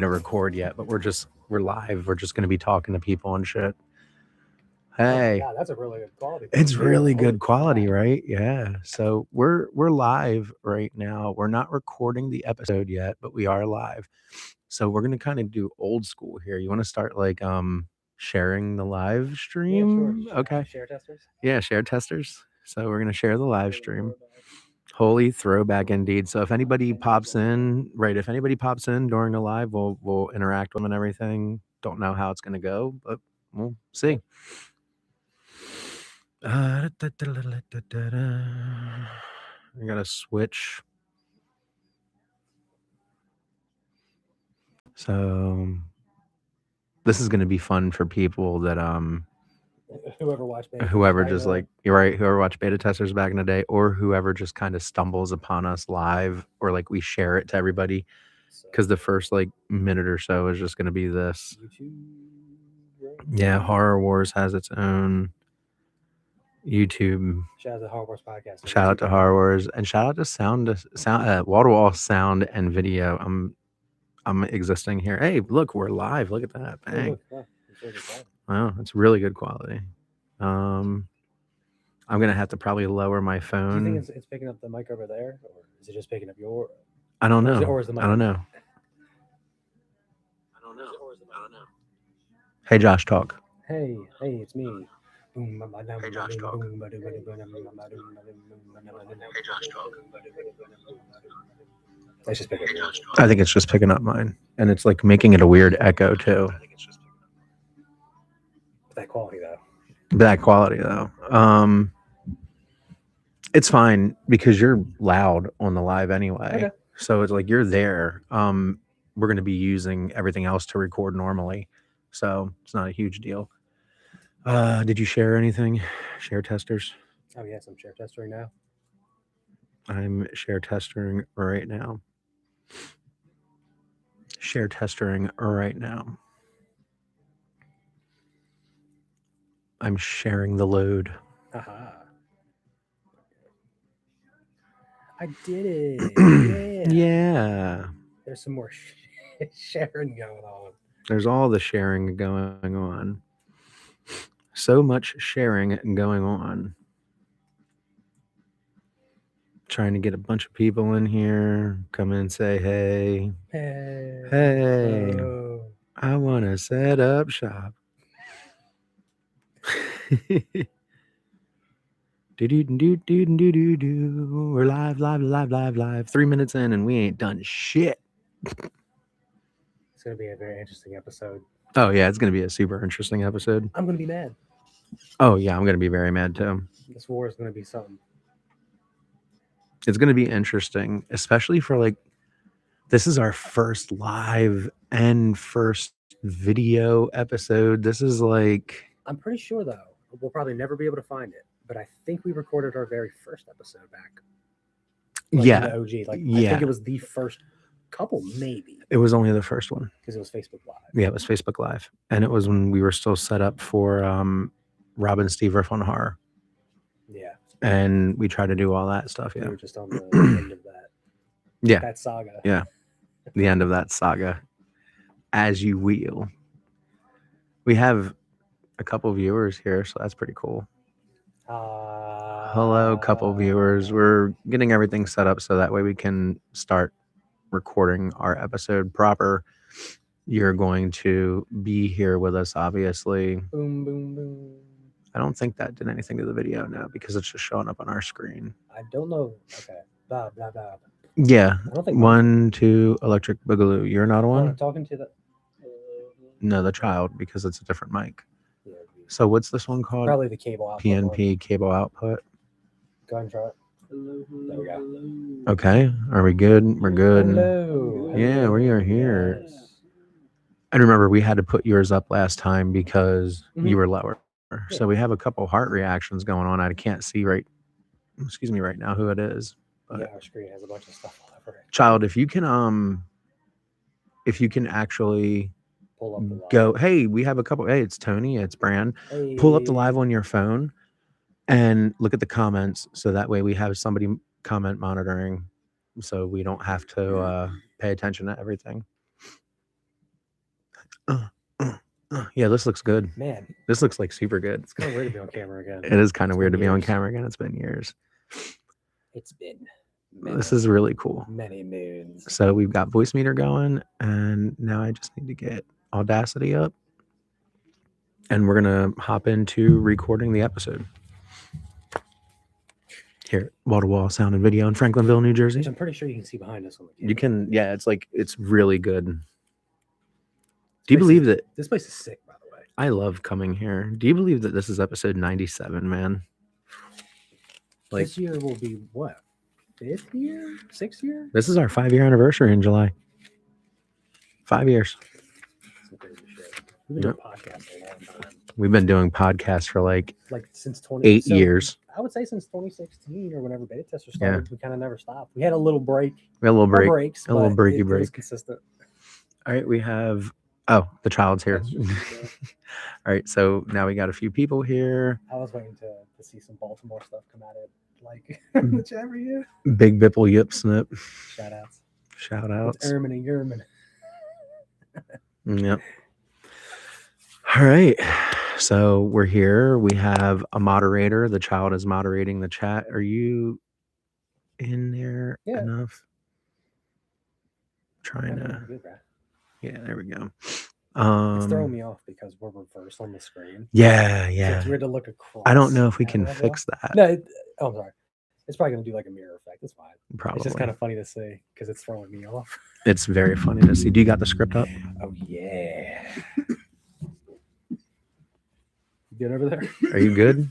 to record yet, but we're live. We're just gonna be talking to people and shit. Hey, God, that's a really good quality. it's really good Holy quality, crap. right? Yeah. So we're live right now. We're not recording the episode yet, but we are live. So we're gonna kind of do old school here. You want to start like sharing the live Yeah, stream? sure. Okay. Share testers. Yeah, share testers. So we're gonna share the live stream. Holy throwback indeed. So if anybody pops in, right? If anybody pops in during the live, we'll interact with them and everything. Don't know how it's gonna go, but we'll see. I gotta switch. So this is gonna be fun for people that Whoever watched beta whoever testers just back in the like you're right, whoever watched beta testers back in the day, or whoever just kind of stumbles upon us live, or like we share it to everybody. day. So, Because the first like minute or so is just gonna be this. YouTube. Right? Yeah, Horror Wars has its own YouTube. Shout out to Horror Wars Podcast. on Shout out YouTube. to Horror Wars and shout out to wall to wall sound and video. I'm existing here. Hey, look, we're live. Look at that. Oh, Bang. look, wow, it's really good quality. Wow, it's really good quality. I'm gonna have to probably lower my Do you think phone. it's picking up the mic over there, or is it just picking up your? I don't Or is know. or is the mic I don't in know. there? Hey, Josh, talk. Hey, it's me. Hey, Josh, talk. Let's just pick up yours. I think it's just picking up mine, and it's like making it a weird echo too. That quality though. That quality though. It's fine because you're loud on the live anyway. Okay. So it's like you're there. We're gonna be using everything else to record normally. So it's not a huge deal. Did you share anything? Share testers? Oh yes, I'm share testering now. I'm share testing right now. Share testing right now. I'm sharing the load. Haha. I did it. Yeah. There's some more sharing going on. There's all the sharing going on. So much sharing going on. Trying to get a bunch of people in here. Come in and say, hey. Hey. Oh. I want to set up shop. Do. We're live. 3 minutes in and we ain't done shit. It's going to be a very interesting episode. Oh, yeah, it's going to be a super interesting episode. I'm going to be mad. Oh, yeah, I'm going to be very mad too. This war is going to be something. It's going to be interesting, especially for like, this is our first live and first video episode. This is like, I'm pretty sure, though, we'll probably never be able to find it, but I think we recorded our very first episode back. Like in the OG. Like, I think it was the first couple, maybe. It was only the first one. Because it was Facebook Live. Yeah, it was Facebook Live. And it was when we were still set up for Rob and Steve Riff on Horror. Yeah. And we tried to do all that stuff, yeah. We were just on the end of that. Yeah. That saga. Yeah. The end of that saga. As you will. We have a couple viewers here, so that's pretty cool. Hello, couple viewers. We're getting everything set up so that way we can start recording our episode proper. You're going to be here with us, obviously. Boom, boom, boom. I don't think that did anything to the video now because it's just showing up on our screen. I don't know. Okay. Blah, blah, blah. Yeah. I don't think 1, 2, Electric Boogaloo. You're not one? I'm talking to the... No, the child, because it's a different mic. Yeah, so what's this one called? Probably the cable output. PNP one. cable output. Go ahead and try it. There we go. Okay. Are we good? We're good. Hello. Yeah, we are here. Yes. And remember, we had to put yours up last time because Mhm. you were lower. Yeah. So we have a couple heart reactions going on. I can't see right now who it is. But Yeah, our screen has a bunch of stuff all over it. Child, if you can actually Pull up the live. go, hey, we have a couple. Hey, it's Tony. It's Bran. Hey. Pull up the live on your phone and look at the comments. So that way we have somebody comment monitoring, so we don't have to pay attention to everything. Yeah, this looks good. Man, This looks like super good. it's kind of weird to be on camera again. It is kind of It's weird to been be on years. camera again. It's been years. It's been This is really cool. many moons. So we've got voice meter going, and now I just need to get Audacity up, and we're gonna hop into recording the episode here, wall to wall sound and video in Franklinville, New Jersey. Which I'm pretty sure you can see behind us on the camera. You can, yeah, it's really good. Do you believe that This place is sick, by the way? I love coming here? Do you believe that this is episode 97, man? Like, This year will be what? 5th year? 6th year? this is our 5-year anniversary in July. 5 years. Some crazy shit. We've been doing podcasts a long time. We've been doing podcasts for like Since 8 years. I would say since 2016 or whenever beta tester started, we kind of never stopped. We had a little break. We had a little break. Breaks, A little but breaky it was break. consistent. All right, we have. Oh, the child's here. All right, so now we got a few people here. I was waiting to see some Baltimore stuff come out of like whichever year. Big Bipple Yip Snip. Shout outs. Shout outs. It's Ermin and German. Yep. All right. So we're here. We have a moderator. The child is moderating the chat. Are you in there enough? Trying to. Yeah, there we go. It's throwing me off because we're reversed on the screen. Yeah, So yeah. it's weird to look across. I don't know if we can that fix that. No, I'm sorry. It's probably gonna do like a mirror effect. It's fine. Probably. It's just kind of funny to see because it's throwing me off. It's very funny to see. Do you got the script up? Oh yeah. You good over there? Are you good?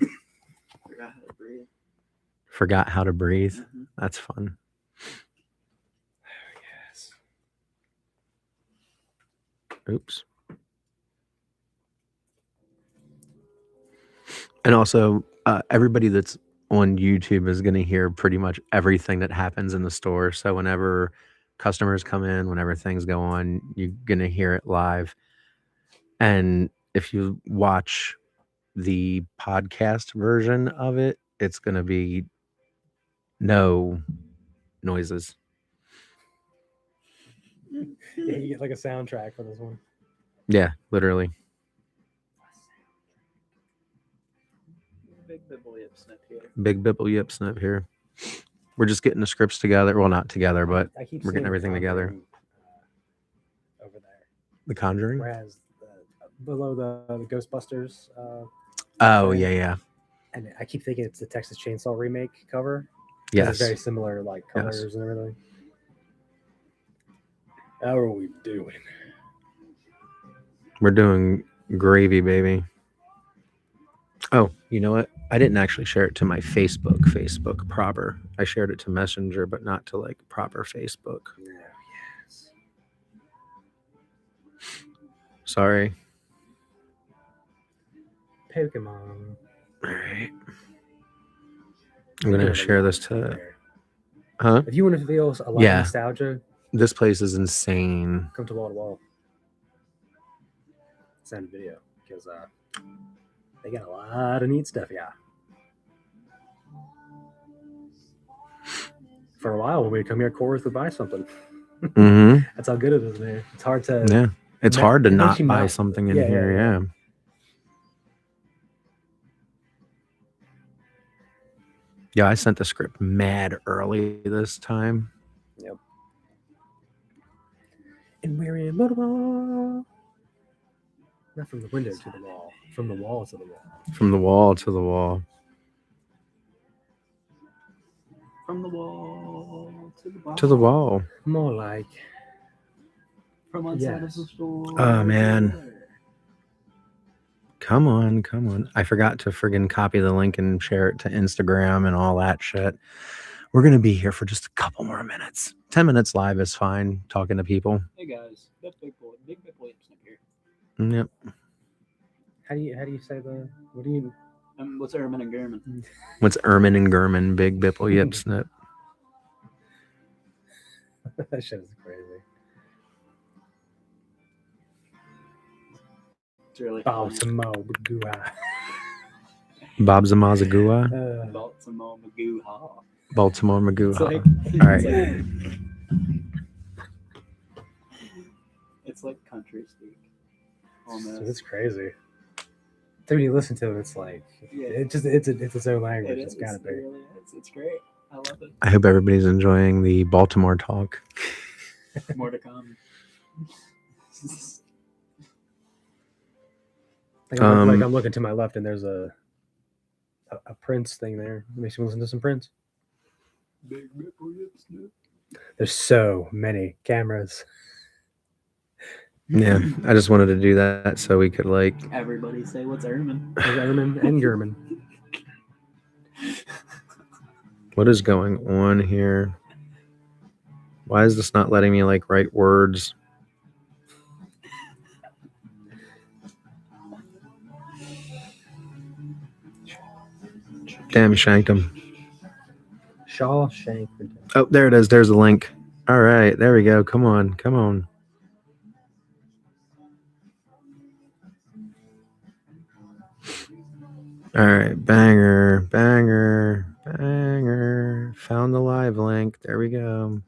Forgot how to breathe. Forgot how to breathe. Mm-hmm. That's fun. Yes. Oops. And also, everybody that's on YouTube is going to hear pretty much everything that happens in the store. So whenever customers come in, whenever things go on, you're going to hear it live. And if you watch the podcast version of it, it's going to be no noises. Yeah, you get like a soundtrack for this one. Yeah, literally. Big Bibble Yip Snip here. Big Bibble Yip Snip here. We're just getting the scripts together. Well, not together, but I keep we're getting seeing everything together. Conjuring, over there. The Conjuring? Whereas below the Ghostbusters. Oh, yeah. And I keep thinking it's the Texas Chainsaw remake cover. 'Cause Yes. It's very similar, like colors and everything. How are we doing? We're doing gravy, baby. Oh, you know what? I didn't actually share it to my Facebook proper. I shared it to Messenger, but not to like proper Facebook. Oh, yes. Sorry. Pokemon. All right. I'm going to share this to. Huh? If you want to feel a lot Yeah. of nostalgia, This place is insane. come to Wall to Wall. Send a video because they got a lot of neat stuff. Yeah. For a while, when we come here, Coors would buy something. Mm-hmm. That's how good it is there. It's hard to. Yeah. It's hard to it makes not you buy melt. something in Yeah, here. yeah. Yeah. Yeah, I sent the script mad early this time. Yep. And we're in Baltimore. Not from the window to the wall. From the wall to the wall. From the wall to the wall. From the wall to the wall. To the wall. More like. From one side of Yes. the store. Oh, man. Come on. I forgot to friggin' copy the link and share it to Instagram and all that shit. We're going to be here for just a couple more minutes. 10 minutes live is fine, talking to people. Hey guys, that Big Bibble Yip Snip here. Yep. How do you say the? What do you? What's Ermin and German? What's Ermin and German, Big Bipple Yip Snip? That shit is crazy. It's really Baltimore Bagua. Bob Zamazagua, Baltimore Magoo Ha. Baltimore Magoo. It's like, All right. It's like country speak. on So this. it's crazy. So when you listen to it, it's like Yeah. it's its own language. It's gotta It be. really is. It's great. I love it. I hope everybody's enjoying the Baltimore talk. More to come. Like I'm looking to my left, and there's a Prince thing there. Makes me listen to some Prince. Big nipple, yes, no. There's so many cameras. Yeah, I just wanted to do that so we could like. Everybody say what's Ermin. There's Ermin and German. What is going on here? Why is this not letting me like write words? Damn, shanked him. Shawshank. Oh, there it is. There's the link. All right, there we go. Come on, come on. All right, banger, banger, banger. Found the live link. There we go.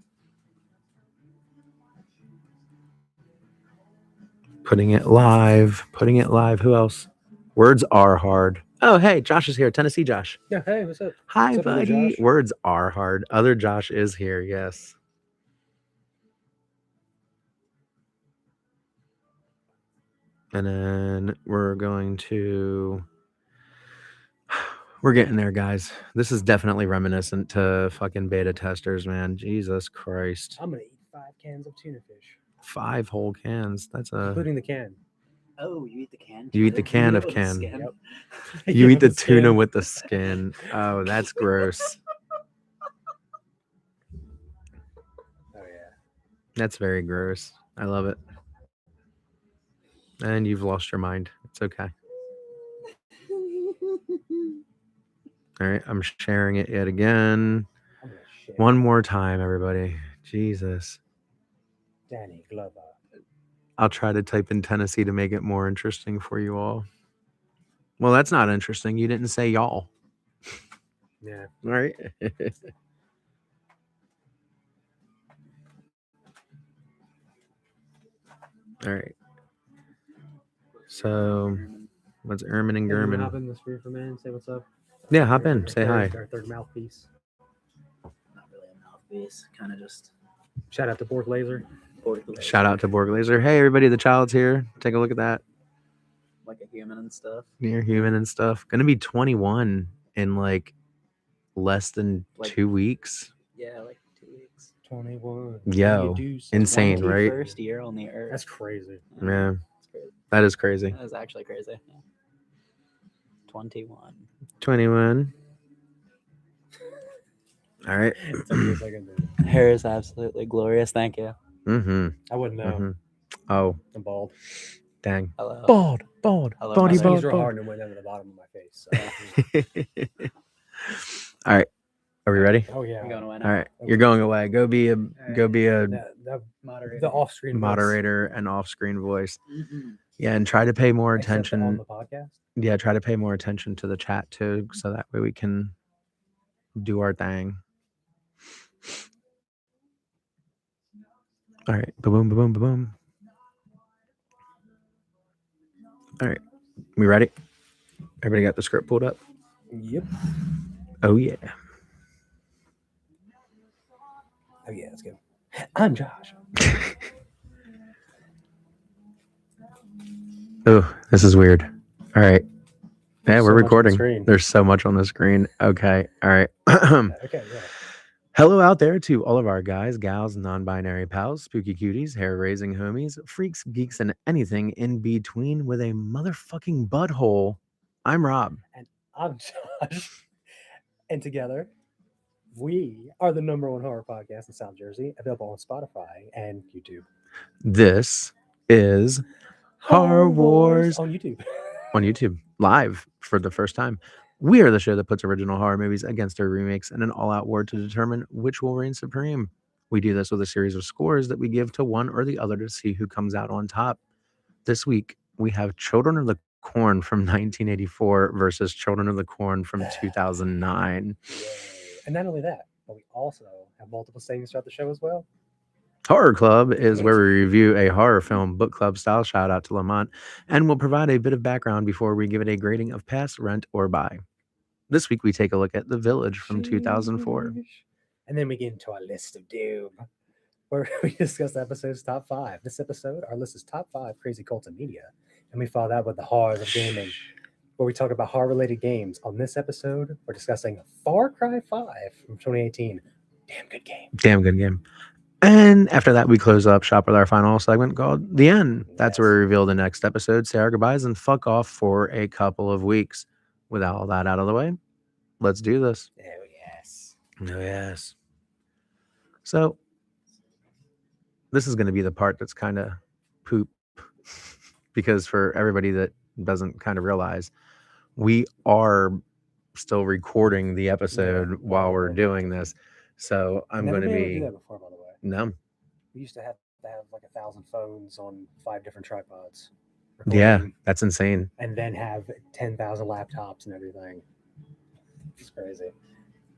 Putting it live. Putting it live. Who else? Words are hard. Oh, hey, Josh is here. Tennessee Josh. Yeah. Hey, what's up? Hi, What's up, other buddy. Josh? Words are hard. Other Josh is here. Yes. And then we're getting there, guys. This is definitely reminiscent to fucking beta testers, man. Jesus Christ. I'm gonna eat 5 cans of tuna fish, 5 whole cans. That's a. including the can. Oh, you eat the can? You eat the can of with the can. skin? Yep. You Yeah, eat the with tuna skin. with the skin. Oh, that's gross. Oh yeah. That's very gross. I love it. And you've lost your mind. It's okay. All right, I'm sharing it yet again. I'm gonna share. One more time, everybody. Jesus. Danny Glover. I'll try to type in Tennessee to make it more interesting for you all. Well, that's not interesting. You didn't say y'all. Yeah. All right. All right. So, what's Ermin and Hey, you wanna German? hop in the screen for a minute and say what's up? Yeah, hop in. Say hi. Our third mouthpiece. Not really a mouthpiece. Kind of just. Shout out to Bork Laser. Shout out to Borg Laser. Hey, everybody, the child's here. Take a look at that. Like a human and stuff. Near human and stuff. Gonna be 21 in like less than Like- 2 weeks. Yeah, like 2 weeks. 21. Yo, insane, right? First year on the earth. That's crazy. Yeah, It's crazy. that is crazy. That is actually crazy. Yeah. 21. 21. All right. It took me a second to- Hair is absolutely glorious. Thank you. Mm-hmm. I wouldn't know. Mm-hmm. Oh, I'm bald. dang. Hello. Bald. Hello, Body my I bald, sneezed real hard and it went down to the bottom of my face. So. All right. Are we ready? Oh yeah. I'm going away All now. right. You're going away. Go be a The off-screen moderator and off-screen voice. Mhm. Yeah, and try to pay more voice. Except on attention. the podcast. Yeah, try to pay more attention to the chat too, so that way we can do our thing. All right. Boom, boom, boom, boom. All right. We ready? Everybody got the script pulled up? Yep. Oh, yeah. Oh yeah, let's go. I'm Josh. Oh, this is weird. All right. Yeah, There's we're so much on the recording. screen. There's so much on the screen. Okay. All right. Okay, yeah. Hello out there to all of our guys, gals, non-binary pals, spooky cuties, hair-raising homies, freaks, geeks, and anything in between with a motherfucking butthole. I'm Rob. I'm Josh. And together, we are the #1 horror podcast in South Jersey, available on Spotify and YouTube. This is Horror Wars on YouTube. on YouTube, live for the first time. We are the show that puts original horror movies against their remakes in an all-out war to determine which will reign supreme. We do this with a series of scores that we give to one or the other to see who comes out on top. This week, we have Children of the Corn from 1984 versus Children of the Corn from 2009. Yay. And not only that, but we also have multiple sayings throughout the show as well. Horror Club is where we review a horror film book club style. Shout out to Lamont. And we'll provide a bit of background before we give it a grading of pass, rent, or buy. This week we take a look at The Village from 2004. And then we get into our list of doom, where we discuss the episode's top 5. This episode, our list is top 5 crazy cults in media. And we follow that with the horrors of gaming, where we talk about horror-related games. On this episode, we're discussing Far Cry 5 from 2018. Damn good game. Damn good game. And after that, we close up shop with our final segment called The End. That's where we reveal the next episode, say our goodbyes, and fuck off for a couple of weeks. With all that out of the way, let's do this. Oh, yes. Oh, yes. So, this is going to be the part that's kind of poop. Because for everybody that doesn't kind of realize, we are still recording the episode while we're doing this. So, I'm going to be... do that before, by the way. No. We used to have like 1,000 phones on 5 different tripods. Yeah, that's insane. And then have 10,000 laptops and everything. It's crazy.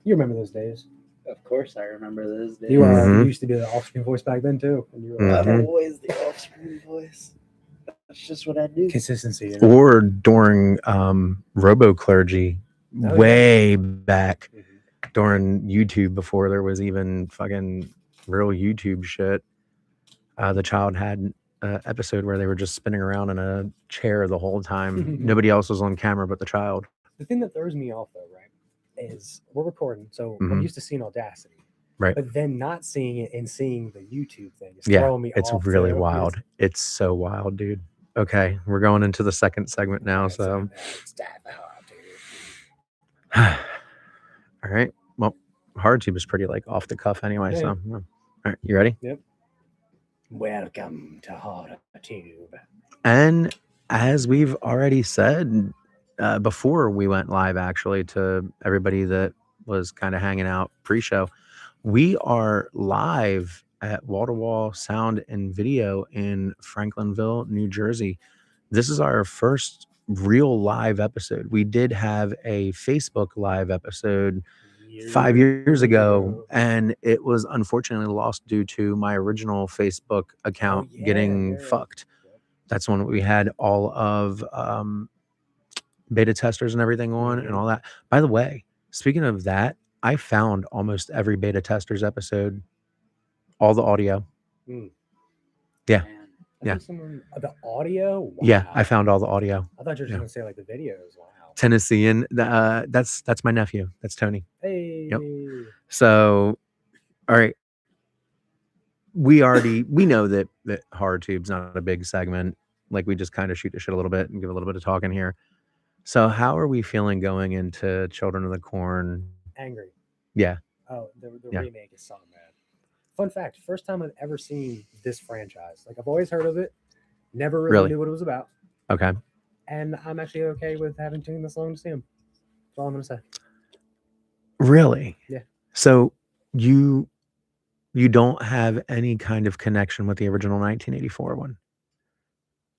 You remember those days? Of course, I remember those days. You used to be the off-screen voice back then too. And you were I'm always the off-screen voice. That's just what I do. Consistency. Or during Robo Clergy, way back during YouTube, before there was even fucking real YouTube shit. The child had an episode where they were just spinning around in a chair the whole time. Nobody else was on camera but the child. The thing that throws me off, though, right, is we're recording, so I'm used to seeing Audacity, right? But then not seeing it and seeing the YouTube thing is throwing me it's off. Really wild. It's so wild, dude. Okay, we're going into the second segment now. So, all right. Well, HorrorTube is pretty like off the cuff anyway. So, all right, you ready? Yep. Welcome to HorrorTube. And as we've already said before we went live, actually, to everybody that was kind of hanging out pre-show, we are live at Wall to Wall Sound and Video in Franklinville, New Jersey. This is our first real live episode. We did have a Facebook live episode 5 years ago, and it was unfortunately lost due to my original Facebook account getting fucked. That's when we had all of beta testers and everything on and all that. By the way, speaking of that, I found almost every beta testers episode, all the audio. Yeah. Yeah. The audio? Wow. Yeah, I found all the audio. I thought you were just going to say like the videos. Wow. Tennessean. That's my nephew. That's Tony. Hey. Yep. So, all right. We know that HorrorTube's not a big segment. Like, we just kind of shoot the shit a little bit and give a little bit of talking here. So how are we feeling going into Children of the Corn? Angry. Yeah. Oh, the remake is so bad. Fun fact, first time I've ever seen this franchise. Like, I've always heard of it. Never really knew what it was about. Okay. And I'm actually okay with having taken this long to see him. That's all I'm going to say. Really? Yeah. So you don't have any kind of connection with the original 1984 one?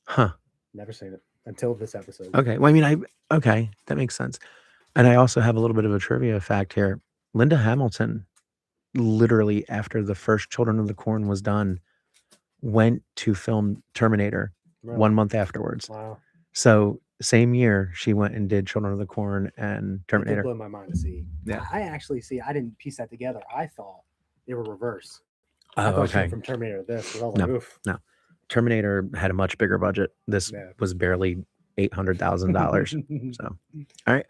Huh. Never seen it until this episode. Okay. Well, I mean, okay, that makes sense. And I also have a little bit of a trivia fact here. Linda Hamilton, literally after the first Children of the Corn was done, went to film Terminator 1 month afterwards. Wow. So same year, she went and did Children of the Corn and Terminator. It blew my mind to see. Yeah. I actually I didn't piece that together. I thought they were reverse. Oh, I thought okay. from Terminator to this. I was No, like, oof. No. Terminator had a much bigger budget. This was barely $800,000. So, all right.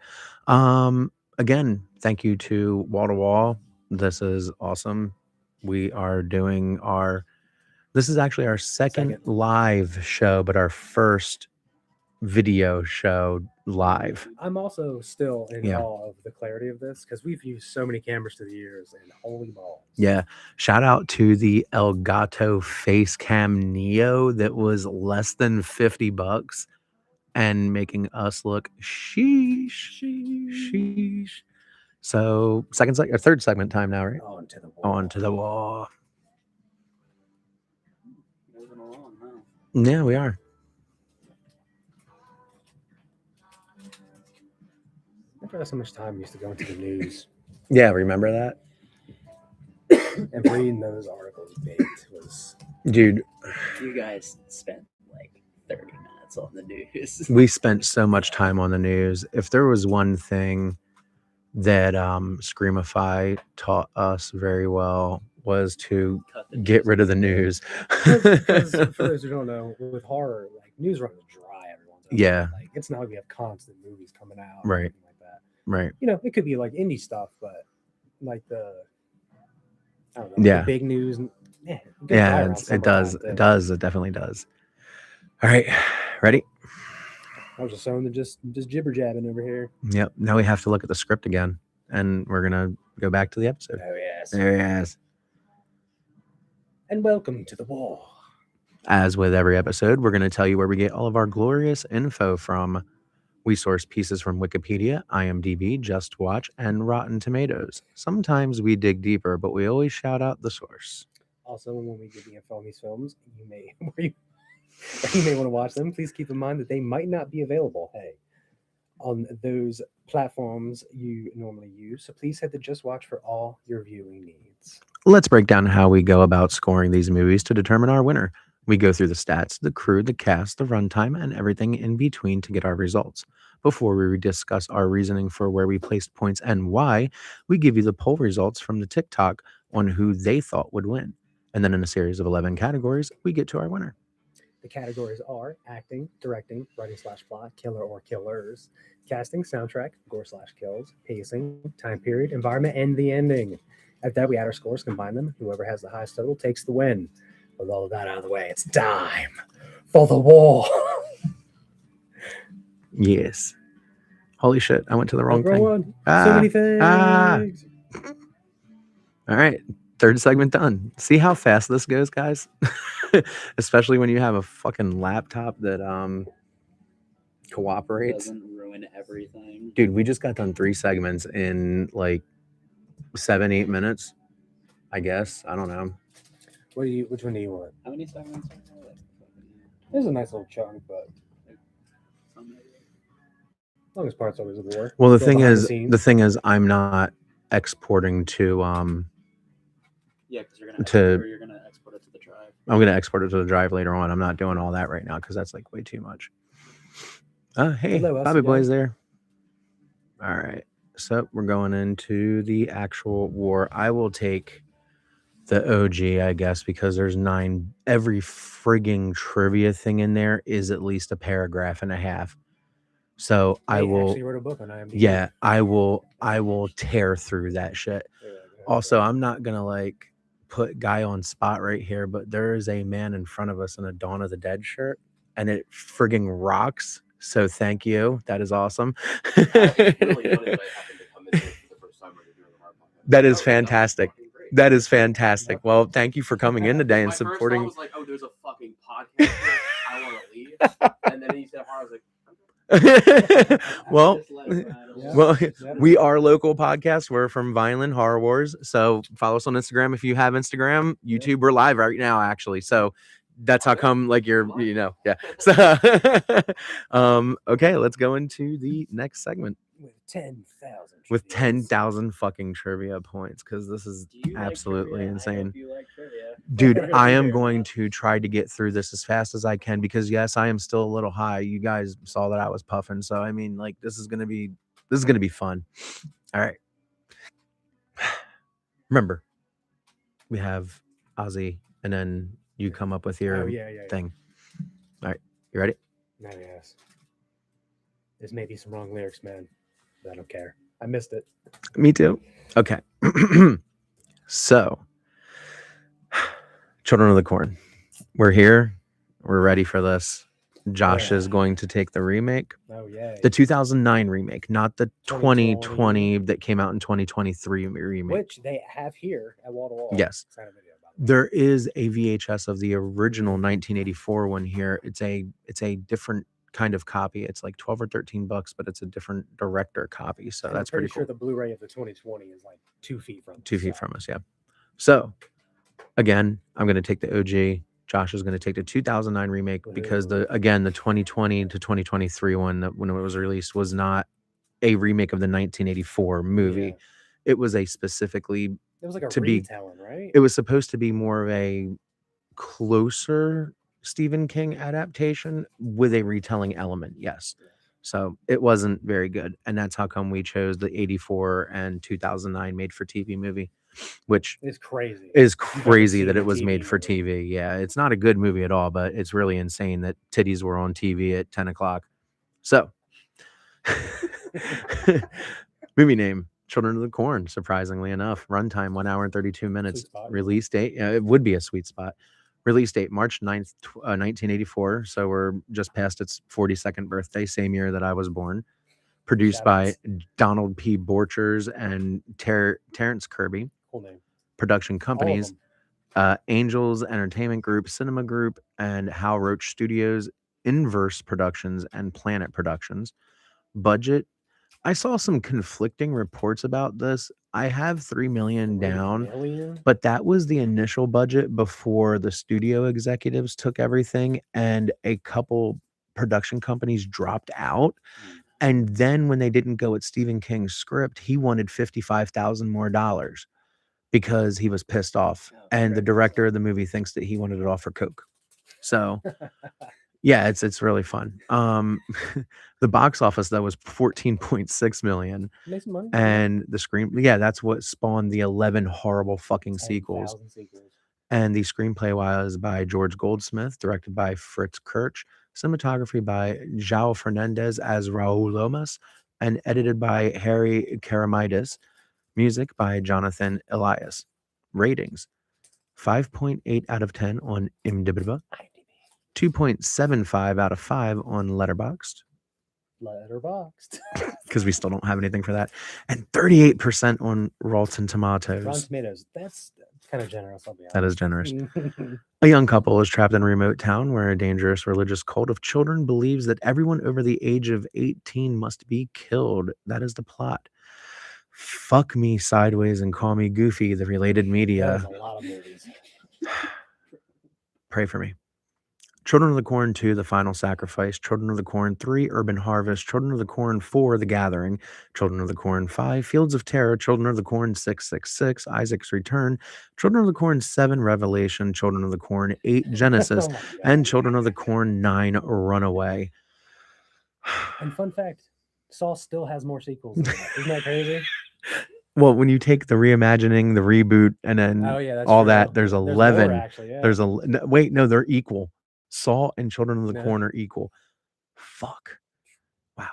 Again, thank you to Wall to Wall. This is awesome. We are doing this is actually our second live show, but our first video show live. I'm also still in awe of the clarity of this because we've used so many cameras through the years and holy balls. Yeah. Shout out to the Elgato Facecam Neo that was less than $50 and making us look sheesh. So third segment time now, right? On to the wall. Moving along, huh? Yeah, we are. I forgot so much time we used to go into the news. Yeah, remember that? And reading those articles baked was Dude, You guys spent like 30 minutes on the news. we spent so much time on the news. If there was one thing that Screamify taught us very well was to Cut the get news. rid of the news. because for those who don't know, with horror, like news runs dry every once in a while. Yeah. Like it's not like we have constant movies coming out, Right. or anything like that. Right. You know, it could be like indie stuff, but like I don't know, Yeah. the big news. Yeah, Yeah, it does. It does. It definitely does. All right. Ready? I was just showing just jibber jabbing over here. Yep. Now we have to look at the script again, and we're gonna go back to the episode. Oh yes. There he is. And welcome to the war. As with every episode, we're going to tell you where we get all of our glorious info from. We source pieces from Wikipedia, IMDb, Just Watch, and Rotten Tomatoes. Sometimes we dig deeper, but we always shout out the source. Also, when we give the info on these films, you may you may want to watch them. Please keep in mind that they might not be available. Hey, on those platforms you normally use. So please head to Just Watch for all your viewing needs. Let's break down how we go about scoring these movies to determine our winner. We go through the stats, the crew, the cast, the runtime, and everything in between to get our results. Before we discuss our reasoning for where we placed points and why, we give you the poll results from the TikTok on who they thought would win. And then in a series of 11 categories, we get to our winner. The categories are acting, directing, writing/plot, killer or killers, casting, soundtrack, gore/kills, pacing, time period, environment, and the ending. After that, we add our scores, combine them. Whoever has the highest total takes the win. With all of that out of the way, it's time for the war. Yes. Holy shit, I went to the wrong thing. So Ah, many things. ah. All right. Third segment done. See how fast this goes, guys? Especially when you have a fucking laptop that cooperates. Doesn't ruin everything. Dude, we just got done 3 segments in like 7-8 minutes, I guess. I don't know. Which one do you want? How many segments are there? Like, There's a nice little chunk, but some- longest part's always the war. Well, the Go thing behind is, scenes. the thing is, I'm not exporting to Yeah, because you're gonna export it to the drive. I'm gonna export it to the drive later on. I'm not doing all that right now because that's like way too much. Hey, Hello, us Bobby again. Boy's there. All right, so we're going into the actual war. I will take the OG, I guess, because there's 9. Every frigging trivia thing in there is at least a paragraph and a half. So I They will, actually wrote a book on IMDb. yeah, I will tear through that shit. Also, I'm not gonna like put guy on spot right here, but there is a man in front of us in a Dawn of the Dead shirt, and it frigging rocks. So thank you. That is awesome. That is fantastic. That is fantastic. Well, thank you for coming in today and My first thought supporting. was like, oh, there's a fucking podcast. I want to leave. And then he said, I was like, Well, Just let it rattle. Yeah. well, Yeah. we are local podcasts. We're from Violent Horror Wars. So follow us on Instagram if you have Instagram. YouTube, we're live right now, actually. So that's how come, like, you're, you know, yeah. So, okay, let's go into the next segment With 10,000. with trivias. 10,000 fucking trivia points because this is Do you like absolutely trivia? I insane. hope you like trivia. Dude, I am Trivia. going to try to get through this as fast as I can because yes, I am still a little high. You guys saw that I was puffing, so I mean, like, this is gonna be fun. All right. Remember, we have Ozzy, and then you come up with your Oh, yeah. thing. All right, you ready? No, yes. There's maybe some wrong lyrics, man. But I don't care. I missed it. Me too. Okay. So, Children of the Corn, we're here. We're ready for this. Josh Yeah. is going to take the remake. Oh, yeah. The 2009 remake, not the 2020. 2020 that came out in 2023 remake. Which they have here at Wall to Wall. Yes. Sign a video about it. There is a VHS of the original 1984 one here. It's a different kind of copy. It's like 12 or 13 bucks, but it's a different director copy. So And that's I'm pretty pretty sure cool. the Blu-ray of the 2020 is like 2 feet from us, 2 feet so- from us, yeah. So again, I'm going to take the OG. Josh is going to take the 2009 remake because the 2020 to 2023 one that when it was released was not a remake of the 1984 movie. Yeah. It was a specifically It was like a to be- retelling, right? it was supposed to be more of a closer Stephen King adaptation with a retelling element. Yes. So it wasn't very good. And that's how come we chose the 84 and 2009 made for TV movie, which It's crazy. is haven't crazy seen that a it was TV made for movie. TV. Yeah. It's not a good movie at all, but it's really insane that titties were on TV at 10 o'clock. So movie name Children of the Corn, surprisingly enough. Runtime 1 hour and 32 minutes. Sweet spot. Release date, it would be a sweet spot. Release date March 9th, 1984. So we're just past its 42nd birthday, same year that I was born. Produced by Shoutouts. Donald P. Borchers and Terrence Kirby. Cool name. Production All of companies them. Angels Entertainment Group, Cinema Group, and Hal Roach Studios, Inverse Productions, and Planet Productions. Budget, I saw some conflicting reports about this. I have 3 million 3 down, million? but that was the initial budget before the studio executives took everything and a couple production companies dropped out. And then when they didn't go with Stephen King's script, he wanted $55,000 more dollars because he was pissed off. And the director of the movie thinks that he wanted it all for Coke. So yeah, it's really fun. The box office though was 14.6 million. Make some money. And the that's what spawned the 11 horrible fucking sequels. 10,000 sequels. And the screenplay was by George Goldsmith, directed by Fritz Kirch, cinematography by João Fernandes as Raul Lomas, and edited by Harry Karamides. Music by Jonathan Elias. Ratings 5.8 out of 10 on IMDb, 2.75 out of 5 on Letterboxd, Letterboxd. because we still don't have anything for that, and 38% on Rotten Tomatoes. Rotten Tomatoes. That's kind of generous. I'll be honest. That is generous. A young couple is trapped in a remote town where a dangerous religious cult of children believes that everyone over the age of 18 must be killed. That is the plot. Fuck me sideways and call me Goofy, the related That media. is a lot of movies. Pray for me. Children of the Corn 2, The Final Sacrifice. Children of the Corn 3, Urban Harvest. Children of the Corn 4, The Gathering. Children of the Corn 5, Fields of Terror. Children of the Corn 666, Isaac's Return. Children of the Corn 7, Revelation. Children of the Corn 8, Genesis. Oh my God. And Children of the Corn 9, Runaway. And fun fact, Saw still has more sequels. Than that. Isn't that crazy? Well, when you take the reimagining, the reboot, and then Oh yeah, that's all true. that, there's more, 11. actually, yeah. There's wait, no, they're equal. Saw and Children of the No. Corn are equal. Fuck. Wow.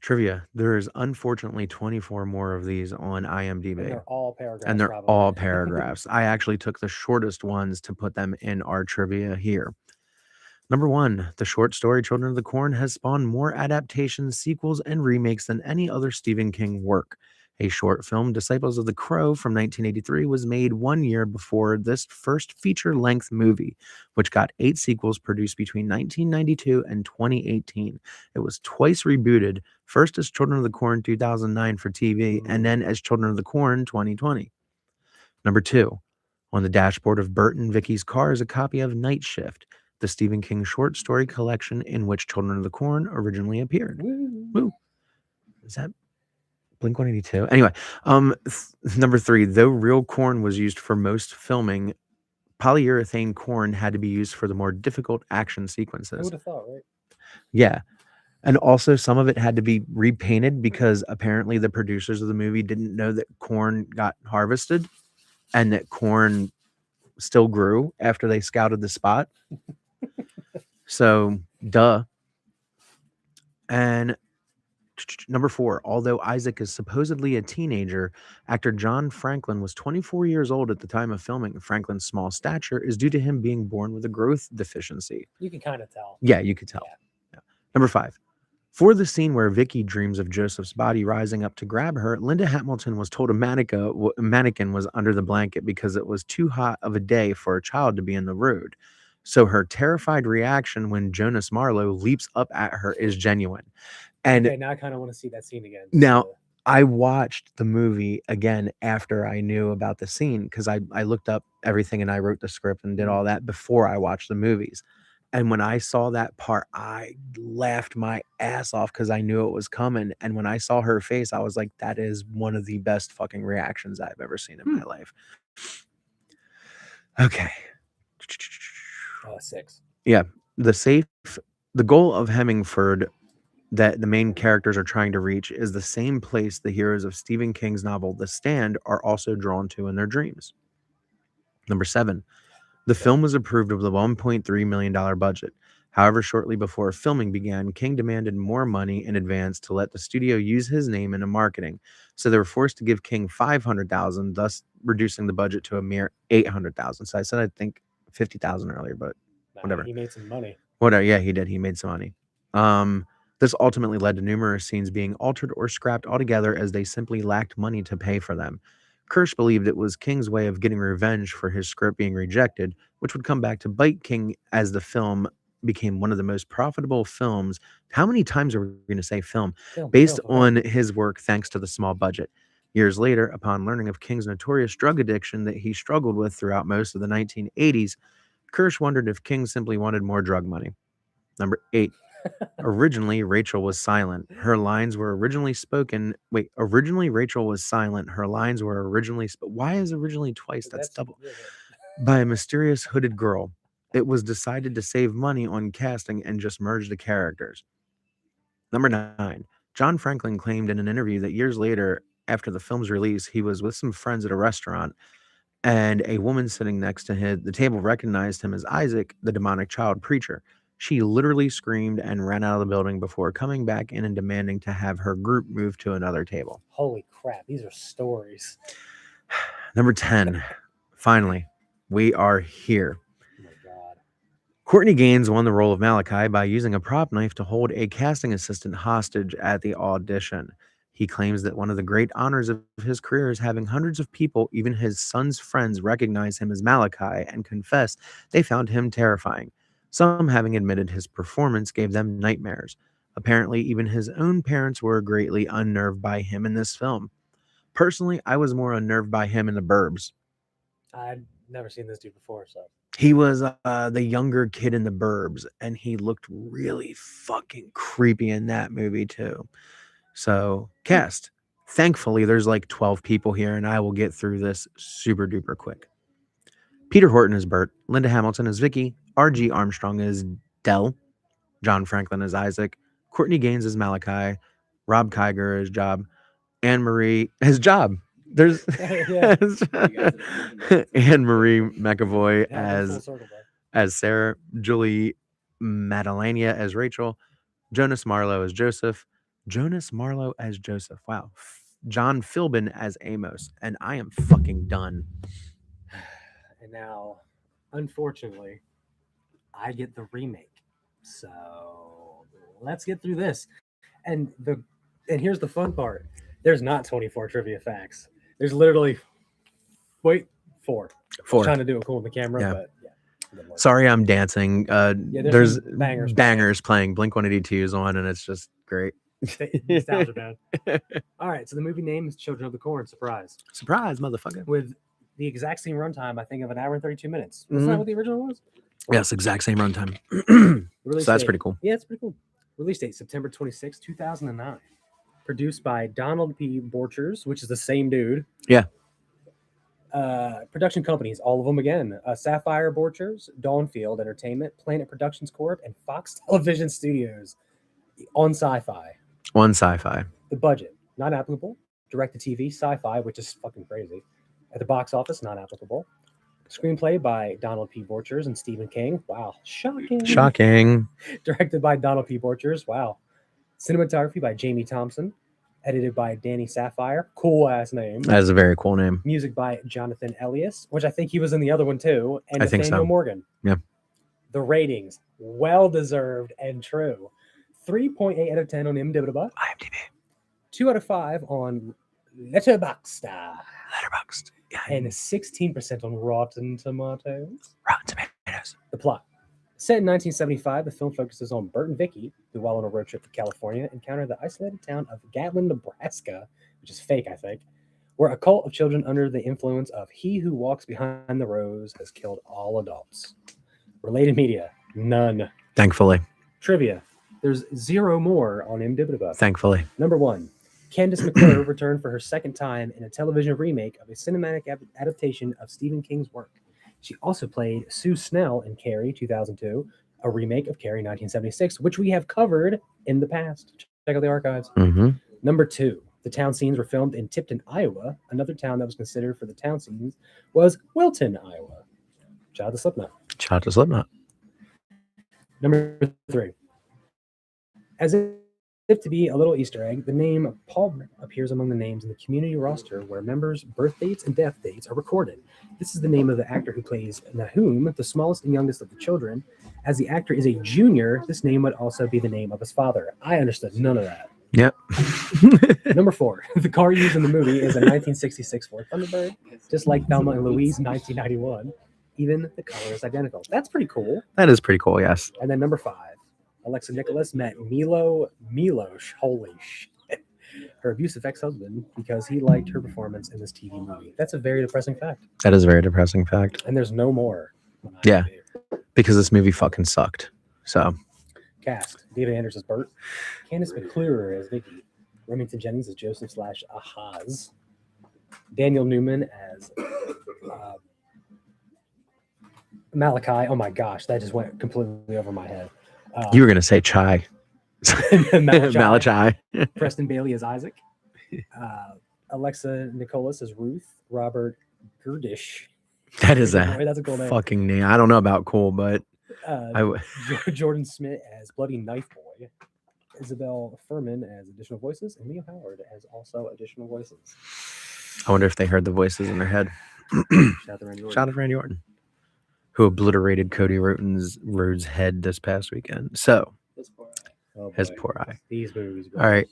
Trivia. There's unfortunately 24 more of these on IMDb. and they're all paragraphs. And they're probably. all paragraphs. I actually took the shortest ones to put them in our trivia here. Number 1, the short story Children of the Corn has spawned more adaptations, sequels, and remakes than any other Stephen King work. A short film, Disciples of the Crow from 1983, was made 1 year before this first feature-length movie, which got 8 sequels produced between 1992 and 2018. It was twice rebooted, first as Children of the Corn 2009 for TV, and then as Children of the Corn 2020. Number 2, on the dashboard of Bert and Vicky's car is a copy of Night Shift, the Stephen King short story collection in which Children of the Corn originally appeared. Woo. Woo. Is that Blink 182? Anyway, number 3, though real corn was used for most filming, polyurethane corn had to be used for the more difficult action I sequences. would have thought, right? Yeah. And also some of it had to be repainted because apparently the producers of the movie didn't know that corn got harvested and that corn still grew after they scouted the spot. So, duh. And number 4, although Isaac is supposedly a teenager, actor John Franklin was 24 years old at the time of filming. Franklin's small stature is due to him being born with a growth deficiency. You can kind of tell. Yeah, you could tell. Yeah. Yeah. Number 5, for the scene where Vicky dreams of Joseph's body rising up to grab her, Linda Hamilton was told a mannequin was under the blanket because it was too hot of a day for a child to be in the road. So her terrified reaction when Jonas Marlowe leaps up at her is genuine. And Okay, now I kind of want to see that scene again. Now- So, I watched the movie again after I knew about the scene because I looked up everything and I wrote the script and did all that before I watched the movies. And when I saw that part, I laughed my ass off because I knew it was coming. And when I saw her face, I was like, that is one of the best fucking reactions I've ever seen in my life. Okay. 6. The goal of Hemingford that the main characters are trying to reach is the same place the heroes of Stephen King's novel The Stand are also drawn to in their dreams. Number 7. The film was approved with a $1.3 million budget. However, shortly before filming began, King demanded more money in advance to let the studio use his name in the marketing. So they were forced to give King $500,000, thus reducing the budget to a mere $800,000. So I said I think $50,000 earlier, but whatever. He made some money. Whatever. Yeah, he did. He made some money. This ultimately led to numerous scenes being altered or scrapped altogether as they simply lacked money to pay for them. Kirsch believed it was King's way of getting revenge for his script being rejected, which would come back to bite King as the film became one of the most profitable films. How many times are we going to say film? Based on his work thanks to the small budget. Years later, upon learning of King's notorious drug addiction that he struggled with throughout most of the 1980s, Kirsch wondered if King simply wanted more drug money. Number 8. Originally, Rachel was silent. Her lines were originally spoken. Wait, originally Rachel was silent. Her lines were originally why is originally twice? That's double. By a mysterious hooded girl. It was decided to save money on casting and just merge the characters. Number 9. John Franklin claimed in an interview that years later, after the film's release, he was with some friends at a restaurant, and a woman sitting next to the table recognized him as Isaac, the demonic child preacher. She literally screamed and ran out of the building before coming back in and demanding to have her group move to another table. Holy crap, these are stories. Number 10. Finally, we are here. Oh my God. Courtney Gaines won the role of Malachi by using a prop knife to hold a casting assistant hostage at the audition. He claims that one of the great honors of his career is having hundreds of people, even his son's friends, recognize him as Malachi and confess they found him terrifying. Some having admitted his performance gave them nightmares. Apparently, even his own parents were greatly unnerved by him in this film. Personally, I was more unnerved by him in The Burbs. I'd never seen this dude before, so. He was the younger kid in The Burbs, and he looked really fucking creepy in that movie too. So, cast. Thankfully, there's like 12 people here, and I will get through this super duper quick. Peter Horton is Bert. Linda Hamilton is Vicky. R.G. Armstrong is Dell. John Franklin is Isaac. Courtney Gaines is Malachi. Rob Kiger is Job. Anne-Marie is Job. There's Anne-Marie McAvoy as Sarah. Julie Madalania as Rachel. Jonas Marlowe as Joseph. Wow. John Philbin as Amos. And I am fucking done. And now, unfortunately, I get the remake. So let's get through this. And here's the fun part. There's not 24 trivia facts. There's literally 4. I was trying to do it cool in the camera, but yeah. Sorry, I'm dancing. There's bangers playing. Blink-182 is on, and it's just great. Nostalgia band. All right, so the movie name is Children of the Corn. Surprise, motherfucker. With the exact same runtime, I think, of an hour and 32 minutes. Wasn't that what the original was? Yes, exact same runtime. So that's pretty cool. Yeah, it's pretty cool. Release date September 26, 2009. Produced by Donald P. Borchers, which is the same dude. Yeah. Production companies, all of them again. Sapphire Borchers, Dawnfield Entertainment, Planet Productions Corp., and Fox Television Studios. On Sci-Fi. The budget, not applicable. Direct-to-TV, Sci-Fi, which is fucking crazy. At the box office, not applicable. Screenplay by Donald P. Borchers and Stephen King. Wow. Shocking. Directed by Donald P. Borchers. Wow. Cinematography by Jamie Thompson. Edited by Danny Sapphire. Cool ass name. That is a very cool name. Music by Jonathan Elias, which I think he was in the other one too. And I think Nathaniel so. Morgan. Yeah. The ratings, well deserved and true. 3.8 out of 10 on IMDb. 2 out of 5 on Letterboxd. Yeah. And 16% on Rotten Tomatoes. Rotten Tomatoes. The plot. Set in 1975, the film focuses on Bert and Vicky, who, while on a road trip to California, encounter the isolated town of Gatlin, Nebraska, which is fake, I think, where a cult of children under the influence of He Who Walks Behind the Rose has killed all adults. Related media. None. Thankfully. Trivia. There's 0 more on IMDb. Thankfully. Number 1. Candace McClure returned for her second time in a television remake of a cinematic adaptation of Stephen King's work. She also played Sue Snell in Carrie 2002, a remake of Carrie 1976, which we have covered in the past. Check out the archives. Mm-hmm. Number 2. The town scenes were filmed in Tipton, Iowa. Another town that was considered for the town scenes was Wilton, Iowa. Shout out to Slipknot. Shout out to Slipknot. Number 3. As if to be a little Easter egg, the name Paul appears among the names in the community roster where members' birth dates and death dates are recorded. This is the name of the actor who plays Nahum, the smallest and youngest of the children. As the actor is a junior, this name would also be the name of his father. I understood none of that. Yep. Number 4. The car used in the movie is a 1966 Ford Thunderbird, just like Thelma and Louise 1991. Even the color is identical. That's pretty cool. That is pretty cool, yes. And then number 5. Alexa Nicholas met Milos, holy shit, her abusive ex-husband, because he liked her performance in this TV movie. That's a very depressing fact. That is a very depressing fact. And there's no more. Yeah. Because this movie fucking sucked. So. Cast. David Anders as Bert. Candace McClure as Vicky. Remington Jennings as Joseph / Ahaz. Daniel Newman as Malachi. Oh my gosh, that just went completely over my head. You were going to say Chai. Malachi. Preston Bailey as Isaac. Alexa Nicholas as Ruth. Robert Gerdish. That is That's a cool name. fucking name. I don't know about cool, but Jordan Smith as Bloody Knife Boy. Isabel Furman as additional voices. And Leo Howard as also additional voices. I wonder if they heard the voices in their head. Shout out to Randy Orton. Shout out to Randy Orton, who obliterated Cody Rhodes' head this past weekend. So, Oh, his boy. poor eye. These movies. Bro. All right.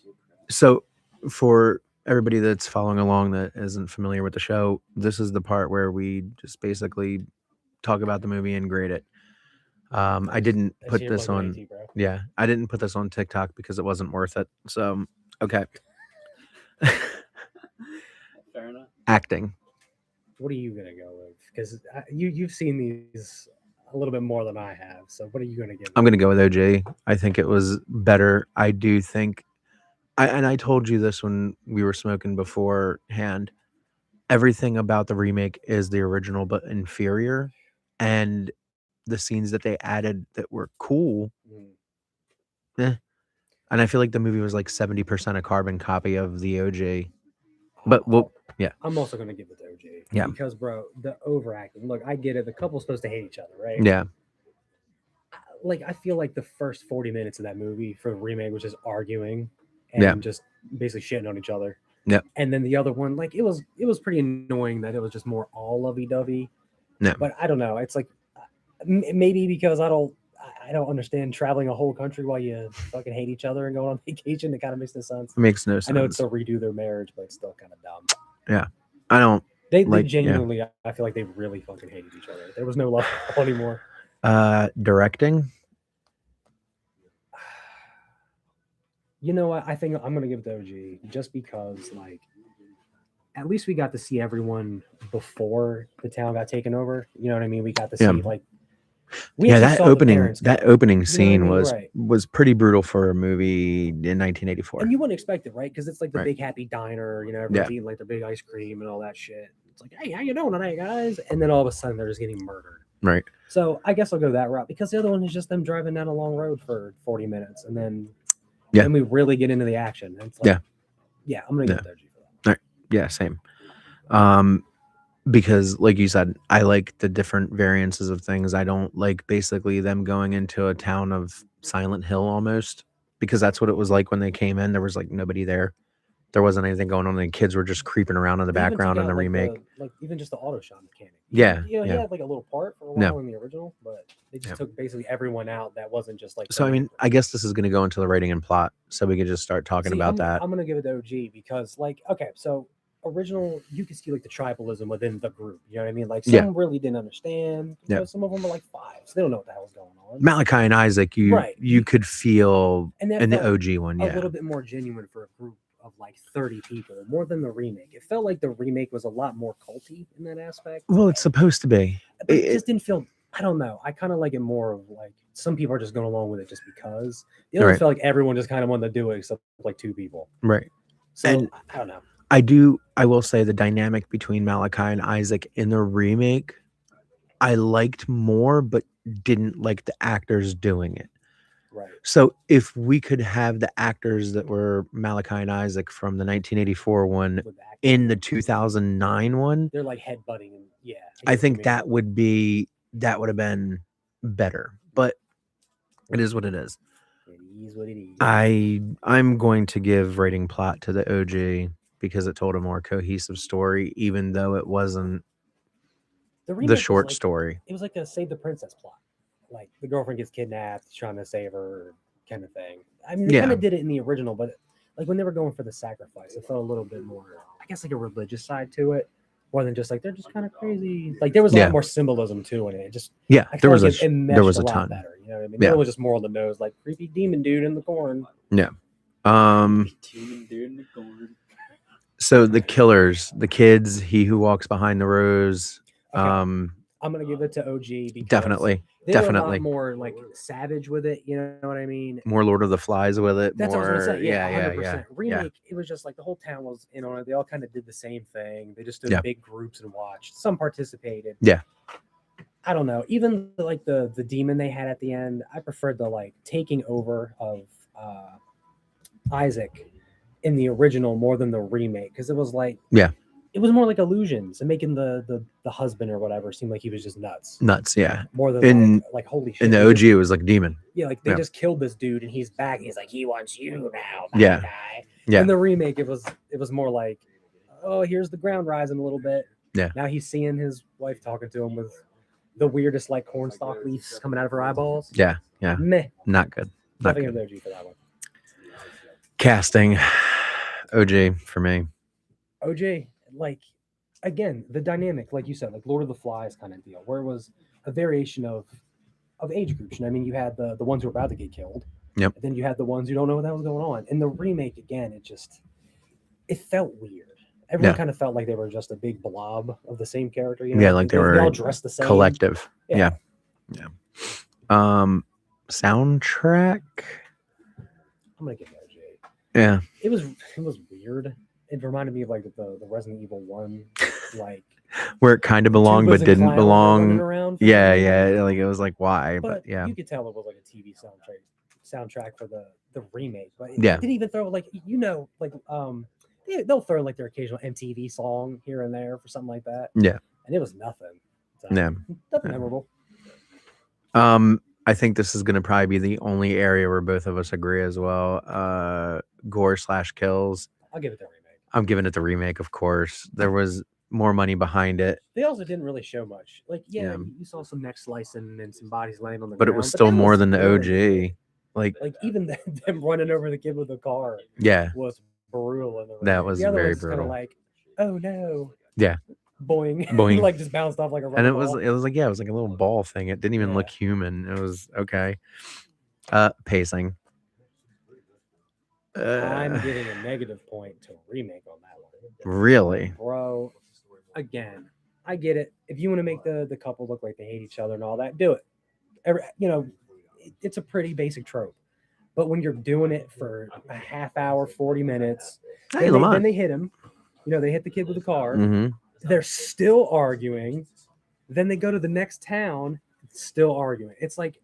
So, for everybody that's following along that isn't familiar with the show, this is the part where we just basically talk about the movie and grade it. I didn't That's put your this fucking on. AT, bro. Yeah, I didn't put this on TikTok because it wasn't worth it. So, okay. Fair enough. Acting. What are you gonna go with? Because you've seen these a little bit more than I have. So what are you gonna give? I'm going to go with OJ. I think it was better. I do think, and I told you this when we were smoking beforehand, everything about the remake is the original but inferior. And the scenes that they added that were cool. Mm. And I feel like the movie was like 70% a carbon copy of the OJ. But well, yeah. I'm also gonna give it to OJ. Yeah. Because bro, the overacting. Look, I get it. The couple's supposed to hate each other, right? Yeah. Like I feel like the first 40 minutes of that movie for the remake was just arguing and Yeah. just basically shitting on each other. Yeah. And then the other one, like it was pretty annoying that it was just more all lovey-dovey. Yeah. But I don't know. It's like maybe because I don't understand traveling a whole country while you fucking hate each other and going on vacation. It kind of makes no sense. It makes no sense. I know it's to redo their marriage, but it's still kind of dumb. I don't. They Like, yeah. genuinely, I feel like they really fucking hated each other. There was no love anymore. Directing. You know what? I think I'm gonna give it to OG just because, like, at least we got to see everyone before the town got taken over. You know what I mean? We got to see Yeah. like, we Yeah, actually that saw the opening parents that go. opening what I scene mean? was Right. was pretty brutal for a movie in 1984. And you wouldn't expect it, right? Because it's like the Right. big happy diner. You know, everyone's eating like their big ice cream and all that shit. It's like, hey, how you doing tonight, guys? And then all of a sudden they're just getting murdered. Right. So I guess I'll go that route because the other one is just them driving down a long road for 40 minutes and then Yeah. then we really get into the action. And it's like, yeah, I'm gonna give it to OG for that. Yeah, same. Because like you said, I like the different variances of things. I don't like basically them going into a town of Silent Hill almost, because that's what it was like when they came in. There was like nobody there. There wasn't anything going on. The kids were just creeping around in the They even background took in the out, like, remake. like even just the auto shot mechanic. Yeah, You know, yeah. he had like a little part for a while in the original, but they just Yeah. took basically everyone out that wasn't just like. So I mean, I guess this is going to go into the writing and plot, so we could just start talking about that. I'm gonna give it to OG because, like, okay, so original, you can see like the tribalism within the group. You know what I mean? Like, some Yeah. really didn't understand. You Yeah. know, some of them are like 5, so they don't know what the hell's going on. Malachi and Isaac, you Right. you could feel And that in the felt OG one, a yeah, little bit more genuine for a group of like 30 people, more than the remake. It felt like the remake was a lot more culty in that aspect. Well, it's supposed to be. But It- it just didn't feel I don't know. I kind of like it more of like some people are just going along with it just because. The others Right. felt like everyone just kind of wanted to do it except like 2 people. Right. So And- I don't know. I will say the dynamic between Malachi and Isaac in the remake, I liked more, but didn't like the actors doing it. Right. So if we could have the actors that were Malachi and Isaac from the 1984 one With the acting, in the 2009 one, they're like headbutting and yeah. I get what you think mean. that would have been better. But it is what it is. It is what it is. I'm going to give Writing Plot to the OG because it told a more cohesive story, even though it wasn't remake the was short like- story. It was like a Save the Princess plot. Like the girlfriend gets kidnapped, he's trying to save her, kind of thing. I mean, they Yeah. kind of did it in the original, but like when they were going for the sacrifice, it felt a little bit more, I guess, like a religious side to it, more than just like they're just kind of crazy. Like there was a Yeah. lot more symbolism too in it. It just Yeah, I there felt was like a it meshed there was a lot ton. better. You know what I mean? Yeah. The other was just more on the nose, like creepy demon dude in the corn. Demon dude in the corn. So the killers, the kids, he who walks behind the rose, Okay, I'm gonna give it to OG because definitely they were a definitely. lot more like savage with it. You know what I mean? more Lord of the Flies with it. That's more, what I was gonna say. Yeah, yeah. 100%. Remake, it was just like the whole town was in on it. They all kind of did the same thing. They just stood Yeah. in big groups and watched. Some participated. Yeah. I don't know. Even like the demon they had at the end, I preferred the like taking over of Isaac in the original more than the remake because it was like it was more like illusions and making the husband or whatever seem like he was just nuts. Nuts, yeah. More than In- like holy shit. In the he OG, just- it was like demon. yeah, like they Yeah. just killed this dude and he's back. He's like, he wants you now. bad Yeah. guy. Yeah. In the remake, it was more like, oh, here's the ground rising a little bit. Yeah. Now he's seeing his wife talking to him with the weirdest like cornstalk leaves coming out of her eyeballs. Yeah, yeah. Meh. Not good. Not Definitely good. an OG for that one. Casting, OG for me. OJ, like again, the dynamic, like you said, like Lord of the Flies kind of deal, where it was a variation of age groups. You know, I mean, you had the ones who were about to get killed. Yep. And then you had the ones who don't know what that was going on. In the remake, again, it felt weird. Everyone Yeah. kind of felt like they were just a big blob of the same character. You know? Yeah, like they were all dressed the same. Collective. Yeah. Yeah. Soundtrack. I'm gonna give it OJ. Yeah. It was weird. It reminded me of like the Resident Evil 1, like Where it kind of belonged tubas but and didn't clowns running belong. around for Yeah, some reason. yeah. Like it was like why, But but yeah. you could tell it was like a TV soundtrack for the remake. But Yeah. it didn't even throw like they'll throw like their occasional MTV song here and there for something like that. Yeah. And it was nothing. So, Yeah. nothing Yeah. memorable. I think this is gonna probably be the only area where both of us agree as well. Gore/kills. I'll give it the remake. I'm giving it the remake, of course. There was more money behind it, They also didn't really show much. Like, Yeah. you saw some neck slicing and some bodies laying on the but it ground. was still that more was than the good. OG. Like, Like even them running over the kid with the car yeah, was brutal. In the That remake. was the other very one's kinda brutal. Like, oh no. Yeah. Boing. Boing. Like just bounced off like a and rubber it was ball. like yeah, it was like a little ball thing. It didn't even Yeah. look human. It was okay. Pacing. I'm giving a negative point to remake on that one. Really? Bro, again, I get it. If you want to make the couple look like they hate each other and all that, do it. It's a pretty basic trope. But when you're doing it for a half hour, 40 minutes, Hey, then Lamont. they hit him. They hit the kid with the car. hmm They're still arguing. Then they go to the next town, still arguing. It's like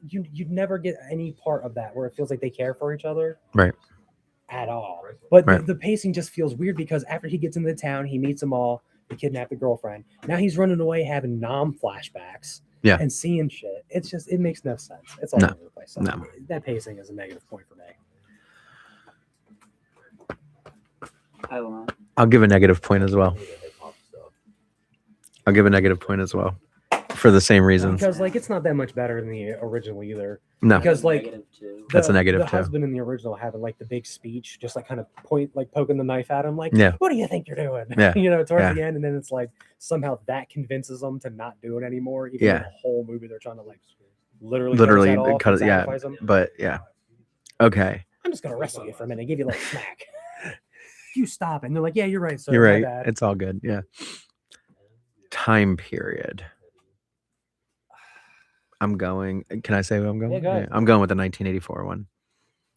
you'd never get any part of that where it feels like they care for each other. Right. At all. But Right. the pacing just feels weird because after he gets into the town, he meets them all, they kidnap the girlfriend. Now he's running away having flashbacks. Yeah. And seeing shit. It makes no sense. It's all No. over the place. So No. that pacing is a negative point for me. I don't know. I'll give a negative point as well. I'll give a negative point as well, for the same reasons. Because like it's not that much better than the original either. No. Because like -2. That's a negative, the too. husband in the original having like the big speech, just like kind of poking the knife at him, like, Yeah. what do you think you're doing? Yeah. Towards Yeah. the end, and then it's like somehow that convinces them to not do it anymore. Even Yeah. though the whole movie they're trying to like literally Literally cut his head off cut and it. Yeah. sacrifice him. But yeah. Okay. I'm just gonna wrestle you for a minute and give you a little smack. You stop, and they're like, yeah, you're right. So You're right. bad. It's all good. Yeah. Time period. I'm going. Can I say who I'm going? Yeah, go ahead. I'm going with the 1984 one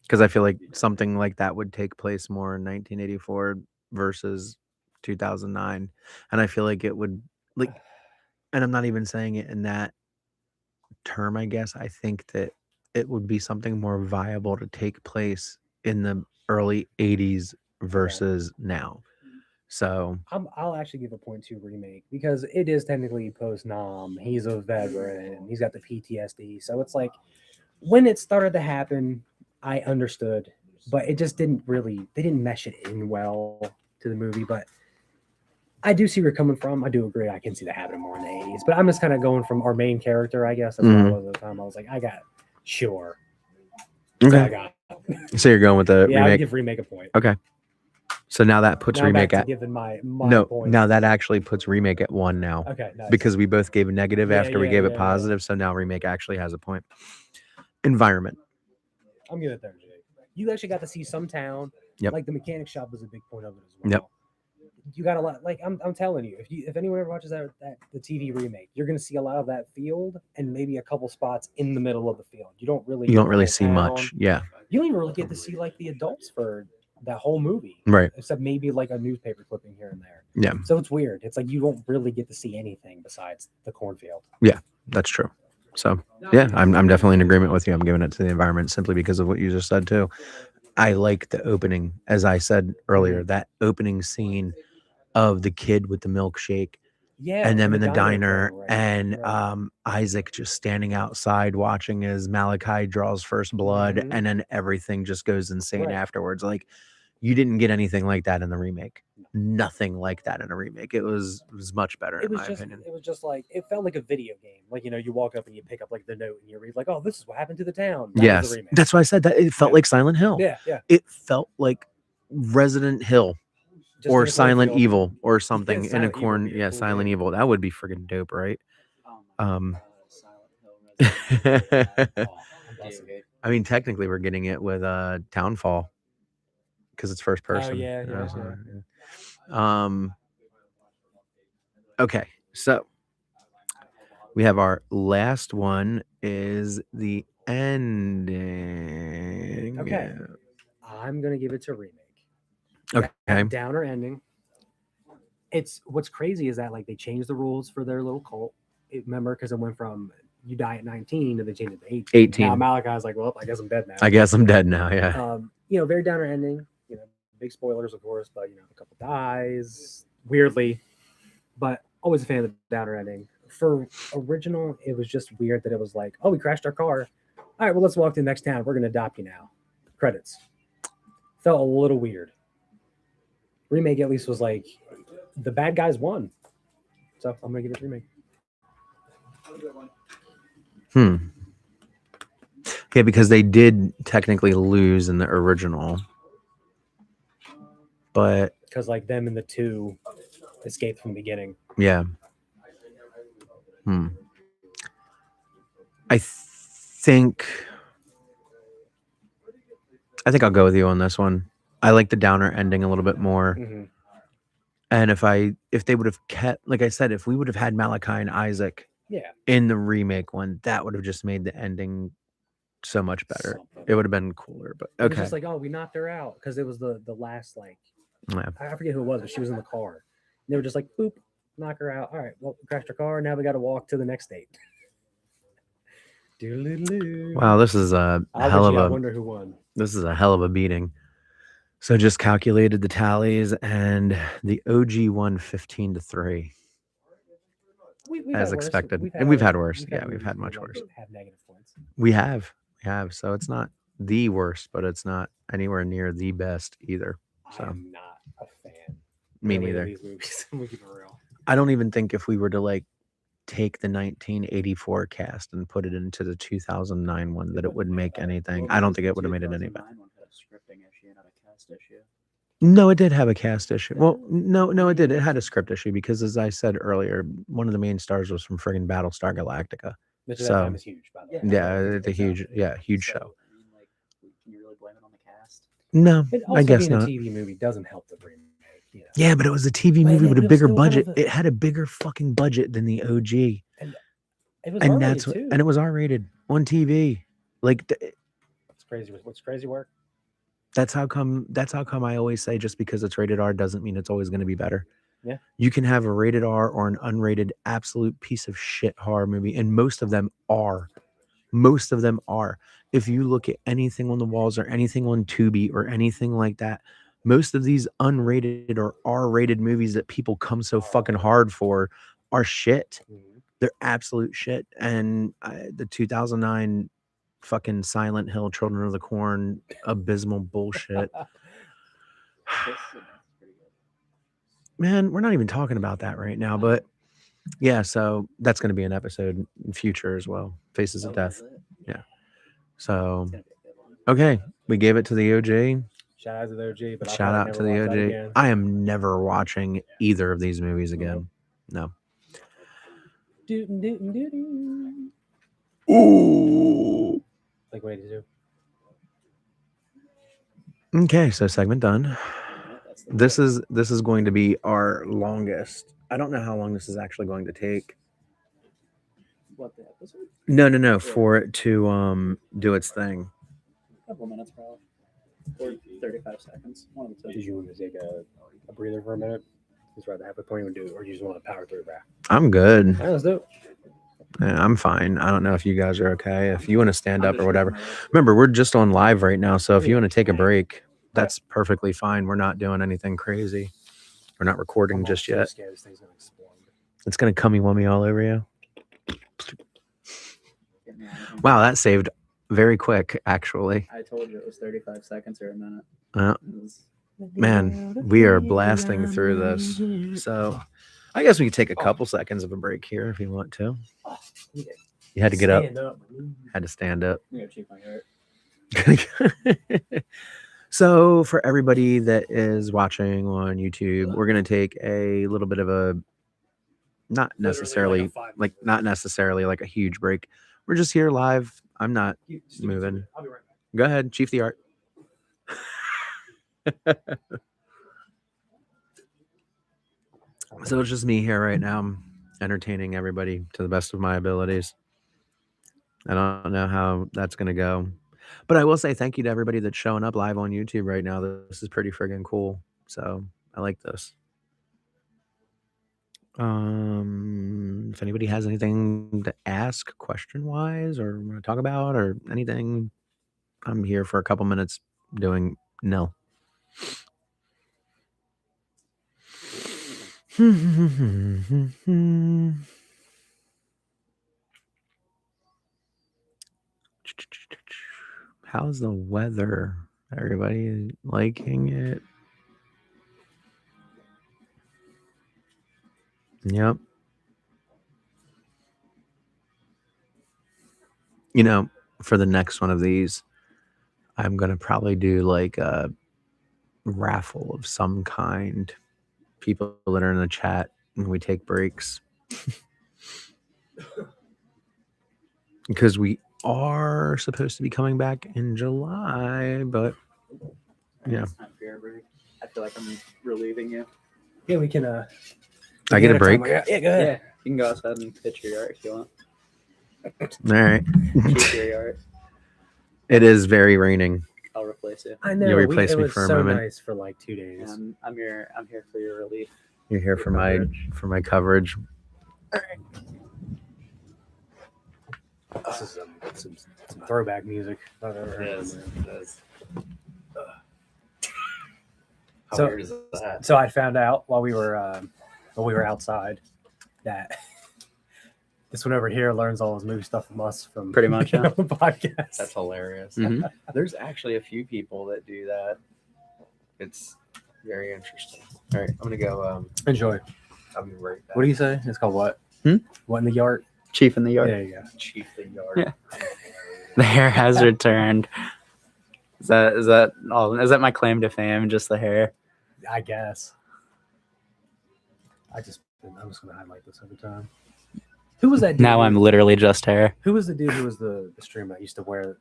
because I feel like something like that would take place more in 1984 versus 2009, and I feel like it would like. And I'm not even saying it in that term. I guess I think that it would be something more viable to take place in the early 80s versus now. So I'll actually give a point to remake because it is technically post Nam. He's a veteran. He's got the PTSD. So it's like when it started to happen, I understood, but it just didn't really. They didn't mesh it in well to the movie. But I do see where you're coming from. I do agree. I can see that happening more in the 80s. But I'm just kind of going from our main character, I guess. That's what I was at the time. I was like, I got sure. That's all I got. So you're going with the Yeah, I'll remake. give remake a point. Okay. So now that puts Now remake back to at giving my no. point. Now that actually puts remake at 1 now Okay, nice. because we both gave a negative Yeah, after we yeah, gave it yeah. positive. So now remake actually has a point. Environment. I'm good at that, Jake. You actually got to see some town. Yep. Like the mechanic shop was a big point of it as well. Yep. You got a lot. Like I'm telling you, if anyone ever watches that the TV remake, you're gonna see a lot of that field and maybe a couple spots in the middle of the field. You don't really See much. Yeah. You don't even really get to see like the adults for that whole movie, Right. except maybe like a newspaper clipping here and there. Yeah. So it's weird. It's like you don't really get to see anything besides the cornfield. That's true. So yeah, I'm definitely in agreement with you. I'm giving it to the environment simply because of what you just said too. I like the opening, as I said earlier, that opening scene of the kid with the milkshake Yeah. and them in the diner thing, right, and right. Isaac just standing outside watching as Malachi draws first blood Mhm. and then everything just goes insane Right. afterwards. Like you didn't get anything like that in the remake. Nothing like that in a remake. It was much better It in was my just opinion. it was just like it felt like a video game. Like you walk up and you pick up like the note and you read like, oh, this is what happened to the town. That was Yes. the remake. That's why I said that it felt Yeah. like Silent Hill. Yeah, yeah. It felt like Resident Hill Just or in a Silent cornfield. Evil or something in a Silent Evil corn. would be a Yeah, cool Silent game. Evil. That would be freaking dope, right? Oh my Um, God, Silent Hill. Resident Evil. Oh, I'm busting it. I mean, technically, we're getting it with Townfall because it's first person. yeah, you know, yeah, so, yeah. Okay, so we have our last one is the ending. Okay. I'm gonna give it to remake. Okay. Downer ending. It's what's crazy is that like they changed the rules for their little cult. Remember, because it went from you die at 19 and they changed it to 18. 18. Now Malachi's like, well, I guess I'm dead now. I guess I'm dead now. Yeah. Very downer ending. Big spoilers, of course, but the couple dies weirdly. But always a fan of the downer ending. For original, it was just weird that it was like, oh, we crashed our car. All right, well, let's walk to the next town. We're gonna adopt you now. Credits. Felt a little weird. Remake at least was like the bad guys won. So I'm gonna give it remake. Okay, because they did technically lose in the original, but Because like them and the two escaped from the beginning. yeah. I think I'll go with you on this one. I like the downer ending a little bit more. Mhm. And if they would have kept, like I said, if we would have had Malachi and Isaac Yeah. in the remake one, that would have just made the ending so much better. Something. It would have been cooler, but It was okay. just like, oh, we knocked her out because it was the last like Yeah. I forget who it was, but she was in the car. And they were just like, boop, knock her out. All right, well, we crashed her car. Now we got to walk to the next state. Wow, this is a hell of I a wonder who won. this is a hell of a beating. So just calculated the tallies, and the OG won 15-3. We've As had worse. expected. And we've had other- worse. Yeah, we've movies had where, much worse. Have negative points. We have. So it's not the worst, but it's not anywhere near the best either. So. I'm not a fan. Me really, of neither. These movies. We keep it real. I don't even think if we were to like take the 1984 cast and put it into the 2009 one that it would make anything. I don't think it would have made it any better. 2009 one had a scripting issue, not a cast issue. No, it did have a cast issue. Well, no, it did. It had a script issue because, as I said earlier, one of the main stars was from friggin' Battlestar Galactica. Which So, at that time is huge, by the way. Yeah, it's a huge So, show. I mean, like, can you really blame it on the cast? No, It I also guess being not. a TV movie doesn't help the remake. Yeah, but it was a TV But movie it with a was bigger still kind budget. of It had a bigger fucking budget than the OG. It was and R-rated that's what, too. and it was R-rated on TV. Like It's crazy. What's crazy work? that's how come I always say just because it's rated R doesn't mean it's always going to be better. Yeah. You can have a rated R or an unrated absolute piece of shit horror movie, and most of them are. Most of them are. If you look at anything on the walls or anything on Tubi or anything like that, most of these unrated or R-rated movies that people come so fucking hard for are shit. Mhm. They're absolute shit. And the 2009 fucking Silent Hill, Children of the Corn, abysmal bullshit. This is pretty good. Man, we're not even talking about that right now, but yeah, so that's going to be an episode in future as well. Faces of Oh, Death. is it? So, It's gonna be a good one. okay, we gave it to the OG. Shout out to the OG, but I'll Shout probably out never to the watch that OG. again. I am never watching either of these movies again. No. Dootin' dootin' doo-doo. Ooh. Like what to do? Okay, so segment done. Yeah, that's the This is going to be our longest. I don't know how long this is actually going to take. what the episode? No, for it to do its thing. A couple minutes probably. Or 35 seconds. One of the Did two. you want to take a breather for a minute? Just rather have a point and do it, or you just want to power through, bro? I'm good. All right, let's do it. Yeah, I'm fine. I don't know if you guys are okay. If you want to stand I'm up or just whatever. gonna- Remember, we're just on live right now, so if you Yeah. want to take a break, that's perfectly fine. We're not doing anything crazy. We're not recording I'm just so yet. scared this thing's gonna explode. It's gonna cummy wummy all over you. Get me out of here. Wow, that saved very quick, actually. I told you it was 35 seconds or a minute. Uh, It was- Man, we are blasting through this. So I guess we could take a couple seconds of a break here if you want to. You had to get up, Stand up. had to stand up. I'm gonna cheat my heart. So for everybody that is watching on YouTube, we're gonna take a little bit of a not necessarily like a huge break. We're just here live. I'm not moving. I'll be right back. Go ahead, Chief the Art. So it's just me here right now. I'm entertaining everybody to the best of my abilities. I don't know how that's going to go. But I will say thank you to everybody that's showing up live on YouTube right now. This is pretty friggin' cool. So I like this. If anybody has anything to ask question wise or want to talk about or anything, I'm here for a couple minutes doing nil. How's the weather? Everybody liking it? Yep. You know, for the next one of these, I'm going to probably do like a raffle of some kind. People that are in the chat when we take breaks. Because we are supposed to be coming back in July, but yeah. It's time for your break. I feel like I'm relieving you. Yeah, we can. I get a break. Yeah, go ahead. Yeah, you can go outside and pitch your yard if you want. All right. Cheat your yard. It is very raining. I'll replace you. I know. You'll replace it me was for a so moment. nice for like 2 days. I'm here for your relief. You're here for Coverage. my coverage. This is some throwback music. I've ever heard. How So- weird is that? So I found out while we were outside that this one over here learns all his movie stuff from us from Pretty much, yeah. the podcast. That's hilarious. Mhm. There's actually a few people that do that. It's very interesting. All right, I'm gonna go. Enjoy. I'll be right back. What do you say? It's called what? Hmm? What in the yard? Chief in the yard. There you go. Chief the yard. Yeah. The hair has returned. Is that my claim to fame? Just the hair. I guess. I'm just gonna highlight this every time. Who was that dude? Now I'm literally just hair. Who was the dude who was the streamer that used to wear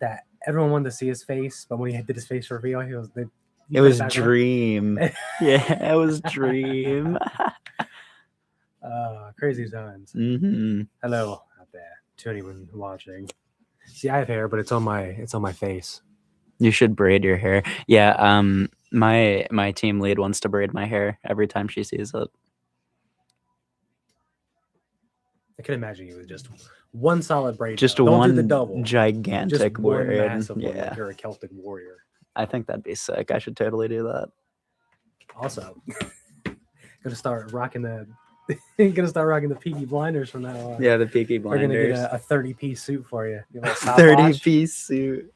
that? Everyone wanted to see his face, but when he did his face reveal, he was the. It was Dream. Yeah, it was Dream. Crazy times. Hmm. Hello out to anyone watching. See, I have hair, but it's on my face. You should braid your hair. Yeah. My team lead wants to braid my hair every time she sees it. I can imagine you with just one solid braid. Just though. Don't one do the double. gigantic Just one braid. massive one, Yeah, like you're a Celtic warrior. I think that'd be sick. I should totally do that. Also, gonna start rocking the Peaky Blinders from now on. Yeah, the Peaky We're gonna Blinders. get a 30-piece suit for you. You want a 30-piece suit.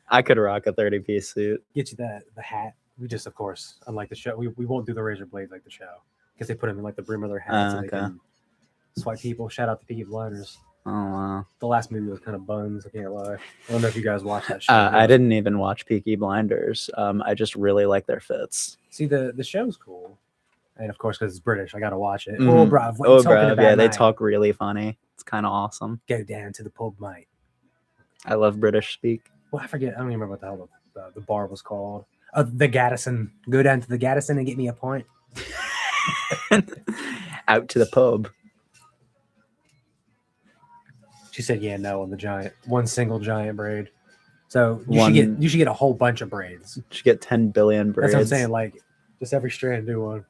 I could rock a 30-piece suit. Get you the hat. We just, of course, unlike the show, we won't do the razor blades like the show because they put them in like the brim of their hats so they Okay. can swipe people. Shout out to Peaky Blinders. Oh wow. The last movie was kind of buns. I can't lie. I don't know if you guys watched that show. I didn't even watch Peaky Blinders. I just really like their fits. See, the show's cool. And of course, because it's British, I got to watch it. Mhm. Oh, bruv. What Oh, you talking bro, about, yeah, they mate? talk really funny. It's kind of awesome. Go down to the pub, mate. I love British speak. Well, I forget. I don't even remember what the hell the bar was called. The Gaddison. Go down to the Gaddison and get me a pint. Out to the pub. She said, "Yeah, no," on the one single giant braid. So One- you should get a whole bunch of braids. Should get 10 billion braids. That's what I'm saying. Like, just every strand do one.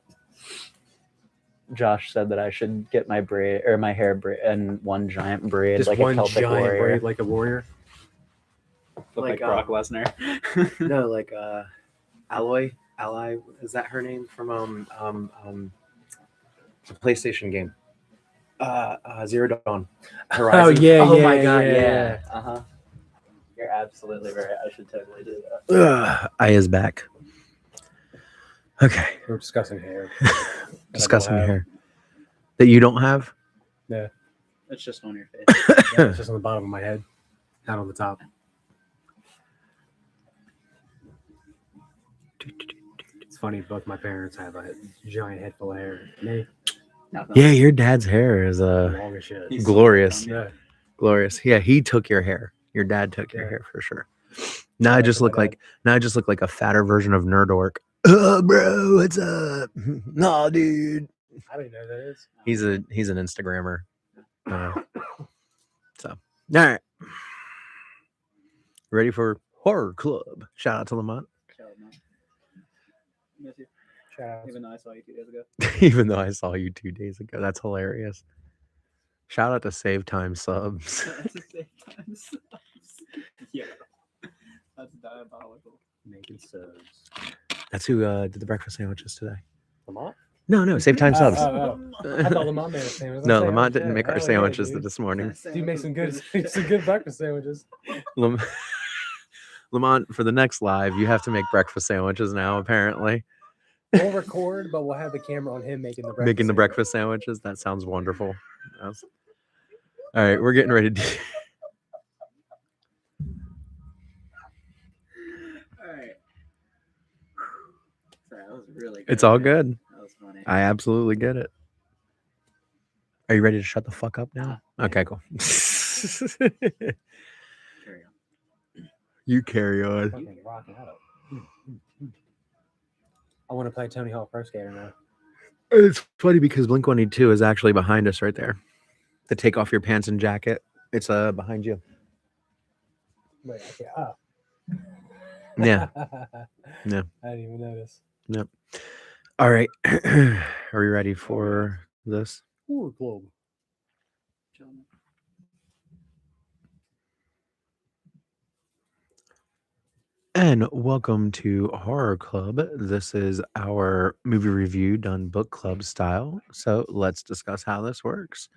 Josh said that I should get my braid or my hair braid and one giant braid, Just like one a Celtic giant warrior. braid like a warrior. Look Like, like Brock Lesnar. No, like Ally. Is that her name from the PlayStation game? Zero Dawn. Oh yeah, Oh yeah, my god, yeah. yeah. Uh-huh. You're absolutely right. I should totally do that. I is back. Okay. We're discussing hair. Discussing have. hair that you don't have. It's just on your face. Yeah, it's just on the bottom of my head, not on the top. It's funny. Both my parents have a giant head full of hair. Me, Yeah, your dad's hair is long as shit. He's- glorious. Yeah. Glorious. Yeah, he took your hair. Your dad took your Yeah. hair for sure. Now I Yeah, just my look dad. like a fatter version of Nerdork. Oh, bro, what's up? No, dude. I don't even know who that is. He's an Instagrammer. So, all right. Ready for Horror Club? Shout out to Lamont. Shout out. Even though I saw you 2 days ago. Even though I saw you 2 days ago, that's hilarious. Shout out to Save Time Subs. Yeah. That's diabolical. Making subs. That's who did the breakfast sandwiches today. Lamont? No, Save Time Subs. I thought Lamont made a sandwich. No, Lamont didn't make our sandwiches Dude. this morning. You make some good breakfast sandwiches. Lamont, for the next live, you have to make breakfast sandwiches now, apparently. We'll record, but we'll have the camera on him making the breakfast. Making the sandwich. breakfast sandwiches. That sounds wonderful. Yes. All right, we're getting ready to All right. Sorry, that was really good. It's all good. That was funny. I absolutely get it. Are you ready to shut the fuck up now? Yeah. Okay, cool. Carry on. You carry on. Fucking rocking out. I want to play Tony Hawk Pro Skater now. It's funny because Blink 182 is actually behind us right there. To take off your pants and jacket. It's behind you. Wait, I can't. Yeah. Yeah. I didn't even notice. All right. Are we ready for this? Horror Club. And welcome to Horror Club. This is our movie review done book club style. So let's discuss how this works.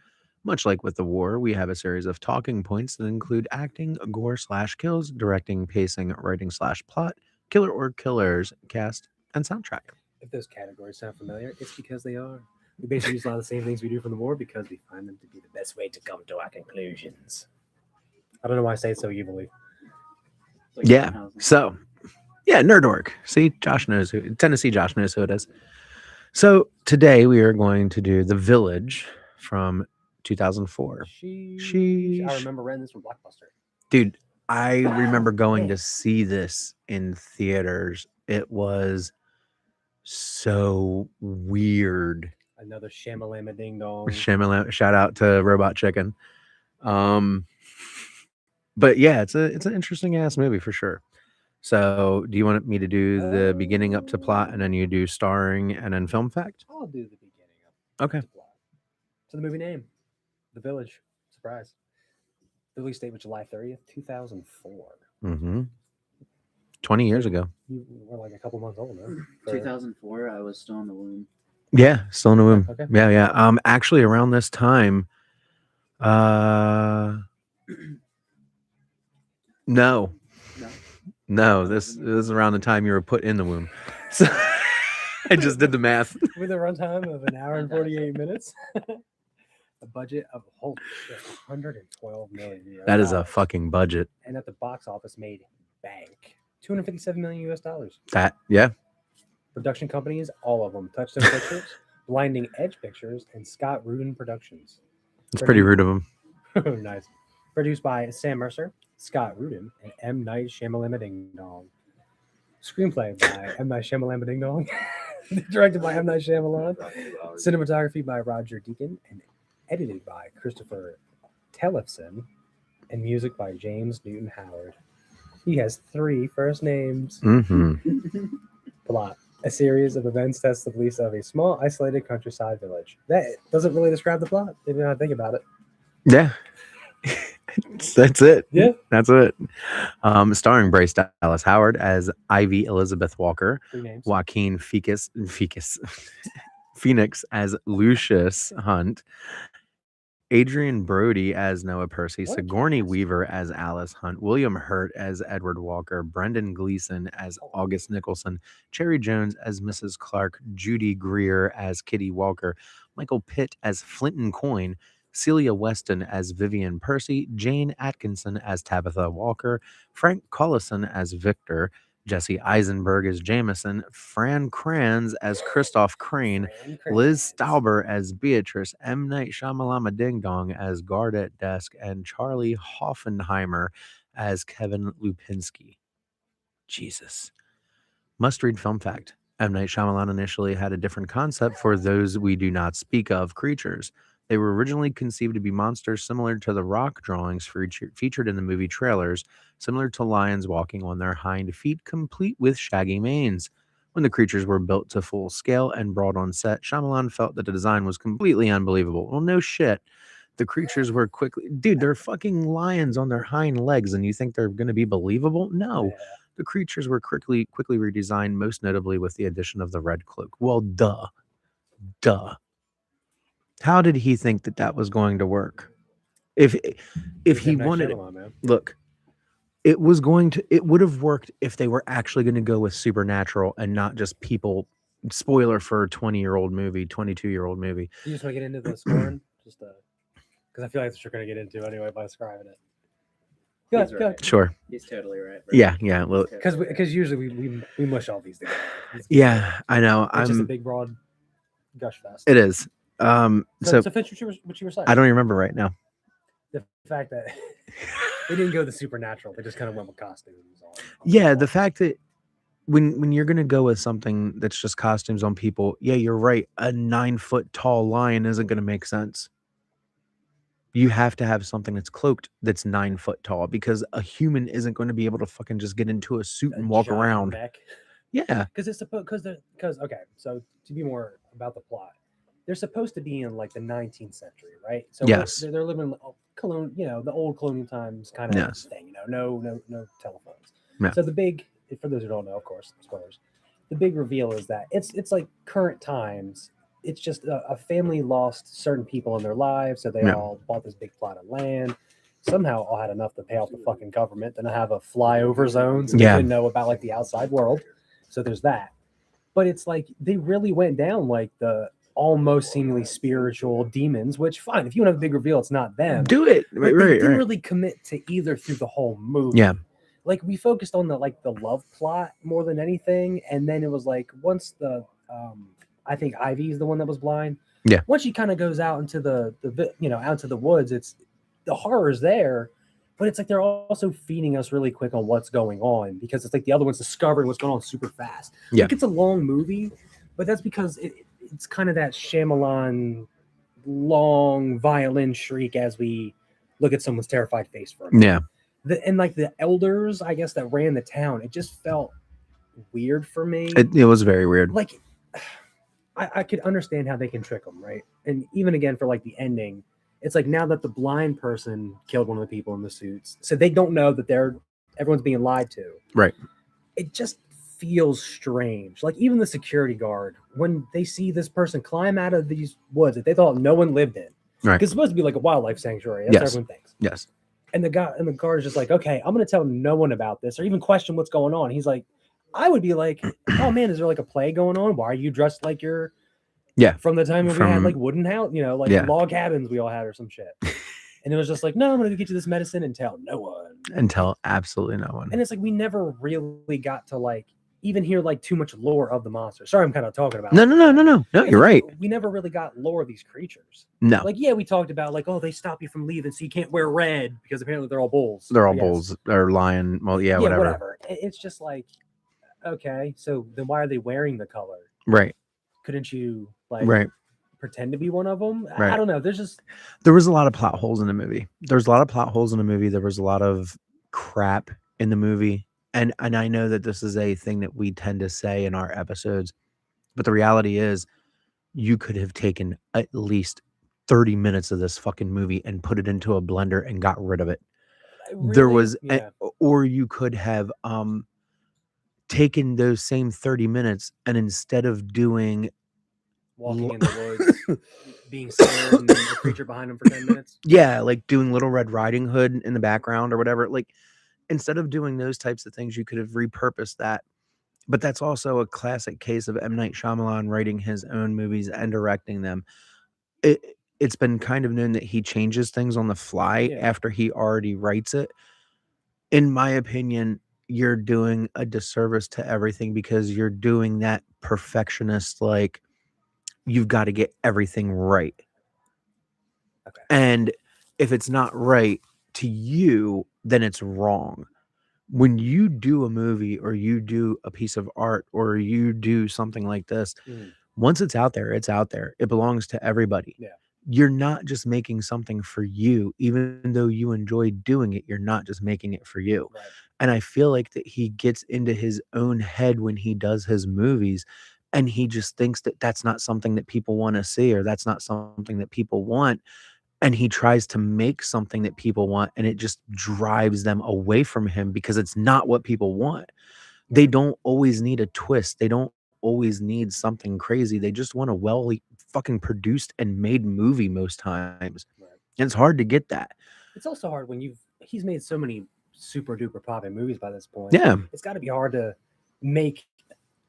Much like with The War, we have a series of talking points that include acting, gore/kills, directing, pacing, writing /plot, killer or killers, cast, and soundtrack. If those categories sound familiar, it's because they are. We basically use a lot of the same things we do from the war because we find them to be the best way to come to our conclusions. I don't know why I say it so evilly. Yeah. So, yeah, Nerdork. See, Josh knows who. Tennessee Josh knows who it is. So today we are going to do The Village from 2004. Sheesh. I remember renting this from Blockbuster. Dude, I remember going to see this in theaters. It was so weird. I Another shamalama ding dong. Shyamalan, shout out to Robot Chicken. But yeah, it's an interesting ass movie for sure. So, do you want me to do the beginning up to plot, and then you do starring, and then film fact? I'll do the beginning of Okay. the plot. So the movie name, The Village. Surprise. The release date was July 30th, 2004. Mm-hmm. 20 years ago. You were like a couple months old, no? 2004. I was still in the womb. Yeah, still in the womb. Okay. Yeah. Actually, around this time, no. This is around the time you were put in the womb. So I just did the math. With a runtime of an hour and 48 minutes. A budget of holy shit, 112 million. That is a fucking budget. And at the box office made bank. 257 million US dollars. Yeah. Production companies, all of them. Touchstone Pictures, Blinding Edge Pictures, and Scott Rudin Productions. It's pretty rude of him. Nice. Produced by Sam Mercer, Scott Rudin, and M. Night Shyamalan Ding Dong. Screenplay by M. Night Shyamalan Ding Dong. Directed by M. Night Shyamalan. Cinematography by Roger Deacon and edited by Christopher Tellefson. And music by James Newton Howard. He has 3 first names. Mm-hmm. Plot. A series of events test the police of a small, isolated countryside village. That doesn't really describe the plot if you don't think about it. Yeah. That's it. Yeah. That's it. Starring Bryce Dallas Howard as Ivy Elizabeth Walker, 3 names. Joaquin Phoenix as Lucius Hunt, Adrian Brody as Noah Percy, What a Sigourney cast. Weaver as Alice Hunt, William Hurt as Edward Walker, Brendan Gleeson as August Nicholson, Cherry Jones as Mrs. Clark, Judy Greer as Kitty Walker, Michael Pitt as Flinton Coyne, Celia Weston as Vivian Percy, Jane Atkinson as Tabitha Walker, Frank Collison as Victor, Jesse Eisenberg as Jameson, Fran Kranz as Christoph Crane, Liz Stauber as Beatrice, M. Night Shyamalama Ding Dong as Guard at Desk, and Charlie Hoffenheimer as Kevin Lupinski. Jesus. Must-read film fact. M. Night Shyamalan initially had a different concept for Those We Do Not Speak Of creatures. They were originally conceived to be monsters similar to the rock drawings featured in the movie trailers, similar to lions walking on their hind feet, complete with shaggy manes. When the creatures were built to full scale and brought on set, Shyamalan felt that the design was completely unbelievable. Well, no shit. The creatures were quickly... Dude, they're fucking lions on their hind legs, and you think they're going to be believable? No. Yeah. The creatures were quickly redesigned, most notably with the addition of the red cloak. Well, duh. How did he think that was going to work? If he M. Night wanted... Shyamalan, man. Look, it would have worked if they were actually going to go with supernatural and not just people. Spoiler for a 20-year-old movie, 22-year-old movie. You just want to get into the scoring? Just because I feel like that's what you're going to get into anyway by describing it. Go He's ahead, go right. ahead. Sure. He's totally right. Yeah. Well, Because usually we mush all these together. yeah, I know. It's just a big broad gush fest. It is. So finish what you were saying. I don't even remember right now. The fact that they didn't go the supernatural, they just kind of went with costumes. Yeah, the fact that when you're gonna go with something that's just costumes on people, yeah, you're right. A 9-foot tall lion isn't gonna make sense. You have to have something that's cloaked that's 9 foot tall, because a human isn't going to be able to fucking just get into a suit and walk around. Yeah. Because it's supposed okay, so to be more about the plot, they're supposed to be in like the 19th century, right? So Yes. they're living the old colonial times kind of Yes. thing, no telephones. Yeah. So the big, for those who don't know, of course, spoilers. The big reveal is that it's like current times. It's just a family lost certain people in their lives, so they Yeah. all bought this big plot of land. Somehow all had enough to pay off the fucking government and have a flyover zone, so they Yeah. didn't know about like the outside world. So there's that. But it's like they really went down like the almost seemingly spiritual demons, which fine, if you want to have a big reveal, it's not them. Do it. But Right, they right, didn't right. really commit to either through the whole movie. Yeah. Like we focused on the love plot more than anything, and then it was like once the I think Ivy is the one that was blind. Yeah. Once she kind of goes out into the out to the woods, it's the horror's there, but it's like they're also feeding us really quick on what's going on, because it's like the other one's discovering what's going on super fast. Yeah. Like it's a long movie, but that's because it's kind of that Shyamalan long violin shriek as we look at someone's terrified face for a minute. Yeah. And like the elders, I guess, that ran the town, it just felt weird for me. It was very weird. Like, I could understand how they can trick them, right? And even again for like the ending, it's like now that the blind person killed one of the people in the suits, so they don't know that everyone's being lied to. Right. It just feels strange. Like even the security guard, when they see this person climb out of these woods that they thought no one lived in, Right. because it's supposed to be like a wildlife sanctuary. That's what everyone thinks. Yes. And the guard is just like, okay, I'm going to tell no one about this or even question what's going on. He's like, I would be like, oh man, is there like a play going on? Why are you dressed like you're from the time when we had like wooden house, like log cabins we all had or some shit. And it was just like, no, I'm going to get you this medicine and tell no one. And tell absolutely no one. And it's like we never really got to like even hear like too much lore of the monster. Sorry, I'm kind of talking about No, you're right. We never really got lore of these creatures. No. Like, yeah, we talked about like, oh, they stop you from leaving, so you can't wear red because apparently they're all bulls. They're all bulls or lion. Well, yeah, whatever. It's just like, okay, so then why are they wearing the color? Right. Couldn't you like pretend to be one of them? Right. I don't know. There was a lot of plot holes in the movie. There's a lot of plot holes in the movie. There was a lot of crap in the movie. And I know that this is a thing that we tend to say in our episodes, but the reality is you could have taken at least 30 minutes of this fucking movie and put it into a blender and got rid of it. Really? There was, Yeah. or you could have taken those same 30 minutes and instead of doing walking in the woods, being scared, and then the creature behind him for 10 minutes. Yeah, like doing Little Red Riding Hood in the background or whatever. Like, instead of doing those types of things, you could have repurposed that. But that's also a classic case of M. Night Shyamalan writing his own movies and directing them. It's been kind of known that he changes things on the fly after he already writes it. In my opinion, you're doing a disservice to everything because you're doing that perfectionist, like, you've got to get everything right. Okay. And if it's not right to you, then it's wrong. When you do a movie or you do a piece of art or you do something like this, once it's out there, it's out there. It belongs to everybody. Yeah. You're not just making something for you, even though you enjoy doing it. You're not just making it for you. Right. And I feel like that he gets into his own head when he does his movies. And he just thinks that that's not something that people want to see or that's not something that people want. And he tries to make something that people want and it just drives them away from him because it's not what people want. They don't always need a twist. They don't always need something crazy. They just want a well fucking produced and made movie most times. Right. And it's hard to get that. It's also hard when he's made so many super duper popping movies by this point. Yeah. It's got to be hard to make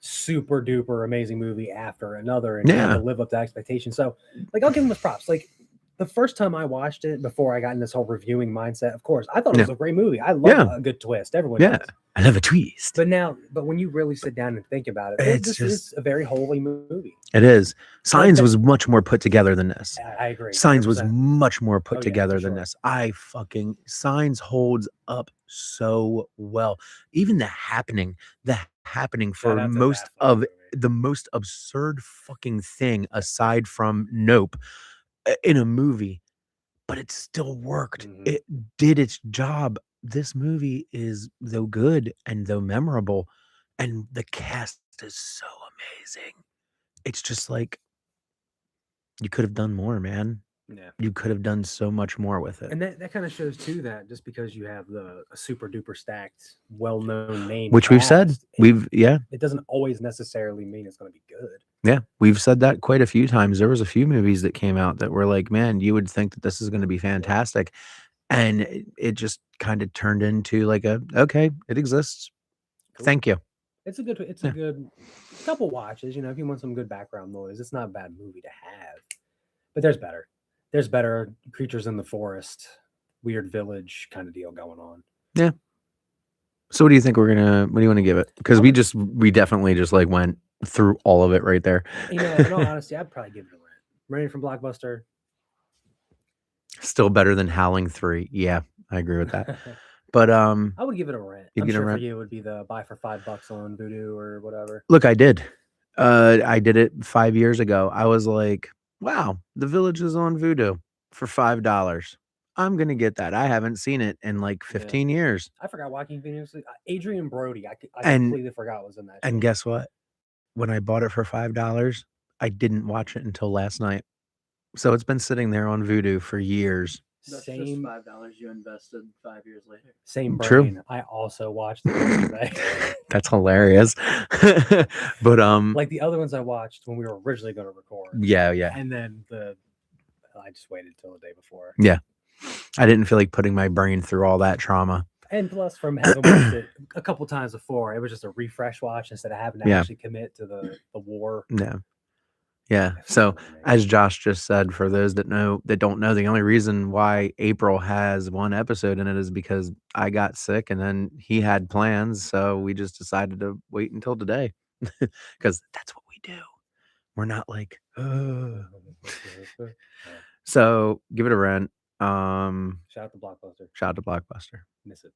super duper amazing movie after another and trying to live up to expectations. So like I'll give him his props. Like the first time I watched it before I got in this whole reviewing mindset, of course, I thought it was a great movie. I love a good twist. Everyone does. I love a twist. But when you really sit down and think about it, this is a very holy movie. It is. Signs was much more put together than this. I agree. Signs was 100%. much more put together than sure. this. Signs holds up so well. Even the happening for most of the most absurd fucking thing aside from Nope in a movie, but it still worked. Mhm. It did its job. This movie is though good and though memorable, and the cast is so amazing. It's just like you could have done more, man. Yeah. You could have done so much more with it. And that kind of shows too that just because you have a super duper stacked, well-known name, Which we've said. cast, it doesn't always necessarily mean it's going to be good. Yeah, we've said that quite a few times. There was a few movies that came out that were like, man, you would think that this is going to be fantastic. And it just kind of turned into like okay, it exists. Cool. Thank you. It's a good couple watches. If you want some good background noise, it's not a bad movie to have. But there's better. There's better creatures in the forest, weird village kind of deal going on. Yeah. So what do you think what do you want to give it? Because we definitely just like went through all of it right there. In all honesty, I'd probably give it a rent. Rented from Blockbuster. Still better than Howling 3. Yeah, I agree with that. But I would give it a rent. You'd I'm get a sure rent? for you it would be the buy for $5 on Vudu or whatever. Look, I did. I did it 5 years ago. I was like, wow, The Village is on Vudu for $5. I'm gonna get that. I haven't seen it in like 15 years. I forgot Joaquin Phoenix. Adrian Brody. I And- completely forgot was in that. And shit. guess what? When I bought it for $5, I didn't watch it until last night. So it's been sitting there on Vudu for years. Same $5 you invested 5 years later. same True. brain. I also watched it yesterday. That's hilarious. But Like the other ones I watched when we were originally going to record. yeah. And then I just waited till the day before. I didn't feel like putting my brain through all that trauma. And plus, from having watched it a couple times before, it was just a refresh watch instead of having to Yeah. actually commit to the war. No. Yeah. So as Josh just said, for those that don't know, the only reason why April has one episode in it is because I got sick and then he had plans. So we just decided to wait until today because that's what we do. We're not like, "Ugh." So give it a rent. Shout out to Blockbuster. Shout out to Blockbuster. Miss it.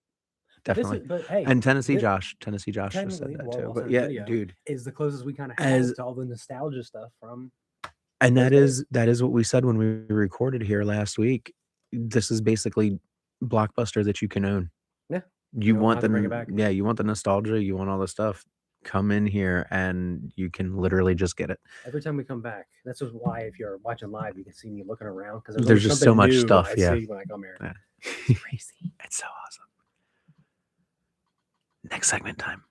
But this Definitely. but hey, And Tennessee this Josh just said technically, that well, too. also But in yeah, video, dude. is the closest we kind of have As- to all the nostalgia stuff from. And Those that is what we said when we recorded here last week. This is basically Blockbuster that you can own. Yeah. You don't want have the to bring it back. yeah, you want the nostalgia, you want all the stuff. Come in here and you can literally just get it. Every time we come back, that's just why if you're watching live, you can see me looking around because There's just so much stuff, I yeah. see when I come here. Yeah. It's crazy. It's so awesome. Next segment time.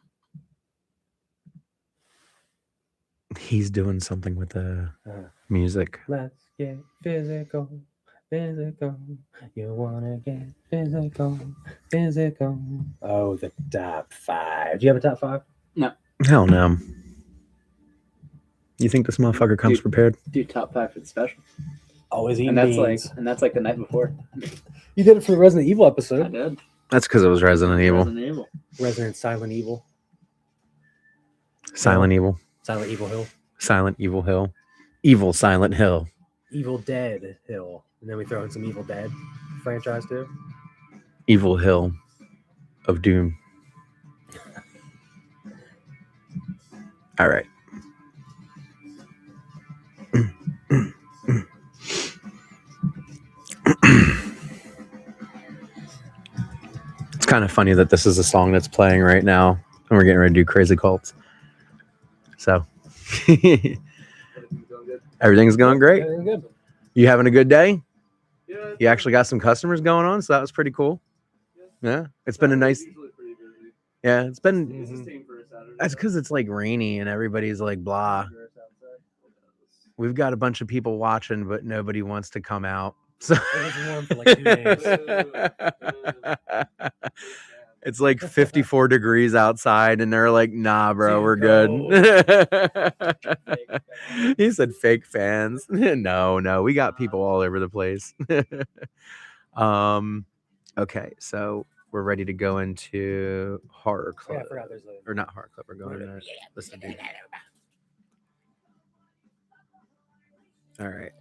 He's doing something with the music. Let's get physical, physical. You wanna get physical, physical. Oh, the top 5. Do you have a top 5? Hell no. You think this motherfucker comes Dude. prepared? Do top 5 for the special. Always eating And that's beans. like the night before. You did it for the Resident Evil I episode. did. That's because it was Resident Evil. Resident Evil. Resident Silent Evil. Silent Evil. Silent Evil Hill. Silent Evil Hill. Evil Silent Hill. Evil Dead Hill. And then we throw in some Evil Dead franchise too. Evil Hill of Doom. All right. It's kind of funny that this is a song that's playing right now and we're getting ready to do Crazy Cults. So everything's going great. Everything good. You having a good day? Yeah, You actually got some customers going on, so that was pretty cool. Yeah. It's been a nice yeah, it's been that's because it's like rainy and everybody's like blah. We've got a bunch of people watching, but nobody wants to come out. So It was warm for like 2 days. it's like 54 degrees outside, and they're like, nah, bro, Dude, we're good. He said fake fans. No, we got people all over the place. Okay, so we're ready to go into horror Yeah, club. I forgot there's a Or not horror club, we're going into listen to all right.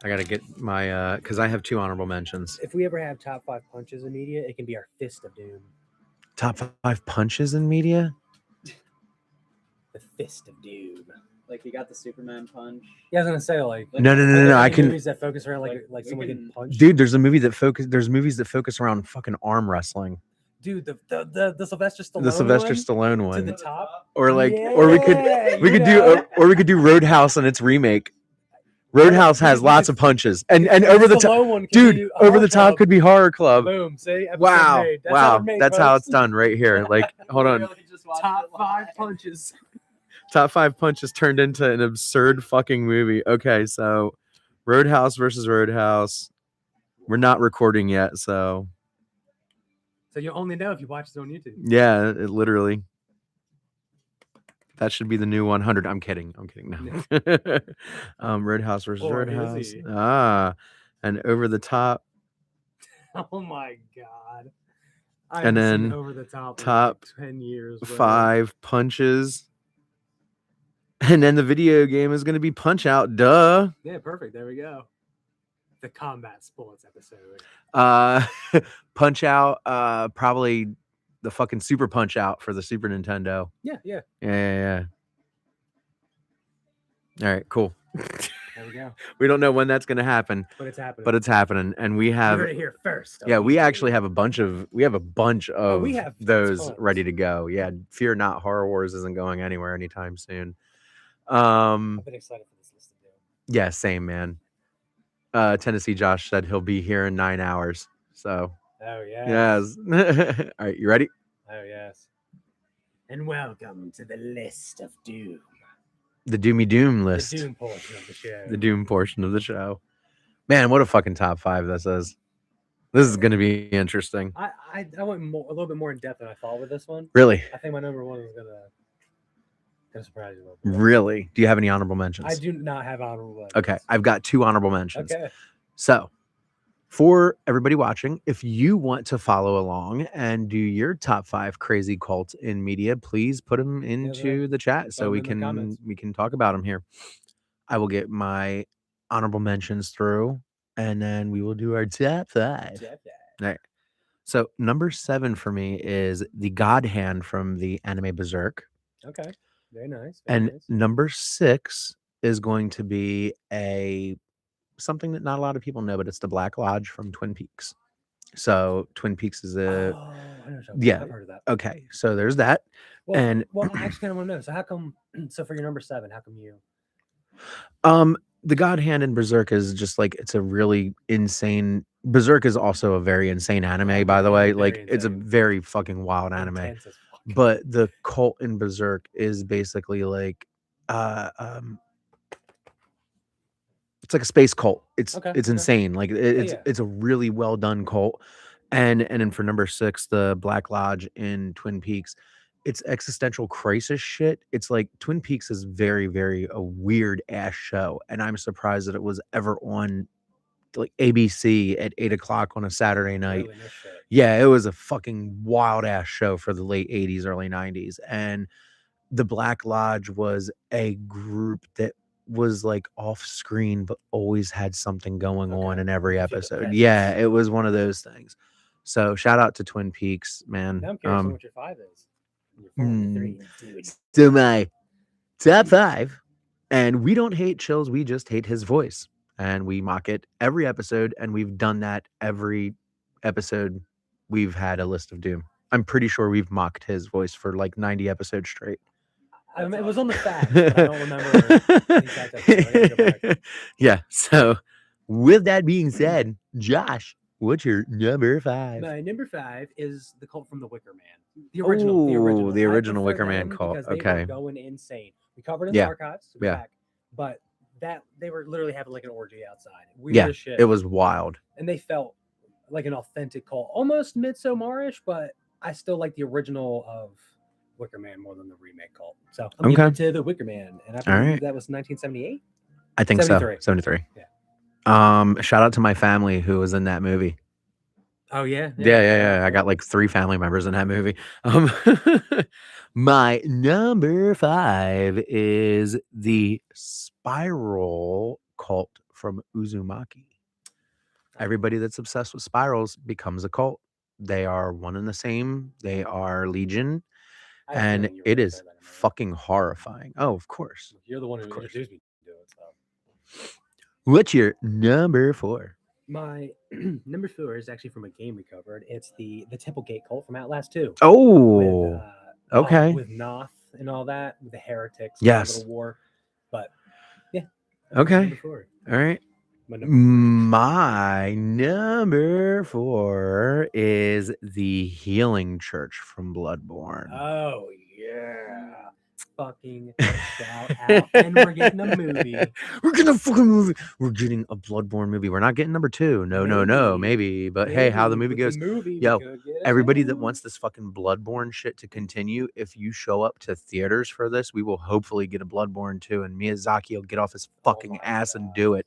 I gotta get my because I have 2 honorable mentions. If we ever have top 5 punches in media, it can be our Fist of Doom. Top 5 punches in media. The Fist of Doom. Like you got the Superman punch. Yeah, I was gonna say like No. are I there can, movies that focus around like we someone can- getting punched. dude. There's movies that focus around fucking arm wrestling. Dude, the Sylvester Stallone. The Sylvester one Stallone to one, the top. or like, Yeah, or we you could know. do Roadhouse and its remake. Roadhouse has lots of punches, and over the top, Stallone one could dude. be Over the Horror top Club. could be Horror Club. Boom. See? Episode Wow, made. That's how wow, they're made, that's how folks. it's done right here. Like, hold on, Top 5 punches. top 5 punches turned into an absurd fucking movie. Okay, so Roadhouse versus Roadhouse. We're not recording yet, so So you'll only know if you watch it on YouTube. yeah, it literally. That should be the new 100. I'm kidding. No. Roadhouse versus Or is Roadhouse. he? And Over the Top. Oh my god. I And haven't seen then over the top in top like 10 years. bro. 5 punches. And then the video game is going to be Punch Out. Duh. Yeah, perfect. There we go. The combat sports episode. Punch Out. Probably the fucking Super Punch Out for the Super Nintendo. Yeah. Yeah. All right, cool. There we go. We don't know when that's gonna happen, But it's happening. but it's happening, and we you have heard it here first. on yeah, we YouTube. actually have a bunch of we have those tons. ready to go. Yeah, Fear Not, Horror Wars isn't going anywhere anytime soon. I've been excited for this list to do. Yeah, same man. Tennessee Josh said he'll be here in 9 hours. So Oh yeah. yes. All right, you ready? Oh yes. And welcome to the list of doom. The Doomy Doom list. The doom portion of the show. The Doom portion of the show. Man, what a fucking top 5 this is. This is gonna be interesting. I went a little bit more in depth than I thought with this one. Really? I think my number one is gonna surprise you a little bit. Really? Do you have any honorable mentions? I do not have honorable mentions. Okay, I've got 2 honorable mentions. Okay. So, for everybody watching, if you want to follow along and do your top 5 crazy cults in media, please put them into the chat so them we in the comments. can talk about them here. I will get my honorable mentions through, and then we will do our top 5. All right. So number 7 for me is the God Hand from the anime Berserk, Okay. Very nice. and Very nice. number 6 is going to be something that not a lot of people know, but it's the Black Lodge from Twin Peaks. So Twin Peaks is Oh, I a know what you're talking about. yeah. I've heard of that. okay. So there's that. Well, and- well, I actually kind of want to know. So how come? So for your number 7, how come you? The God Hand in Berserk is just like it's a really insane. Berserk is also a very insane anime, by the way. Very Like it's a insane. very fucking wild anime. Intense as fuck. But the cult in Berserk is basically like it's like a space cult. It's Okay, it's okay. insane. Like it's yeah. it's a really well done cult. And then for number 6, the Black Lodge in Twin Peaks, it's existential crisis shit. It's like Twin Peaks is very, very a weird ass show, and I'm surprised that it was ever on like ABC at 8 o'clock on a Saturday night. Really, no shit. Yeah, it was a fucking wild ass show for the late 80s, early 90s. And the Black Lodge was a group that was like off screen, but always had something going on Okay. in every I feel the episode. presence. Yeah, it was one of those things. So shout out to Twin Peaks, man. Now I'm curious what your 5 is. Your 4 and your 3. Dude. So my top 5, and we don't hate Chills, we just hate his voice. And we mock it every episode, and we've done that every episode we've had a list of doom. I'm pretty sure we've mocked his voice for like 90 episodes straight. I mean, it was on the facts, but I don't remember the exact episode. I gotta go back. Yeah. So with that being said, Josh, what's your number 5? My number 5 is the cult from the Wicker Man. The original. The original. Oh, the I original prefer Wicker Man them cult. because they Okay. were going insane. We covered in Yeah. the archives. So we're Yeah. back. But that they were literally having like an orgy outside. Weird Yeah, as shit. It was wild. And they felt like an authentic cult, almost Midsommar-ish, but I still like the original of Wicker Man more than the remake cult. So I'm Okay. into the Wicker Man, and I believe right. that was 1978. I think 73. so. 73. Yeah. Shout out to my family who was in that movie. Oh yeah, Yeah. I got like 3 family members in that movie. My number 5 is the Spiral cult from Uzumaki. Everybody that's obsessed with spirals becomes a cult. They are one and the same. They are legion, I had a and feeling you were it gonna is say that in a minute. fucking horrifying. Oh, of course. You're the one who of course. introduced me to it. So What's your number 4? my number 4 is actually from a game we covered. It's the Templegate cult from Outlast 2. Oh, okay. With Noth and all that, with the heretics. Yes. Little war. But yeah. Okay. Number 4. all right. My number 4. My number 4 is the Healing Church from Bloodborne. Oh yeah. Fucking shout out. And we're getting a movie. We're getting a fucking movie. We're getting a Bloodborne movie. We're not getting number 2. No, maybe. But hey, how the movie goes. Yo, everybody that wants this fucking Bloodborne shit to continue, if you show up to theaters for this, we will hopefully get a Bloodborne 2, and Miyazaki will get off his fucking ass and do it.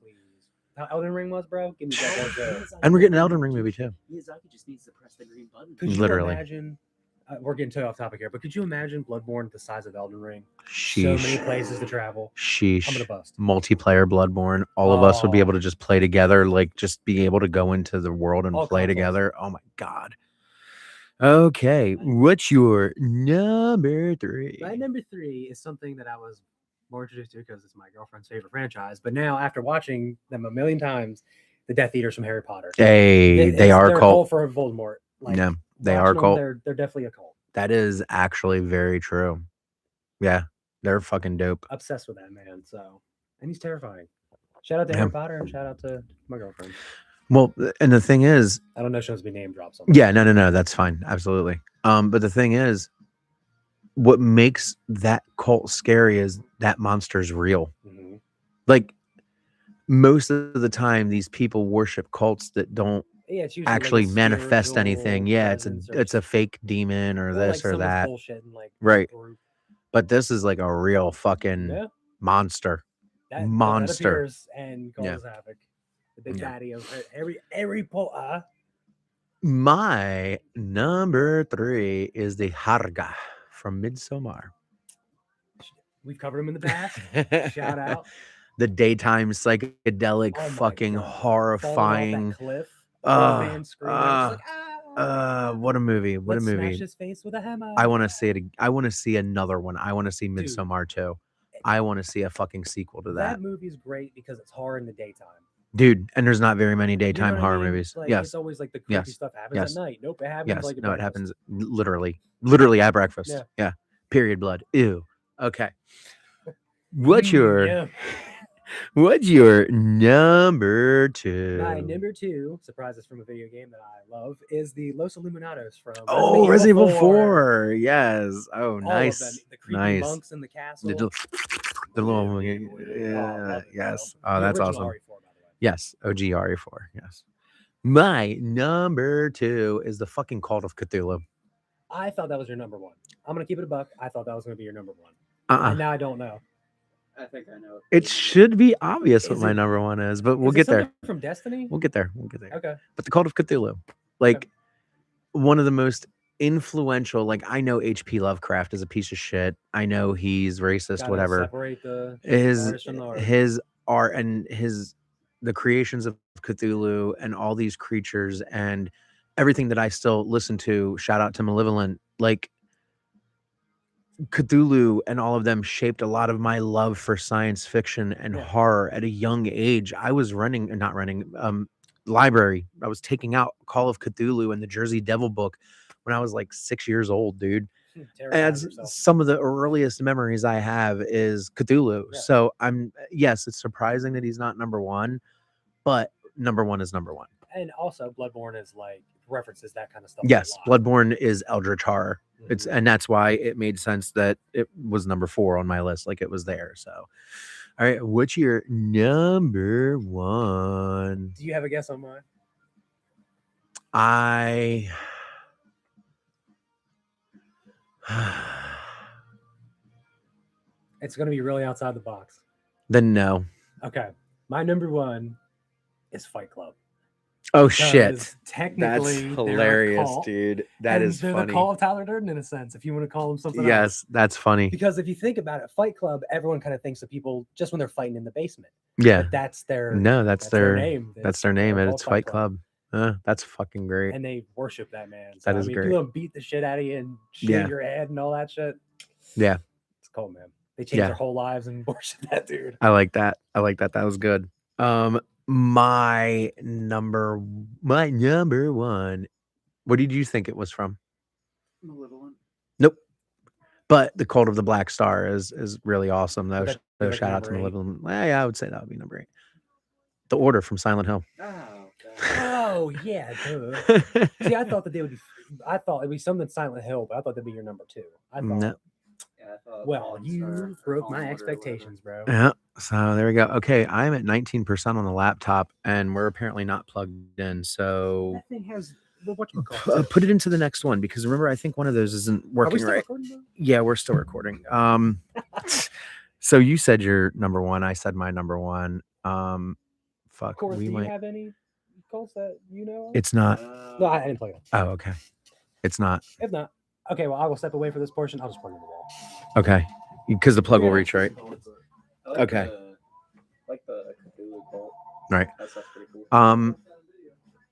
How Elden Ring was, bro? Give me that one show. And we're getting an Elden Ring movie too. Miyazaki just needs to press the green button. Could you Literally. imagine? We're getting totally off topic here, but could you imagine Bloodborne the size of Elden Ring? So Sheesh. many places to travel. I'm Sheesh. gonna bust. Multiplayer Bloodborne. All of us would be Oh. able to just play together, like just be able to go into the world and All play consoles. together. Oh my god. Okay, what's your number 3? My number 3 is something that I was more introduced to because it's my girlfriend's favorite franchise. But now, after watching them a million times, the Death Eaters from Harry Potter. Hey, they are they're a cult. for Voldemort. Like, No, they watching are them, cult. They're definitely a cult. That is actually very true. Yeah, they're fucking dope. Obsessed with that man. So, and he's terrifying. Shout out to Yeah. Harry Potter and shout out to my girlfriend. Well, and the thing is, I don't know if she wants to be name dropped. yeah, no, that's fine, absolutely. But the thing is, what makes that cult scary is that monster's real. Mhm. Like most of the time, these people worship cults that don't Yeah, it's usually like a actually manifest anything. spiritual Yeah, presence it's a fake demon or this like or someone's that. bullshitting, like Right. group. But this is like a real fucking Yeah, monster. that Monster. appears and causes havoc. The big Yeah. baddie of every My number 3 is the Harga from Midsommar. We've covered him in the past. Shout out. The daytime psychedelic, Oh my fucking God. Falling off horrifying. that cliff. The old Uh, man screaming. I was like, what a movie! What let's a smash movie! his face with a hammer. I want to see it. I want to see another one. I want to see Dude. Midsommar 2. I want to see a fucking sequel to that, That movie's great because it's horror in the daytime. dude. And there's not very many You know daytime what I horror mean? movies. Like, Yes, it's always like the creepy Yes. stuff happens Yes. at night. Nope, it happens yes. like at No, it breakfast. happens literally at breakfast. Yeah. Yeah. Period. Blood. Ew. Okay. What's your Yeah. What's your number 2? My number 2, surprises from a video game that I love, is the Los Illuminados from Oh, Resident Evil 4. Yes. Oh, All nice. of them. The creepy Nice. monks in the castle. The little, Oh, yeah, love it, yes. bro. Oh, The that's original awesome. RE4, by the way. Yes, OG RE4. Yes. My number 2 is the fucking Cult of Cthulhu. I thought that was your number 1. I'm gonna keep it a buck. I thought that was gonna be your number 1. Uh-uh. And now I don't know. I think I know. It should be obvious what Is my it- number 1 is, but we'll Is it get there. something from Destiny? We'll get there. We'll get there. Okay. But the Cult of Cthulhu, like one of the most influential. Like I know H.P. Lovecraft is a piece of shit. I know he's racist, Gotta whatever. Separate the His artist from the art. his art and the creations of Cthulhu and all these creatures and everything that I still listen to. Shout out to Malevolent. Like Cthulhu and all of them shaped a lot of my love for science fiction and Yeah. horror at a young age. I was library. I was taking out Call of Cthulhu and the Jersey Devil book when I was like 6 years old, dude. Terrifying And yourself. some of the earliest memories I have is Cthulhu. Yeah. So yes, it's surprising that he's not number 1, but number 1 is number 1. And also, Bloodborne is like references that kind of stuff. Yes, a lot. Bloodborne is Eldritch horror. It's Mhm. and that's why it made sense that it was number 4 on my list, like it was there. So, all right, what's your number 1? Do you have a guess on mine? I It's gonna be really outside the box. then no. Okay. My number 1 is Fight Club. Oh shit, Because Technically, that's they're a hilarious, cult, dude. That and is they're funny. the call of Tyler Durden in a sense, if you want to call them something else. Yes, that's funny. Because if you think about it, Fight Club, everyone kind of thinks of people just when they're fighting in the basement. Yeah, But that's their no, that's their name. that's their name, and called it's Fight Club. That's fucking great. And they worship that man. So, That is great. People beat the shit out of you and shave Yeah. your head and all that shit. Yeah. It's cool, man. They change Yeah. their whole lives and worship that dude. I like that. That was good. My number 1. What did you think it was from? Malevolent. Nope. But the Cult of the Black Star is really awesome though. Would that So be like shout out to number 8? Malevolent. Yeah, I would say that would be number 8. The Order from Silent Hill. Oh, Oh yeah, duh. See, I thought that they would be. I thought it'd be something Silent Hill, but I thought that'd be your number 2. I thought. No. Well, you broke my expectations, bro. Yeah. So there we go. Okay, I'm at 19% on the laptop, and we're apparently not plugged in. So That thing has the whatchamacallit. put it into the next one because remember, I think one of those isn't Are we working still right. recording though? Yeah, we're still recording. So you said your number 1. I said my number 1. Fuck. Course, We do you might. have any Colts that you know? of? It's not. No, I didn't play them. Oh, okay. It's not. If not, okay. Well, I will step away for this portion. I'll just plug in the wall. Okay. Because the plug will Yeah. reach, right? Okay. Like the Cthulhu cult. Right. That stuff's pretty cool.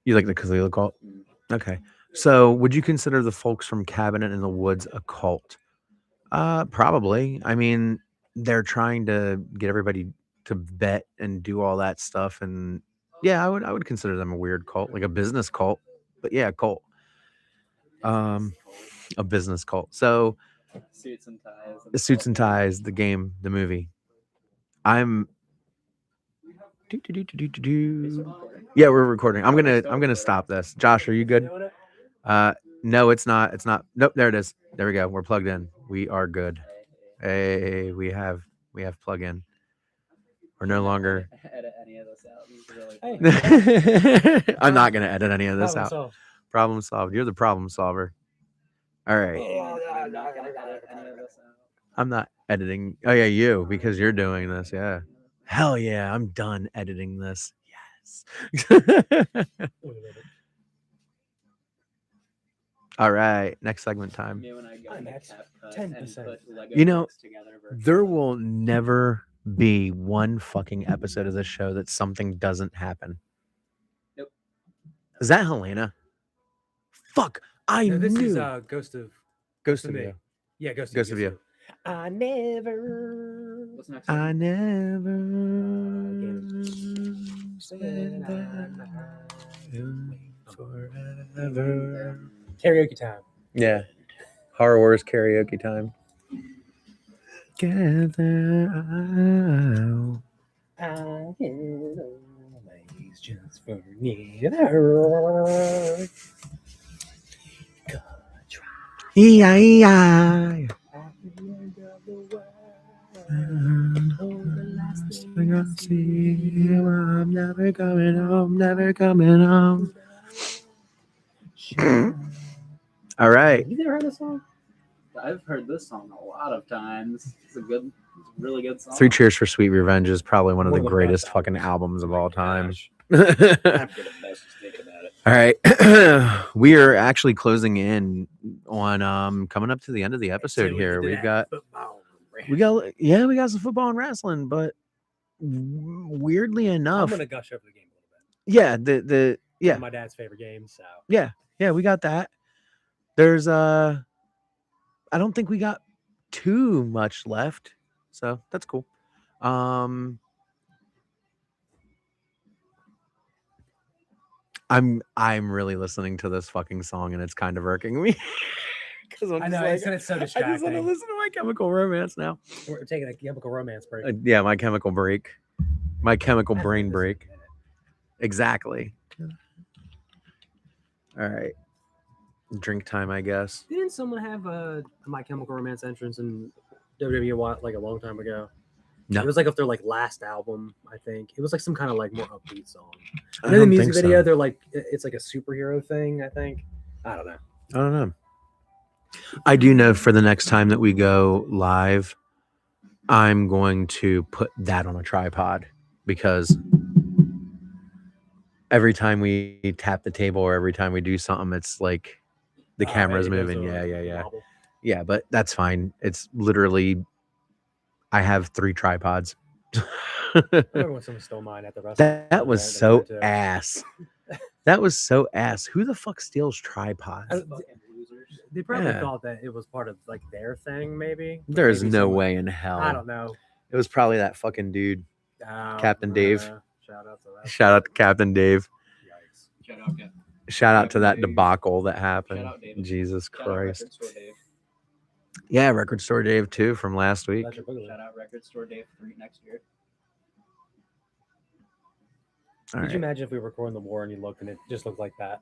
You like the Cthulhu cult? Mm. Okay. So, would you consider the folks from Cabinet in the Woods a cult? Probably. I mean, they're trying to get everybody to bet and do all that stuff, and yeah, I would consider them a weird cult, like a business cult. But yeah, a cult. A business cult. So, Suits and ties. the Suits and Ties, the game, the movie. I'm. Yeah, we're recording. I'm gonna stop this. Josh, are you good? Doing it? No, it's not. It's not. Nope, there it is. There we go. We're plugged in. We are good. Hey, we have plug in. We're no longer. Edit any of this out. This is really Hey. I'm not gonna edit any of this Problem out. solved. Problem solved. You're the problem solver. All right. I'm not gonna edit any of this out. I'm not editing. Oh yeah, you, because you're doing this. Yeah. Hell yeah, I'm done editing this. Yes. All right, next segment time. Me when I go I'm to at Cap Cut 10%. and put Lego You know, bricks together versus There will never be one fucking episode of this show that something doesn't happen. Nope. Is that Helena? Fuck, I No, this knew. is Ghost of Ghost to of me. You. Yeah, Ghost Ghost of of You. You. I never. What's next? I one? never said said that I would forever. Karaoke time. Yeah. Horror Wars karaoke time. Together out. I will always just forget. E-I-E-I. I'm never coming home, never coming home. All right. You never heard this song? I've heard this song a lot of times. It's a really good song. Three Cheers for Sweet Revenge is probably one of the One of the greatest best fucking albums. albums of all time. Gosh. All I'm good at this, just thinking about it. right. We are actually closing in on coming up to the end of the episode here. We got some football and wrestling, but weirdly I'm enough, gonna gush over the game a little bit. yeah, the One of my dad's favorite games. So yeah, we got that. There's I don't think we got too much left, so that's cool. I'm really listening to this fucking song and it's kind of irking me. Because I know it's so I just want to distracting. listen to My Chemical Romance now. We're taking a chemical romance break. Yeah, my chemical break, my chemical brain break. Exactly. All right, drink time, I guess. Didn't someone have a My Chemical Romance entrance in WWE like a long time ago? No. It was like of their like last album, I think. It was like some kind of like more upbeat song. I And in the don't music think video, so. they're like it's like a superhero thing, I think. I don't know. I don't know. I do know for the next time that we go live, I'm going to put that on a tripod because every time we tap the table or every time we do something, it's like the camera's moving. Yeah. Yeah, but that's fine. It's literally, I have 3 tripods. I remember when someone stole mine at the restaurant. That was They so were too. ass. That was so ass. Who the fuck steals tripods? I- Fucking losers. They probably Yeah. thought that it was part of like their thing, maybe. but There is maybe no someone- way in hell. I don't know. It was probably that fucking dude. Captain Oh, Dave. Shout out to that. Shout out to Captain Dave. Yikes. Shout out, Cap. Shout out to that Captain Dave. debacle that happened. Shout out, David. Jesus Shout out Christ. Record Store Dave. Yeah, Record Store Dave too from last week. That's your boogaloo. Shout out Record Store Dave 3 next year. All Could you right. imagine if we were recording the war and you looked and it just looked like that?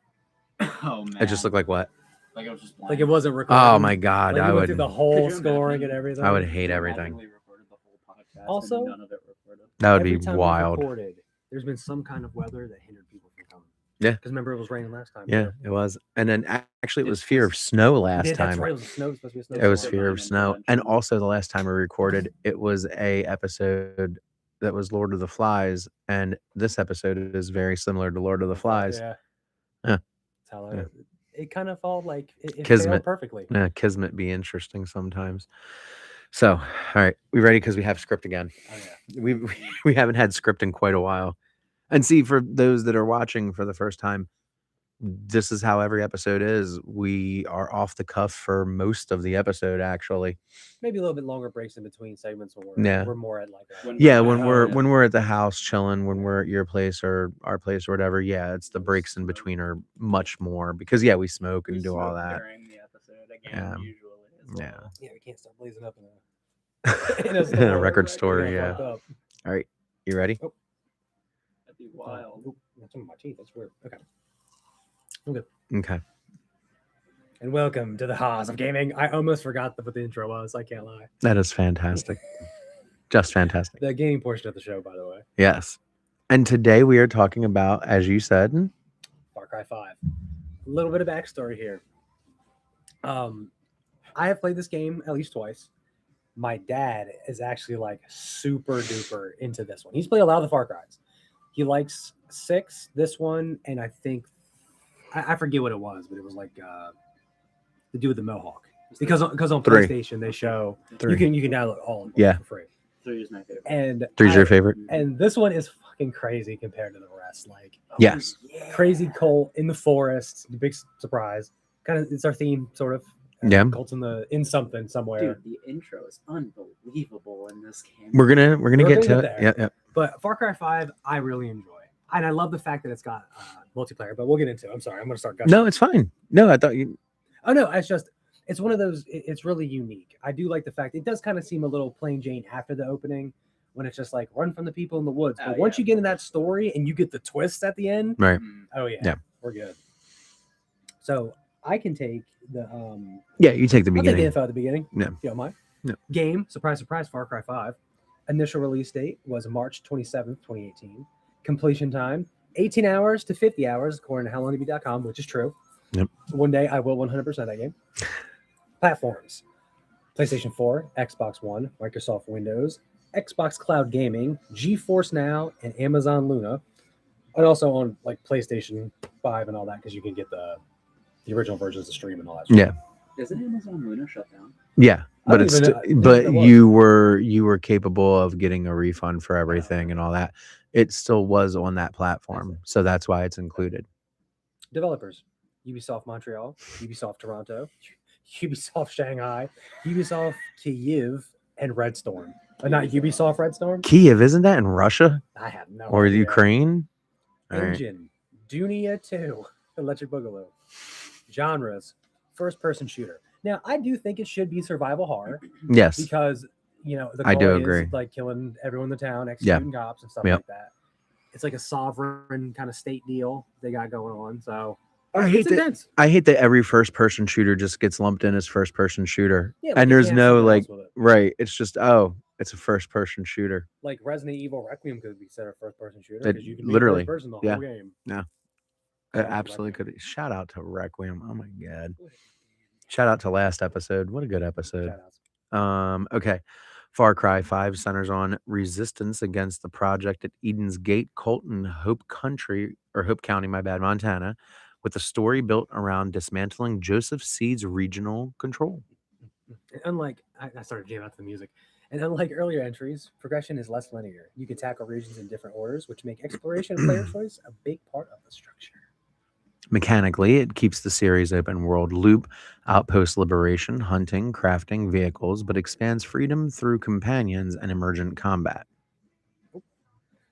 Oh man. It just looked like what? like it was just Like it wasn't recording. Oh my god, Like I you went would through the Could whole you scoring and imagine? everything. I would hate everything. We recorded the whole podcast and Also, none of it recorded. That would Every be time we've wild. recorded, there's been some kind of weather that hindered people from coming. Yeah. Because remember it was raining last time. Yeah, too. it was. And then actually it was fear of snow last Yeah, that's time. right. It was snow. It was supposed to be a snow. It was Storm. fear of Divine snow. And intervention. also the last time we recorded, it was a episode that was Lord of the Flies. And this episode is very similar to Lord of the Flies. Yeah. Yeah. That's how Yeah. it kind of felt like it Kismet. failed perfectly. Yeah, Kismet be interesting sometimes. So, all right, we ready? Because we have script again. Oh, yeah. We haven't had script in quite a while. And see, for those that are watching for the first time, this is how every episode is. We are off the cuff for most of the episode, actually. Maybe a little bit longer breaks in between segments when Yeah. we're more at like When Yeah, we're when at we're home. when we're at the house chilling, when we're at your place or our place or whatever, yeah, it's the breaks in between are much more because we smoke and We do all smoke that. during the episode again, Yeah. usually. As Yeah. well. we can't start blazing up in a In in a a record store, Yeah, yeah. fucked up. All right, you ready? That'd be wild. Oop, that's in my teeth. That's weird. Okay. Okay. And welcome to the Haas of Gaming. I almost forgot what the intro was. I can't lie. That is fantastic. Just fantastic. The gaming portion of the show, by the way. Yes. And today we are talking about, as you said, Far Cry 5. A little bit of backstory here. I have played this game at least twice. My dad is actually like super duper into this one. He's played a lot of the Far Cries. He likes 6, this one, and I think I forget what it was, but it was like to do with the Mohawk. Because on 3. PlayStation they show 3. you can download all of them Yeah. for free. 3 is my favorite. And 3's your favorite? and this one is fucking crazy compared to the rest. Like Yes. crazy cult in the forest, the big surprise. Kind of it's our theme, sort of. Yeah. Cults in something somewhere. Dude, the intro is unbelievable in this game. We're gonna We're get gonna to get it. there. Yeah, yeah. But Far Cry 5, I really enjoy. And I love the fact that it's got multiplayer, but we'll get into it. I'm sorry, I'm gonna start gushing. No, it's fine. No, I thought you. Oh no, it's one of those. It's really unique. I do like the fact it does kind of seem a little plain Jane after the opening, when it's just like run from the people in the woods. But Oh, once yeah. you get in that story and you get the twist at the end, Right. Mm. oh yeah, Yeah. we're good. So I can take the Yeah, you take the I'll take the beginning. info at the beginning. Yeah. If you don't mind. Yeah. Game, surprise, surprise, Far Cry 5. Initial release date was March 27th, 2018. Completion time, 18 hours to 50 hours, according to HowLongToBeat.com, which is true. Yep. One day I will 100% that game. Platforms: PlayStation 4, Xbox One, Microsoft Windows, Xbox Cloud Gaming, GeForce Now, and Amazon Luna. And also on like PlayStation 5 and all that, because you can get the original versions to stream and all that. Yeah. Doesn't Amazon Luna shut down? Yeah, I but don't it's even sti- know- didn't but know what. you were capable of getting a refund for everything and all that. It still was on that platform, so that's why it's included. Developers: Ubisoft Montreal, Ubisoft Toronto, Ubisoft Shanghai, Ubisoft Kyiv, and Red Storm. Not Ubisoft Red Storm. Kiev, isn't that in Russia I have no or idea. Ukraine? All right. Engine, Dunia 2, Electric Boogaloo. Genres: first-person shooter. Now, I do think it should be survival horror Yes. because the I do goal is, agree. like killing everyone in the town, executing cops and stuff Yep. like that. It's like a sovereign kind of state deal they got going on. So I hate it's that. intense. I hate that every first-person shooter just gets lumped in as first-person shooter, Yeah, and you there's can't no have like something else with it. right. It's just it's a first-person shooter. Like Resident Evil Requiem could be considered a first-person shooter It because you can be literally, first person the yeah. whole game. It Shout out to absolutely Requiem. could. Shout out to Requiem. Oh my god. Shout out to last episode. What a good episode. Shout-outs. Okay. Far Cry 5 centers on resistance against the project at Eden's Gate, Colton, Hope County, Montana, with a story built around dismantling Joseph Seed's regional control. And unlike I started jamming out to the music, and unlike earlier entries, progression is less linear. You can tackle regions in different orders, which make exploration and player choice a big part of the structure. Mechanically, it keeps the series open world loop, outpost liberation, hunting, crafting vehicles, but expands freedom through companions and emergent combat.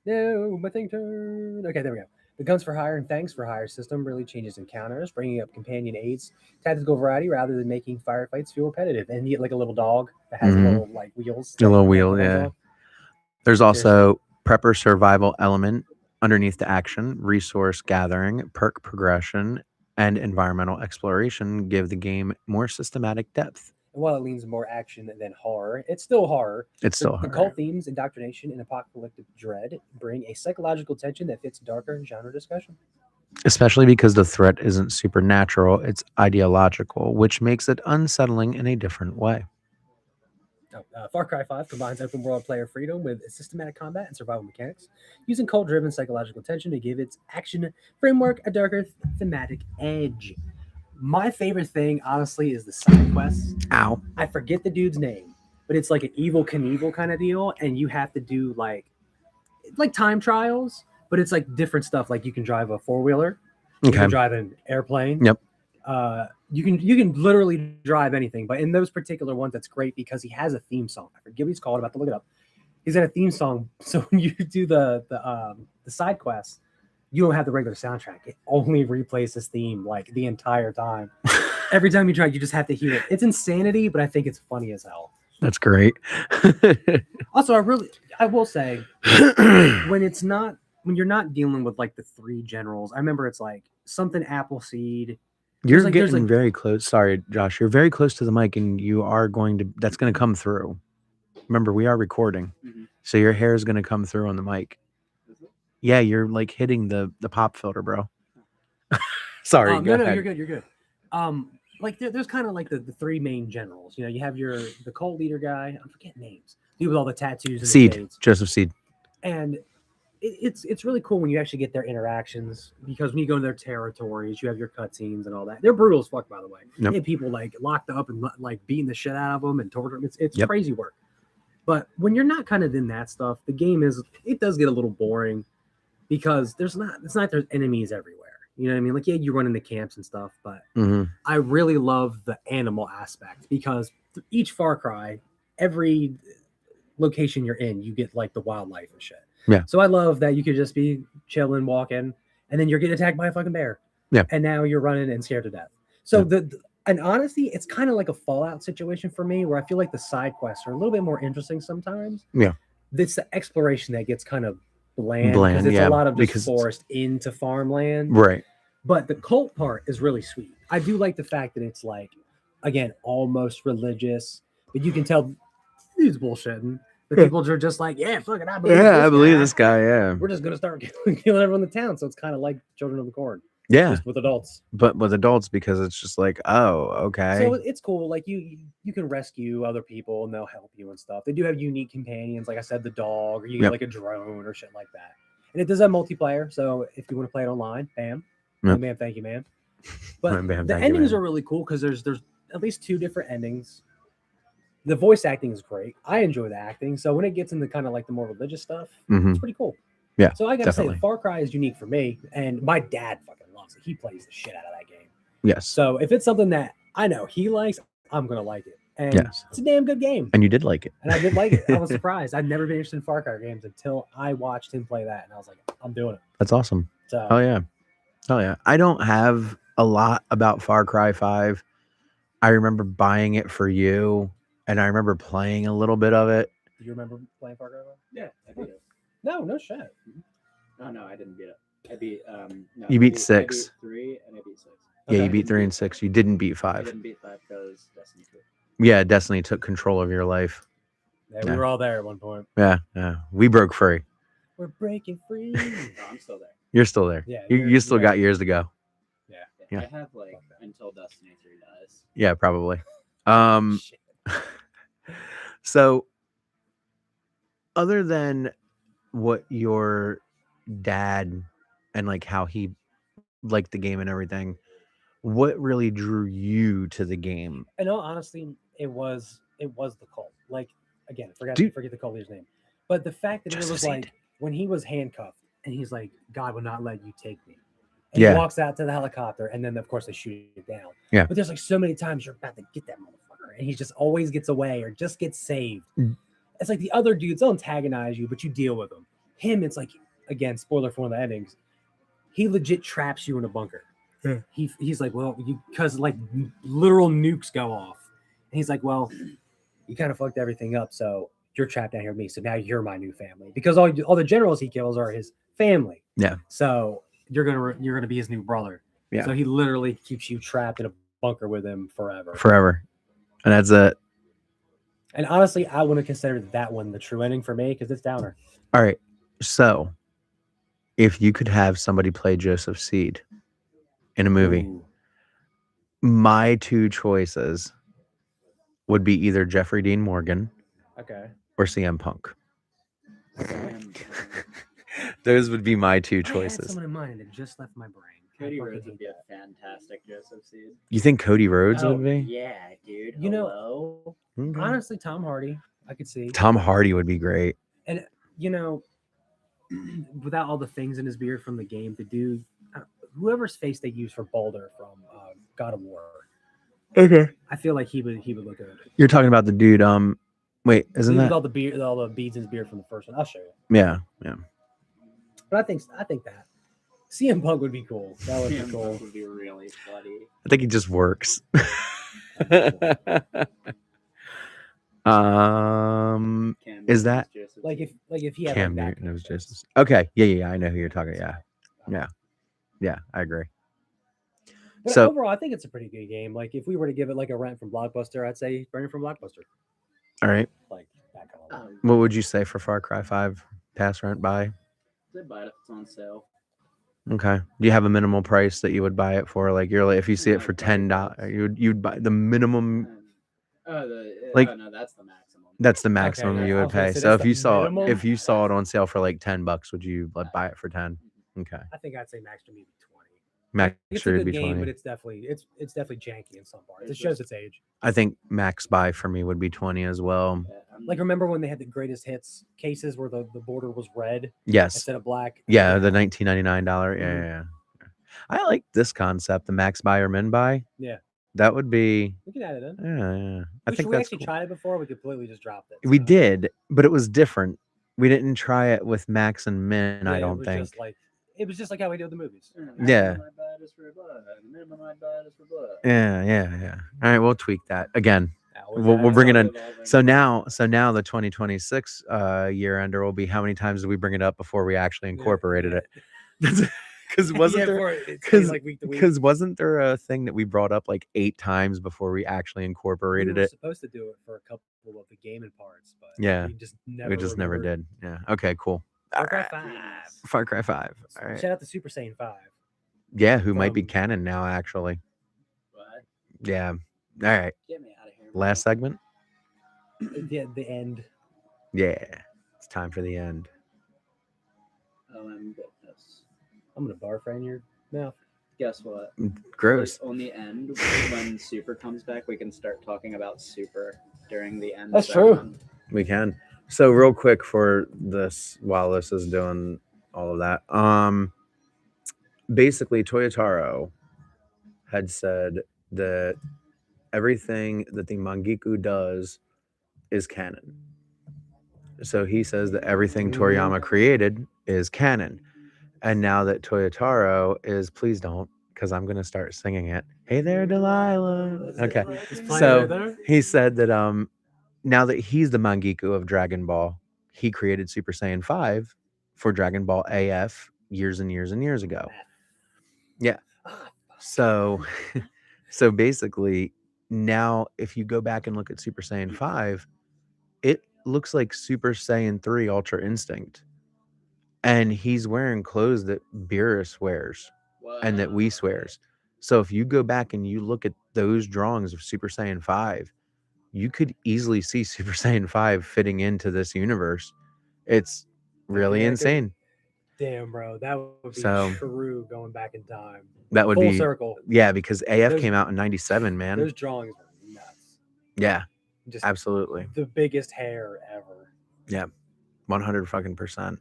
No, my thing turned. Okay, there we go. The Guns for Hire and Thanks for Hire system really changes encounters, bringing up companion aids, tactical variety rather than making firefights feel repetitive. And you get like a little dog that has Mhm. little like wheels. A little that wheel, runs yeah. off. There's also prepper survival element underneath the action, resource gathering, perk progression, and environmental exploration give the game more systematic depth. And while it leans more action than horror, it's still horror. It's still The hard. cult themes, indoctrination, and apocalyptic dread bring a psychological tension that fits darker genre discussion. Especially because the threat isn't supernatural, it's ideological, which makes it unsettling in a different way. Far Cry 5 combines open world player freedom with systematic combat and survival mechanics, using cult driven psychological tension to give its action framework a darker thematic edge. My favorite thing, honestly, is the side quests. Ow. I forget the dude's name, but it's like an Evil Knievel kind of deal, and you have to do like time trials, but it's like different stuff. Like you can drive a 4-wheeler, You Okay. can drive an airplane. Yep. You can literally drive anything, but in those particular ones, that's great because he has a theme song. I forget what he's called. I'm about to look it up. He's got a theme song. So when you do the side quests, you don't have the regular soundtrack. It only replays this theme like the entire time. Every time you try, you just have to hear it. It's insanity, but I think it's funny as hell. That's great. Also, I will say when you're not dealing with like the three generals. I remember it's like something Appleseed. You're there's getting very close. Sorry, Josh. You're very close to the mic, and you are that's going to come through. Remember, we are recording, Mhm. so your hair is going to come through on the mic. Is it? Yeah, you're like hitting the pop filter, bro. Sorry. Go No, ahead. you're good. You're good. Like there's kind of like the three main generals. You know, you have the cult leader guy. I forget names. Dude with all the tattoos and the Seed. shades. Joseph Seed. And it's really cool when you actually get their interactions because when you go to their territories, you have your cutscenes and all that. They're brutal as fuck, by the way. Yep. They have people like locked up and like beating the shit out of them and torturing them. It's Yep. crazy work. But when you're not kind of in that stuff, the game it does get a little boring because it's not there's enemies everywhere. You know what I mean? Like, yeah, you run into camps and stuff, but Hmm. I really love the animal aspect because each Far Cry, every location you're in, you get like the wildlife and shit. Yeah. So I love that you could just be chilling, walking, and then you're getting attacked by a fucking bear. Yeah. And now you're running and scared to death. So Yeah. and honestly, it's kind of like a Fallout situation for me where I feel like the side quests are a little bit more interesting sometimes. Yeah. It's the exploration that gets kind of bland Bland, because it's yeah, a lot of just because it's- forest into farmland. Right. But the cult part is really sweet. I do like the fact that it's like, again, almost religious, but you can tell dude's bullshitting. The people are just like, yeah, fuck it, I believe Yeah, this I believe guy. this guy. Yeah. We're just gonna start killing everyone in the town. So it's kind of like Children of the Corn, Yeah. just with adults. But with adults, because it's just like, oh, okay. So it's cool. Like you can rescue other people and they'll help you and stuff. They do have unique companions, like I said, the dog, or you get Yep. like a drone or shit like that. And it does have multiplayer. So if you want to play it online, bam, Yep. bam, thank you, man. But Bam, the thank you, endings man. are really cool because there's at least two different endings. The voice acting is great. I enjoy the acting. So when it gets into kind of like the more religious stuff, Mhm. it's pretty cool. Yeah, So I gotta say, definitely. Far Cry is unique for me, and my dad fucking loves it. He plays the shit out of that game. Yes. So if it's something that I know he likes, I'm gonna like it. And Yes. it's a damn good game. And you did like it. And I did like it. I was surprised. I'd never been interested in Far Cry games until I watched him play that, and I was like, I'm doing it. That's awesome. So Oh yeah. Oh yeah. I don't have a lot about Far Cry 5. I remember buying it for you, and I remember playing a little bit of it. do you remember playing Far Cry? Yeah, I beat it. No shit. Oh no, I didn't beat it. I beat no, You I beat I 6. beat 3 and I beat 6. Yeah, Okay. you beat 3 and 6. You didn't beat I 5. didn't beat 5 because Destiny 2. Yeah, Destiny took control of your life. Yeah, Yeah. we were all there at one point. Yeah, yeah. We broke free. We're breaking free. No, I'm still there. You're still there. Yeah, You you're- still yeah. got years to go. Yeah. I have like until Destiny 3 dies. Yeah, probably. Shit. So other than what your dad and like how he liked the game and everything, what really drew you to the game? And no, honestly, it was the cult. Like again, forget Dude. the cult leader's name, but the fact that it Joseph was Seed. like when he was handcuffed and he's like, "God will not let you take me." And Yeah. he walks out to the helicopter, and then of course they shoot it down. Yeah. But there's like so many times you're about to get that motherfucker, and he just always gets away or just gets saved. Mm. It's like the other dudes, they'll antagonize you, but you deal with them. Him, it's like again, spoiler for one of the endings. He legit traps you in a bunker. Yeah. He's like, well, because like literal nukes go off, and he's like, well, you kind of fucked everything up, so you're trapped down here with me. So now you're my new family because all the generals he kills are his family. Yeah. So you're gonna be his new brother. Yeah. So he literally keeps you trapped in a bunker with him forever. Forever. And that's it. And honestly, I wouldn't consider that one the true ending for me because it's downer. All right. So if you could have somebody play Joseph Seed in a movie, Ooh. my two choices would be either Jeffrey Dean Morgan Okay. or CM Punk. And, Those would be my two I had choices. someone in mind and it just left my brain. I Cody fucking Rhodes hate would be a that. fantastic Joseph Seed. You think Cody Rhodes Oh, would be? Yeah, dude. You know- Hello? Okay. Honestly, Tom Hardy, I could see. Tom Hardy would be great. You know, without all the things in his beard from the game, the dude, whoever's face they use for Baldur from God of War. Okay. I feel like he would look good. You're talking about the dude. Wait, isn't With that? all the beard, all the beads in his beard from the first one? I'll show you. Yeah. But I think that CM Punk would be cool. That would be CM cool. Punk would be really funny. I think he just works. Cam Is Newton's that Joseph Like Seed. if he had Cam like that Newton kind was of face. just okay. Yeah. I know who you're talking. Yeah. I agree. But So overall, I think it's a pretty good game. Like if we were to give it like a rent from Blockbuster, I'd say bring it from Blockbuster. all right. Like that kind of. What would you say for Far Cry 5? Pass, rent, buy? They buy it if it's on sale. Okay. Do you have a minimal price that you would buy it for? Like you're like, if you see it Yeah, for $20, $10, you'd buy the minimum. Like- No, that's the maximum. That's the maximum yeah, you I would was gonna pay. say So that's if the you saw minimum. if you saw it on sale for like $10, would you like buy it for 10? Okay. I think I'd say max to maybe 20. Max It's sure a would good be game, 20. but it's definitely janky in some parts. It It's shows just- its age. I think max buy for me would be 20 as well. Yeah, Like remember when they had the greatest hits cases where the border was red Yes. instead of black? Yeah, the $19.99. Mhm. Yeah. I like this concept, the max buy or min buy. Yeah. That would be We can add it in. yeah. I think we that's actually cool. tried it before. We completely just dropped it. We so. did, but it was different. We didn't try it with max and min, Yeah, I it don't was think. just like it was just like how we do with the movies. Yeah. Minimum I buy it is for blood. Minimum I buy it is for blood. Yeah. All right, we'll tweak that. Again, Always we'll add bring it it up. in. So now the 2026 year ender will be how many times did we bring it up before we actually incorporated it? Because wasn't there it's 'cause- like week to week. because wasn't there a thing that we brought up like 8 times before we actually We incorporated were it? supposed to do it for a couple of the gaming parts, but Yeah, we just never. We just never remembered. did. Yeah. Okay, cool. Far Cry Alright. 5. Far Cry 5. All right. Shout out to Super Saiyan 5. Yeah, who might be from- canon now actually. What? Yeah. All right. Get me out of here. Last segment? The end. Yeah. It's time for the end. Oh my goodness. I'm gonna barf right in your mouth. Guess what? Gross. On the end, when Super comes back, we can start talking about Super during the end. That's true. segment. We can. So real quick for this while this is doing all of that. Basically Toyotaro had said that everything that the Mangekyou does is canon. So he says that everything Toriyama created is canon. And now that Toyotaro is, please don't, because I'm gonna start singing it. Hey there, Delilah. Okay. It's playing so right there. He said that now that he's the Mangekyou of Dragon Ball, he created Super Saiyan 5 for Dragon Ball AF years and years and years ago. So so basically now if you go back and look at Super Saiyan 5, it looks like Super Saiyan 3 Ultra Instinct. And he's wearing clothes that Beerus wears and that Whis wears. So if you go back and you look at those drawings of Super Saiyan 5, you could easily see Super Saiyan 5 fitting into this universe. It's really Yeah, it could- insane. Damn, bro, that would be So- true going back in time. That would Full be circle. yeah, because AF Those- came out in 97, man. Those drawings were nuts. Yeah, Just absolutely. the biggest hair ever. 100 fucking percent.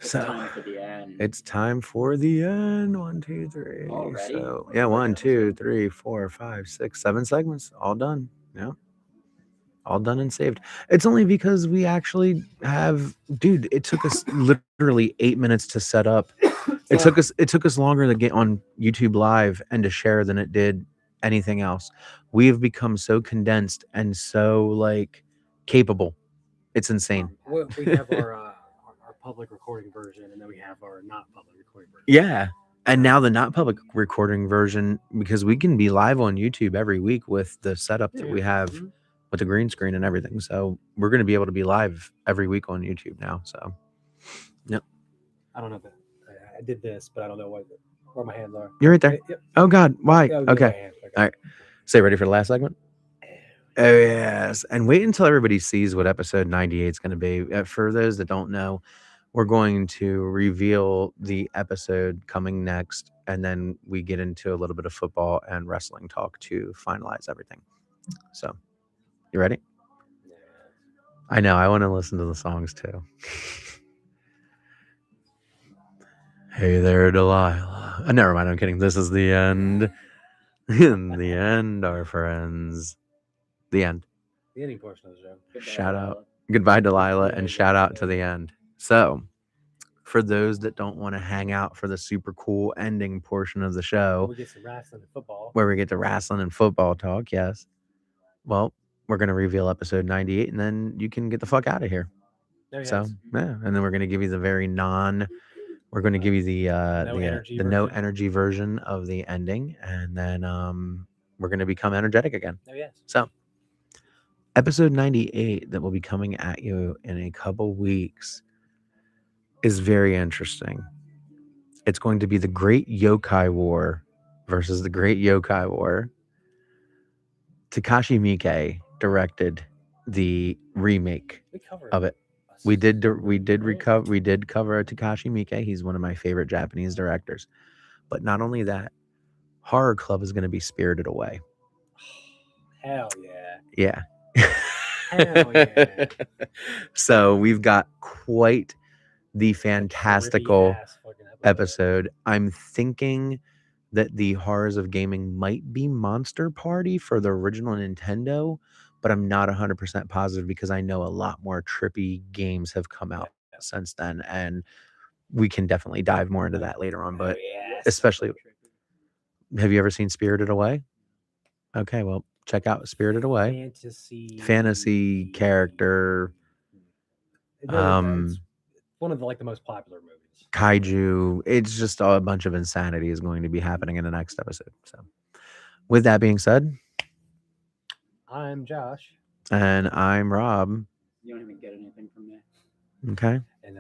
It's So time for the end. it's time for the end. 1, 2, 3. Already? So yeah, 1, 2, 3, 4, 5, 6, 7 segments. All done. Yeah. All done and saved. It's only because we actually have, dude, it took us literally 8 minutes to set up. It took us longer to get on YouTube Live and to share than it did anything else. We have become so condensed and so like capable. It's insane. We have our public recording version, and then we have our not public recording version. Yeah. And now the not public recording version, because we can be live on YouTube every week with the setup that we have Mhm. with the green screen and everything. So we're going to be able to be live every week on YouTube now. So I don't know if I did this, but I don't know where my hands are. you're right there. Yep. Oh God. Why? Yeah, I'll do my Okay. hands. All right. Say ready for the last segment? Oh yes. And wait until everybody sees what episode 98 is going to be. For those that don't know, we're going to reveal the episode coming next, and then we get into a little bit of football and wrestling talk to finalize everything. So, you ready? I know. I want to listen to the songs too. Hey there, Delilah. Never mind, I'm kidding. This is the end. In the end, our friends. The end. The ending portion of the show. Goodbye, Shout out. Delilah. Goodbye, Delilah, Yeah, and shout out to goodbye. the end. So, for those that don't want to hang out for the super cool ending portion of the show, We get some wrestling and football. where we get to wrestling and football talk, yes. Well, we're going to reveal episode 98, and then you can get the fuck out of here. There he So, is. yeah, and then we're going to give you the we're going to give you the energy no version. energy version of the ending, and then we're going to become energetic again. There he is. So, episode 98 that will be coming at you in a couple weeks is very interesting. It's going to be the Great Yokai War versus the Great Yokai War. Takashi Miike directed the remake We covered of it. We did cover Takashi Miike. He's one of my favorite Japanese directors. But not only that, Horror Club is going to be Spirited Away. Hell yeah. Yeah. Hell yeah. So we've got quite the Trippy fantastical ass fucking episode. I'm thinking that the Horrors of Gaming might be Monster Party for the original Nintendo, but I'm not 100% positive because I know a lot more trippy games have come out Yeah. since then, and we can definitely dive more into that later on. But Oh, yes. especially, have you ever seen Spirited Away? Okay, well, check out Spirited Away. Fantasy character, It's one of the most popular movies. kaiju. It's just a bunch of insanity is going to be happening in the next episode. So, with that being said, I'm Josh, and I'm Rob. You don't even get anything from me. Okay, and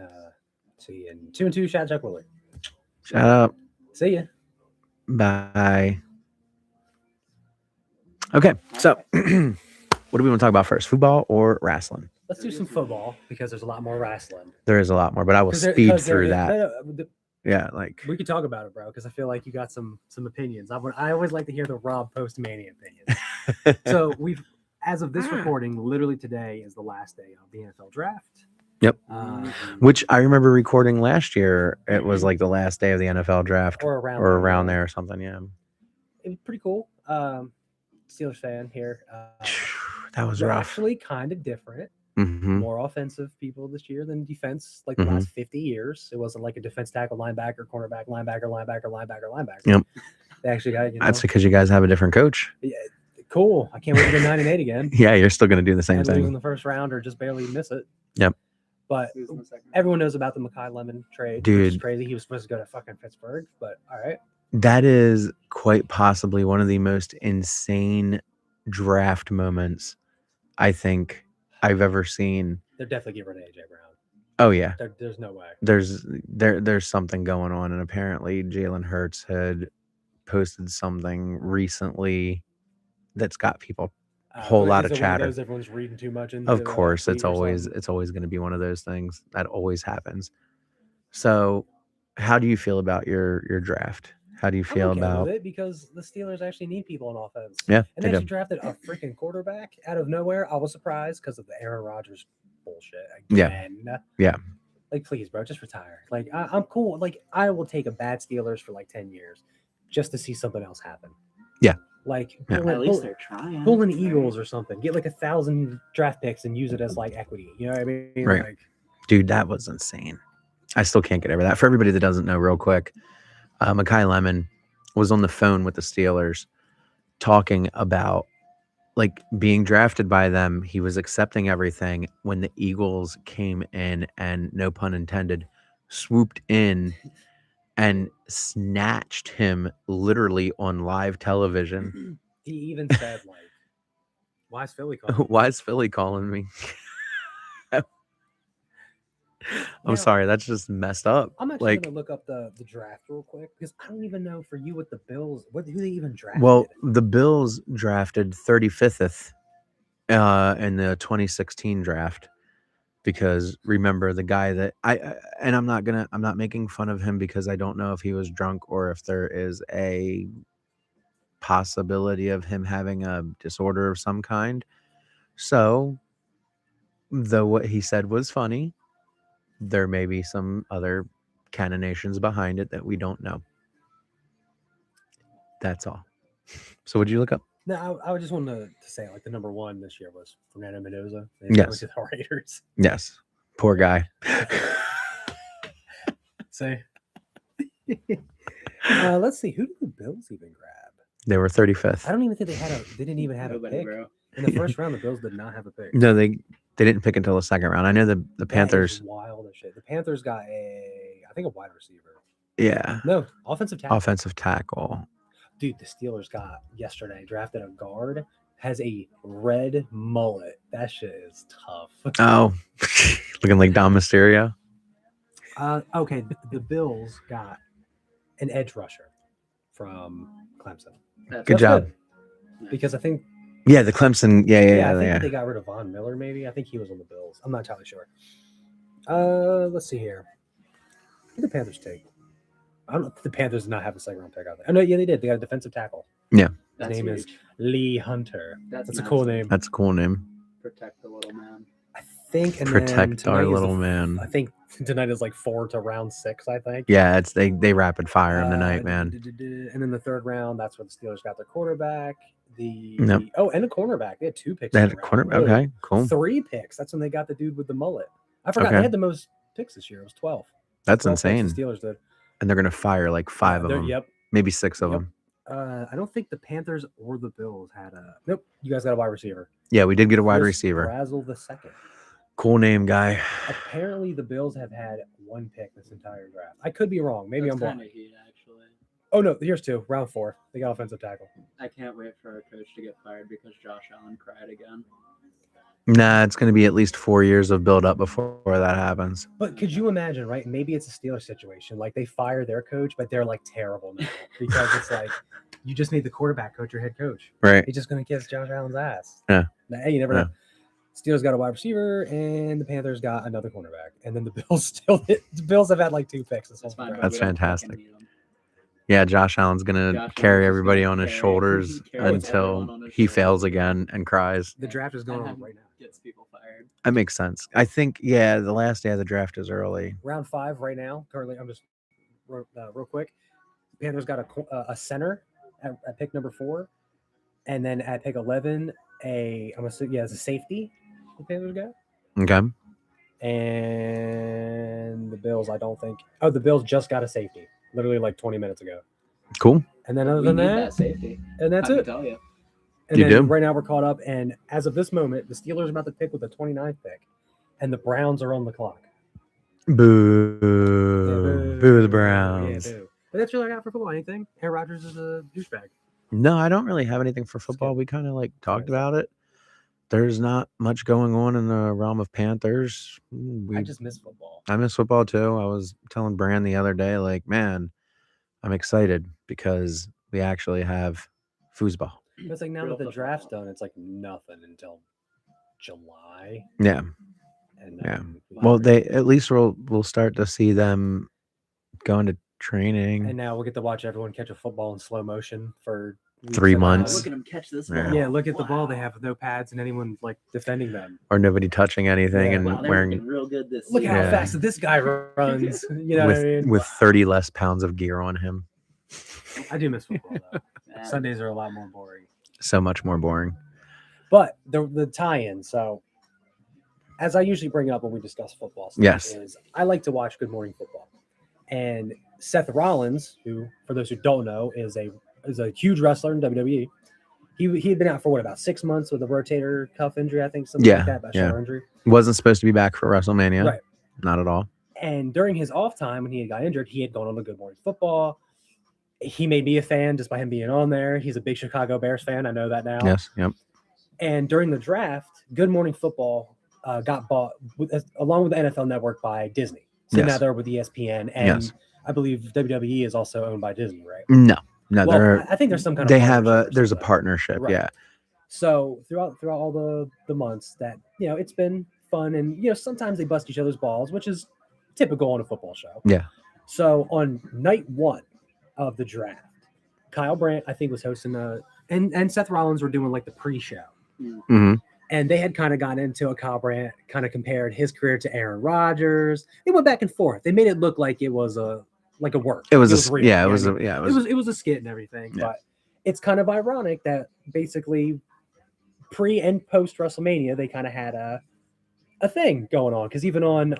see you in 2 and 2. Shout Chuck Woolley. shut up. See ya. Bye. Okay, so what do we want to talk about first? Football or wrestling? Let's do some football because there's a lot more wrestling. There is a lot more, but I will 'Cause there- speed 'cause there through is- that. no, Yeah, like we could talk about it, bro, because I feel like you got some opinions. I always like to hear the Rob Postmania opinions. So we've, as of this recording, literally today is the last day of the NFL draft. Yep. Um, which I remember recording last year. It was like the last day of the NFL draft or around or around there or something. Yeah, It was pretty cool. Steelers fan here. that was We're rough. actually kind of different. Hmm. More offensive people this year than defense, like the Mhm. last 50 years. It wasn't like a defense tackle, linebacker, cornerback, linebacker. Yep. They actually got, That's because you guys have a different coach. cool. I can't wait to go 9-8 again. Yeah, you're still going to do the same And lose in thing. the first round or just barely miss it. Yep. But Who's in the second? everyone knows about the Mekhi Lemon trade. Which is Dude. crazy. He was supposed to go to fucking Pittsburgh, but all right. That is quite possibly one of the most insane draft moments I think I've ever seen. They're definitely getting rid of AJ Brown. Oh yeah, There's no way. there's something going on, and apparently Jalen Hurts had posted something recently that's got people. Whole lot of Is it one chatter. those everyone's reading too much into. Of course, tweet it's or always something? going to be one of those things that always happens. So, how do you feel about your draft? How do you I'm feel okay about? with it because the Steelers actually need people on offense. Yeah, And they they do. actually drafted a freaking quarterback out of nowhere. I was surprised because of the Aaron Rodgers bullshit Yeah. again. Yeah. Like, please, bro, just retire. Like, I'm cool. Like, I will take a bad Steelers for like 10 years just to see something else happen. Yeah. Like, Yeah. pull, At least pull, they're trying. pull in Eagles or something. Get like 1,000 draft picks and use it as like equity. You know what I mean? Right. Like, Dude, that was insane. I still can't get over that. For everybody that doesn't know, real quick, Mekhi Lemon was on the phone with the Steelers talking about like being drafted by them. He was accepting everything when the Eagles came in and, no pun intended, swooped in and snatched him literally on live television. he even said, like, why is Philly calling? Why is Philly calling me? I'm Now, sorry, that's just messed up. I'm actually Like, gonna look up the draft real quick because I don't even know for you with the Bills who they even drafted. well, the Bills drafted 35th in the 2016 draft because remember the guy that and I'm not making fun of him because I don't know if he was drunk or if there is a possibility of him having a disorder of some kind. So, though what he said was funny, there may be some other machinations behind it that we don't know. That's all. So what'd you look up? No, I just wanted to say like the number one this year was Fernando Mendoza. And he went Yes. to the Raiders. Yes. Poor guy. Say. Let's see. Who did the Bills even grab? They were 35th. I don't even think they didn't even have Nobody, a pick. bro. In the first round, the Bills did not have a pick. No, they didn't pick until the second round. I know the That is Panthers. wild as shit. The Panthers got I think a wide receiver. Yeah. No, offensive tackle. Offensive tackle. Dude, the Steelers got yesterday drafted a guard, has a red mullet. That shit is tough. Oh, looking like Dom Mysterio. Okay, the Bills got an edge rusher from Clemson. That's Good That's job. Because I think Yeah, the Clemson. I Yeah. think they got rid of Von Miller. Maybe I think he was on the Bills. I'm not entirely sure. Let's see here. Who did the Panthers take? I don't know. The Panthers did not have a second round pick out there. Oh no, yeah, they did. They got a defensive tackle. His That's name huge. is Lee Hunter. That's a cool massive. name. That's a cool name. Protect the little man. I think. And Protect then our tonight is little man. I think tonight is like 4 to round 6. I think. Yeah, it's they rapid fire in the night, man. And then the third round, that's where the Steelers got their quarterback. Yep. And a cornerback. They had 2 picks. They in had a the round. corner. Really. Okay, cool. 3 picks. That's when they got the dude with the mullet. I forgot Okay. they had the most picks this year. It was 12. That's 12 picks insane. the Steelers did. And they're gonna fire like 5 of They're- them, Yep. maybe 6 of Yep. them. I don't think the Panthers or the Bills had a. Nope. You guys got a wide receiver. Yeah, we did get a wide Chris receiver. Brazzell the second. Cool name, guy. Apparently, the Bills have had 1 pick this entire draft. I could be wrong. Maybe I'm That's wrong. kind of heat, actually. Oh no, here's 2. Round 4. They got offensive tackle. I can't wait for our coach to get fired because Josh Allen cried again. Nah, it's gonna be at least 4 years of build up before that happens. But could you imagine, right? Maybe it's a Steelers situation. Like they fire their coach, but they're like terrible now because it's like you just made the quarterback coach your head coach. Right. He's just gonna kiss Josh Allen's ass. Yeah. Now, hey, you never Yeah. know. Steelers got a wide receiver, and the Panthers got another cornerback, and then the Bills have had like 2 picks this whole That's fine. draft. but That's we don't fucking fantastic. need him. Yeah, Josh Allen's gonna Josh carry Allen's just everybody gonna on his carry- shoulders carry everyone until on his he shoulders. fails again and cries. The draft is going And on then right now. Gets people fired. That makes sense. I think, yeah, the last day of the draft is early. Round 5 right now. Currently, I'm just real quick. Panthers got a center at pick number 4, and then at pick 11, it's a safety. The Panthers got, Okay. and the Bills. I don't think. Oh, the Bills just got a safety, literally like 20 minutes ago. Cool. And then other We than need that, safety. and that's I can it. tell you. And You then do? right now we're caught up, and as of this moment, the Steelers are about to pick with the 29th pick, and the Browns are on the clock. Boo. Yeah, Boo the Yeah, Browns. boo. But that's really I got for football. Anything? Aaron Rodgers is a douchebag. No, I don't really have anything for football. We kind of like talked about it. There's not much going on in the realm of Panthers. I just miss football. I miss football too. I was telling Brand the other day, like, man, I'm excited because we actually have foosball. But it's like now Real that the draft's football. done, it's like nothing until July. Yeah. And Yeah. then Well, they at least we'll start to see them going to training. and now we'll get to watch everyone catch a football in slow motion for weeks 3 at a months. Look time. at him catch this Yeah. ball. Yeah, look at the ball. They Wow. have no pads and anyone like defending them. Or nobody touching anything Yeah. and Wow, they're wearing looking real good this Look at how Yeah. fast this guy runs. You know what I mean? with 30 less pounds of gear on him. I do miss football though. Man. Sundays are a lot more boring. So much more boring. But the tie-in, so as I usually bring up when we discuss football stuff, Yes. is I like to watch Good Morning Football. And Seth Rollins, who for those who don't know, is a huge wrestler in WWE. He had been out for about 6 months with a rotator cuff injury, I think, something Yeah, like that, a yeah. shoulder injury. Wasn't supposed to be back for WrestleMania. Right. Not at all. And during his off time, when he had got injured, he had gone on to Good Morning Football. He made me a fan just by him being on there. He's a big Chicago Bears fan. I know that now. Yes. Yep. And during the draft, Good Morning Football got bought along with the NFL Network by Disney. So now Yes. they're with ESPN, and Yes. I believe WWE is also owned by Disney, right? No. No. Well, I think there's some kind of they have partnership or there's a something. partnership. Right. Yeah. So throughout all the months that it's been fun, and sometimes they bust each other's balls, which is typical on a football show. Yeah. So on night 1 of the draft, Kyle Brandt I think was hosting and Seth Rollins were doing like the pre-show. hmm And they had kind of gotten into it. Kyle Brandt kind of compared his career to Aaron Rodgers. They went back and forth. They made it look like it was a work. It was real, yeah, you it know was what I mean? it was a skit and everything. Yeah. But it's kind of ironic that basically pre and post WrestleMania they kind of had a thing going on, because even on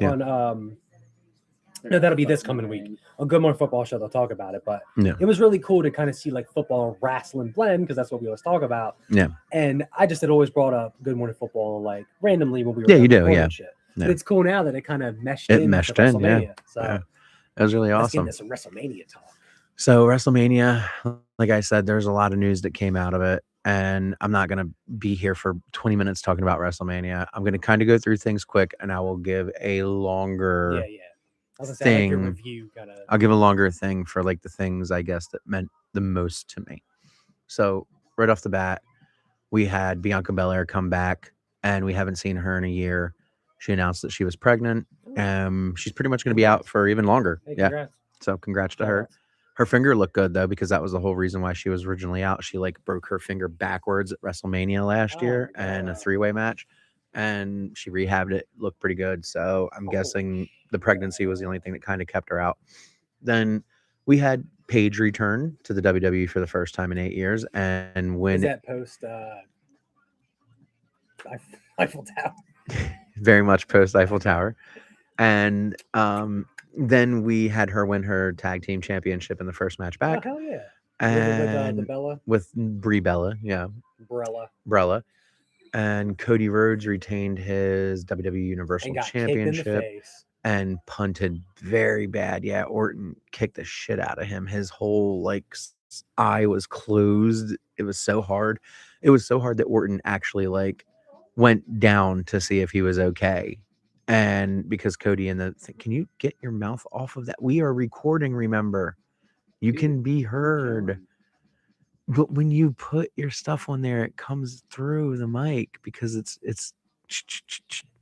no, that'll be this coming week on Good Morning Football show. They'll talk about it, but Yeah. it was really cool to kind of see like football and wrestling blend, because that's what we always talk about. Yeah. And I just had always brought up Good Morning Football like randomly when we were Yeah, you do, recording yeah. shit. Yeah. But it's cool now that it kind of meshed It in. meshed with in, yeah. WrestleMania. So Yeah. It was really let's get awesome. into some WrestleMania talk. So WrestleMania, like I said, there's a lot of news that came out of it, and I'm not going to be here for 20 minutes talking about WrestleMania. I'm going to kind of go through things quick, and I will give a longer Yeah. I was gonna say, I like your thing. review kind of. I'll give a longer thing for like the things I guess that meant the most to me. So right off the bat, we had Bianca Belair come back, and we haven't seen her in a year. She announced that she was pregnant. She's pretty much going to be out for even longer. Hey, Yeah. congrats. So congrats to her. Her finger looked good though, because that was the whole reason why she was originally out. She like broke her finger backwards at WrestleMania last year in a 3-way match, and she rehabbed it. Looked pretty good. So I'm guessing the pregnancy was the only thing that kind of kept her out. Then we had Paige return to the WWE for the first time in 8 years, and Is when that post Eiffel Tower? very much post Eiffel Tower, and then we had her win her tag team championship in the first match Oh, back, hell yeah. Was it with the and Bella with Brie Bella, yeah, Brella Brella, and Cody Rhodes retained his WWE Universal and got kicked in the Championship face. and punted very bad. Yeah, Orton kicked the shit out of him. His whole like eye was closed. It was so hard. It was so hard that Orton actually like went down to see if he was okay. And because Cody and can you get your mouth off of that? We are recording, remember. You can be heard. But when you put your stuff on there, it comes through the mic because it's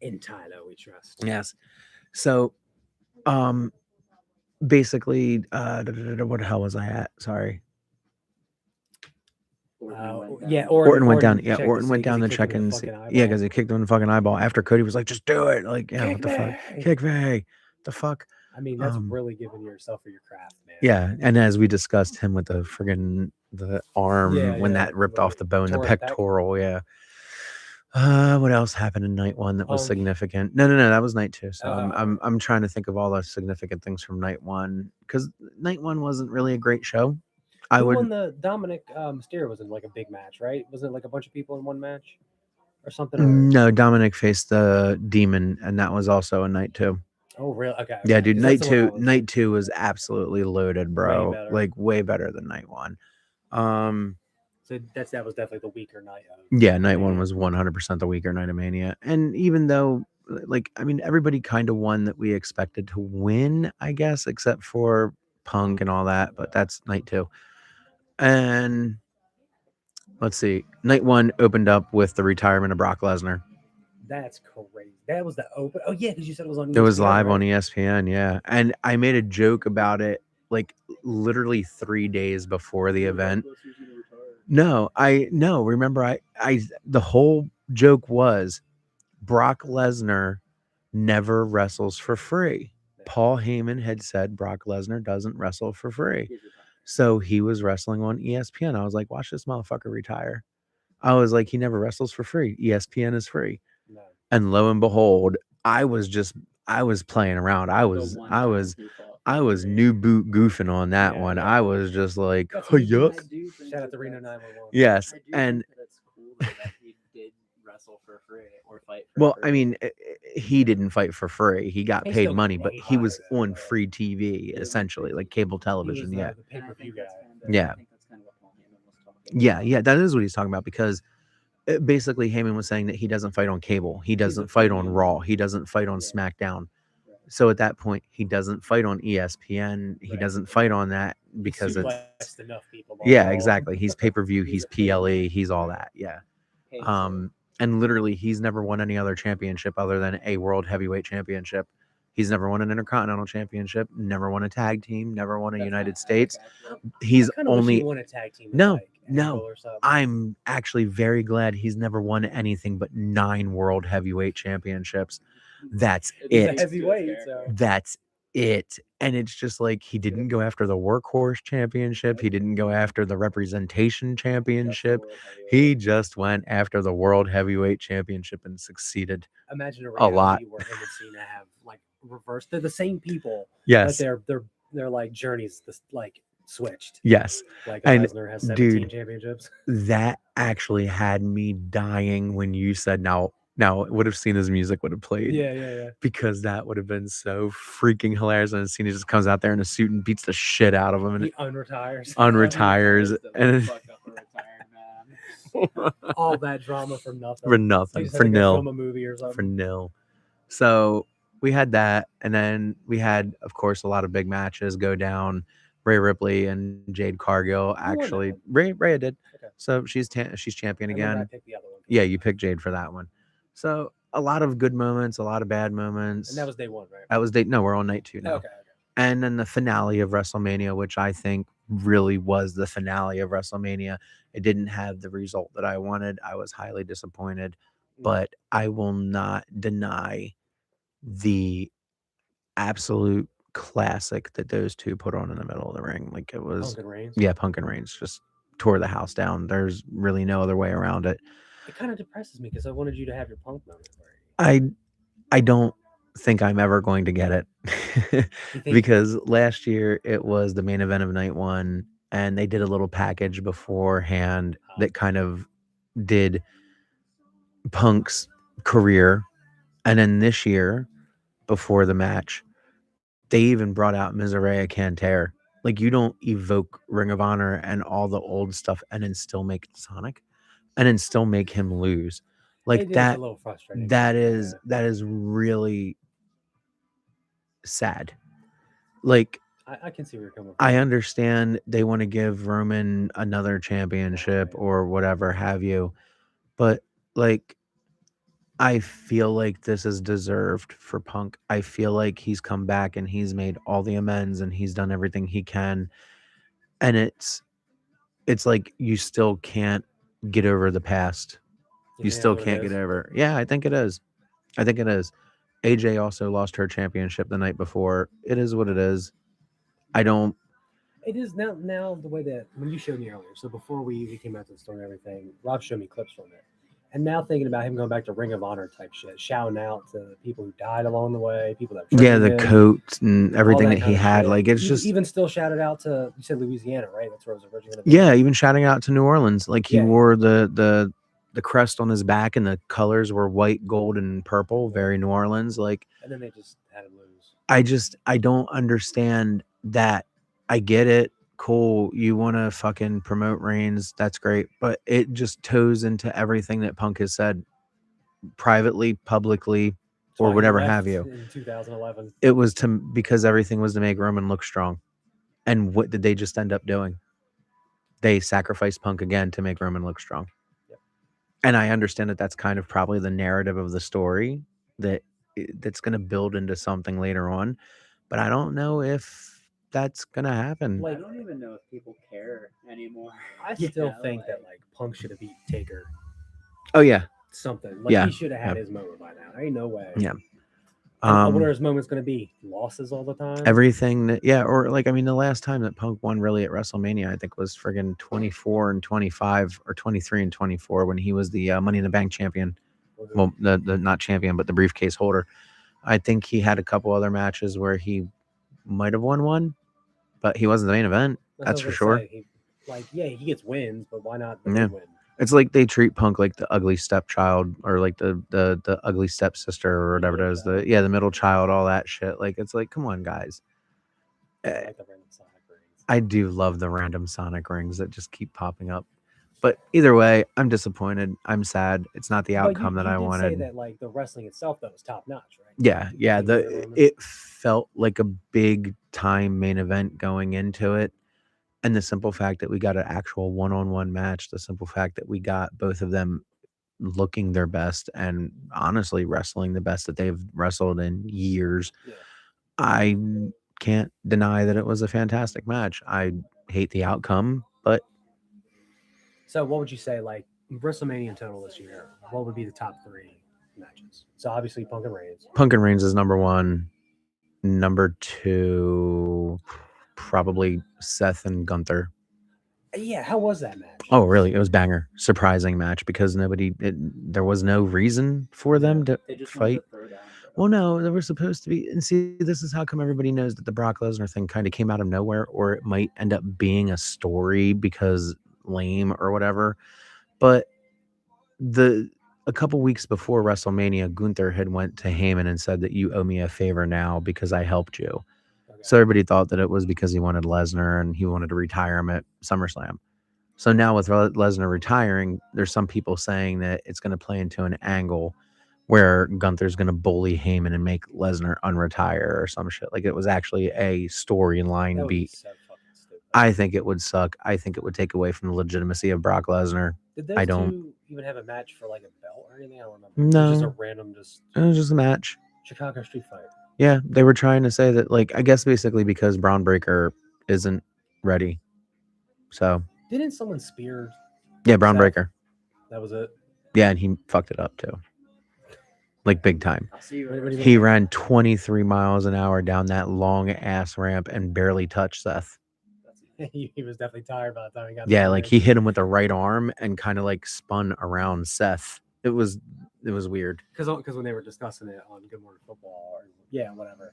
In Tyler, we trust. yes. So basically what the hell was I at? Sorry. Orton went down. Yeah, checked to Orton see went 'cause down he to kicked check him in and the see. fucking Yeah, eyeball. because he kicked him in the fucking eyeball after Cody was like, just do it. Like, yeah, Kick what the fuck? me. Kick me. The fuck? I mean, that's um, really giving yourself for your craft, man. Yeah. And as we discussed him with the friggin' the arm Yeah, when yeah, that ripped when off it the bone, the tore his pec. pectoral, yeah. What else happened in night one that was Um, significant? No, that was night two. So Oh, I'm trying to think of all the significant things from night one, because night one wasn't really a great show. I Who would won the Dominic Mysterio was in like a big match, right? Wasn't it like a bunch of people in one match or something? Or... no, Dominic faced the demon, and that was also a night two. Oh, really? Okay. Yeah, okay, dude, 'cause night that's the one I two, was- night two was absolutely loaded, bro. better. Like way better than night one. So that was definitely the weaker night. Yeah, night one Mania. was 100% the weaker night of Mania. And even though, like, I mean, everybody kind of won that we expected to win, I guess, except for Punk and all that, but that's night two. And let's see, night one opened up with the retirement of Brock Lesnar. That's crazy. That was the open. Oh yeah, because you said it was on. It was ESPN, live right? on ESPN, yeah. And I made a joke about it like literally 3 days before the event. No, remember I the whole joke was Brock Lesnar never wrestles for free. Paul Heyman had said Brock Lesnar doesn't wrestle for free. So he was wrestling on ESPN. I was like, watch this motherfucker retire. I was like, he never wrestles for free. ESPN is free. No. And lo and behold, I was playing around. I was new boot goofing on that Yeah, one. yeah. I was just like, That's oh, what you yuck. Shout out to Reno 911. Yes. I do And think that it's cool though, that he did wrestle for free or fight for well, free. I mean, he didn't fight for free. He got He paid still got money, but paid he by was it. on free TV, essentially, like cable He was television. the Yeah. pay And I per view think guy. that's kinda- Yeah. I think that's kind of what Paul Heyman was talking Yeah. about. Yeah. That is what he's talking about, because basically Heyman was saying that he doesn't fight on cable. He doesn't a fight on premium. Raw. He doesn't fight on Yeah. SmackDown. Right. So at that point, he doesn't fight on ESPN. He Right. doesn't fight on that He because it's suplexed enough people. yeah, all- exactly. He's pay-per-view, He's he's a paid PLE, man. he's all that. Yeah. Hey, And literally he's never won any other championship other than a world heavyweight championship. He's never won an Intercontinental Championship, never won a tag team, never won a That's United not States. accurate. He's I kind of wish only he won a tag team. with, No, like, no. Angle or something. I'm actually very glad he's never won anything but 9 world heavyweight championships. That's He's a it. heavyweight, so That's it. And it's just like he didn't go after the workhorse championship. He didn't go after the representation championship. He just went after the world heavyweight championship and succeeded. imagine a A lot. reality where him and Cena have like reversed. They're the same people, Yes. but they're like journeys like switched. Yes. Like And, Lesnar has 17 dude, championships. That actually had me dying when you said now it would have seen his music would have played. Yeah. Because that would have been so freaking hilarious. And Cena just comes out there in a suit and beats the shit out of him and He unretires. unretires. And Fucked up a retired man. All that drama for nothing. for He nothing, just had for to go nil, film a movie or for something. nil. So we had that, and then we had, of course, a lot of big matches go down. Rhea Ripley and Jade Cargill. Who won that Actually, one? Rhea did. Okay. So she's champion I remember I again. picked the other one. Yeah, you picked Jade for that one. So a lot of good moments, a lot of bad moments. And that was day one, right? That was day. No, we're on night 2 now. Okay. And then the finale of WrestleMania, which I think really was the finale of WrestleMania. It didn't have the result that I wanted. I was highly disappointed, but I will not deny the absolute classic that those two put on in the middle of the ring. Like it was, Punk and Reigns. yeah, Punk and Reigns just tore the house down. There's really no other way around it. It kind of depresses me because I wanted you to have your Punk moment. Already. I don't think I'm ever going to get it You think- because last year it was the main event of night 1 and they did a little package beforehand that kind of did Punk's career. And then this year before the match, they even brought out Miseria Canter. Like you don't evoke Ring of Honor and all the old stuff and then still make Sonic and then still make him lose. Like It is that a little frustrating. that Yeah. is really sad. Like I can see where you're coming from. I understand they want to give Roman another championship or whatever have you, but like I feel like this is deserved for Punk. I feel like he's come back and he's made all the amends and he's done everything he can. And it's like you still can't get over the past. You You think still that's what it can't get is? over. Yeah, I think it is. AJ also lost her championship the night before. It is what it is. I don't. It is now the way that when you showed me earlier. So before we came out to the store and everything, Rob showed me clips from it. And now thinking about him going back to Ring of Honor type shit, shouting out to the people who died along the way, people that Yeah, trained the him, coat and all everything that that kind he of had. shit. Like it's He just. even still shouted out to, you said Louisiana, right? That's where it was originally. Yeah, even shouting out to New Orleans. Like he Yeah. wore the crest on his back and the colors were white, gold, and purple. Very New Orleans. Like And then they just had him lose. I don't understand that. I get it. Cool. You want to fucking promote Reigns. That's great. But it just toes into everything that Punk has said privately, publicly, That's or why he whatever left have you. In 2011. It was because everything was to make Roman look strong. And what did they just end up doing? They sacrificed Punk again to make Roman look strong. Yep. And I understand that that's kind of probably the narrative of the story that's going to build into something later on. But I don't know if that's going to happen. I don't even know if people care anymore. I still think that like Punk should have beat Taker. Oh, yeah. Something. Like Yeah. he should have had Yeah. his moment by now. There ain't no way. Yeah. What are his moments going to be? Losses all the time? Everything that, yeah, or like, I mean, the last time that Punk won really at WrestleMania, I think was friggin' 24 and 25 or 23 and 24 when he was the Money in the Bank champion. Well, the not champion, but the briefcase holder. I think he had a couple other matches where he might have won one, but he wasn't the main event. That's what for I was sure. gonna say. He gets wins, but why not the Yeah. big win? It's like they treat Punk like the ugly stepchild or like the ugly stepsister or whatever it is. The middle child, all that shit. Like it's like, come on, guys. I like the random Sonic rings. I do love the random Sonic rings that just keep popping up. But either way, I'm disappointed. I'm sad. It's not the But outcome you that I did wanted. say that like the wrestling itself though was top notch, right? Yeah. Main event Roman. It felt like a big time main event going into it. And the simple fact that we got an actual one-on-one match, the simple fact that we got both of them looking their best and honestly wrestling the best that they've wrestled in years. Yeah. I can't deny that it was a fantastic match. I hate the outcome, but So what would you say, like WrestleMania in total this year? What would be the top 3 matches? So obviously Punk and Reigns. Punk and Reigns is number 1. Number 2, probably Seth and Gunther. Yeah, how was that match? Oh, really? It was banger. Surprising match because there was no reason for them to They just wanted fight. to throw down. Well, no, there were supposed to be. And see, this is how come everybody knows that the Brock Lesnar thing kind of came out of nowhere, or it might end up being a story because lame or whatever. But a couple weeks before WrestleMania, Gunther had went to Heyman and said that you owe me a favor now because I helped you. Okay. So everybody thought that it was because he wanted Lesnar and he wanted to retire him at SummerSlam. So now with Lesnar retiring, there's some people saying that it's going to play into an angle where Gunther's going to bully Heyman and make Lesnar unretire or some shit. Like it was actually a storyline That would be beat. so fucking stupid. I think it would suck. I think it would take away from the legitimacy of Brock Lesnar. Did those I don't- two even have a match for like a belt or anything? I don't remember. No. It was just a random It was just a match. Chicago street fight. Yeah, they were trying to say that, like, I guess basically because Braun Breaker isn't ready. So, Didn't someone spear? yeah, Braun Seth? Breaker. That was it. Yeah, and he fucked it up too. Like big time. I'll see you. What do you He ran 23 miles an hour down that long ass ramp and barely touched Seth. he was definitely tired by the time he got. Yeah, to the like ring. he hit him with the right arm and kind of like spun around Seth. It was weird. because when they were discussing it on Good Morning Football or whatever.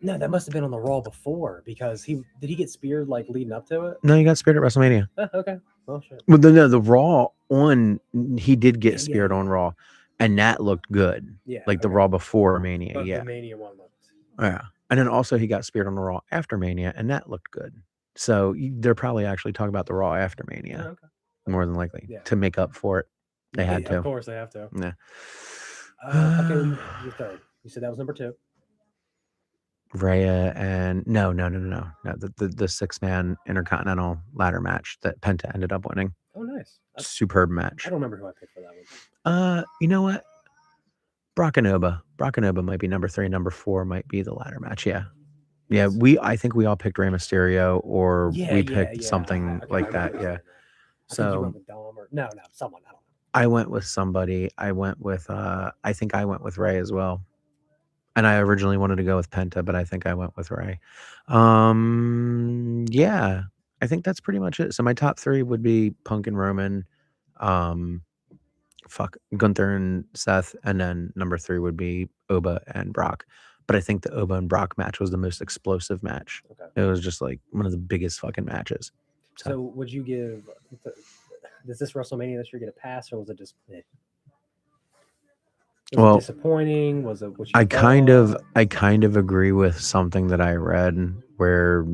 No, that must have been on the Raw before because did he get speared like leading up to it? No, he got speared at WrestleMania. Oh, okay. Well, shit. Well, the Raw on he did Yeah, get speared yeah. on Raw, and that looked good. Yeah, Like the okay. Raw before Mania. But Yeah. the Mania one looked. Yeah. And then also he got speared on the Raw after Mania, and that looked good. So they're probably actually talking about the Raw after Yeah, Mania, okay. more than likely, Yeah. to make up for it. They had to. Of course, they have to. Yeah. Okay, your third. You said that was number 2. Rhea and no, the 6-man Intercontinental ladder match that Penta ended up winning. Oh, nice. Superb match. I don't remember who I picked for that one. You know what? Brock and Oba might be number 3. Number 4 might be the ladder match. Yeah. Yeah, I think we all picked Rey Mysterio, or we picked something like that. Yeah. I think you So went with Dom or no, someone. I don't know. I went with somebody. I went with I think I went with Rey as well. And I originally wanted to go with Penta, but I think I went with Rey. Yeah, I think that's pretty much it. So my top 3 would be Punk and Roman, Gunther and Seth, and then number 3 would be Oba and Brock. But I think the Oba and Brock match was the most explosive match. Okay. It was just like one of the biggest fucking matches. So would you give? Does this WrestleMania this year get a pass, or was it just? Well, disappointing. Was it? I kind of agree with something that I read where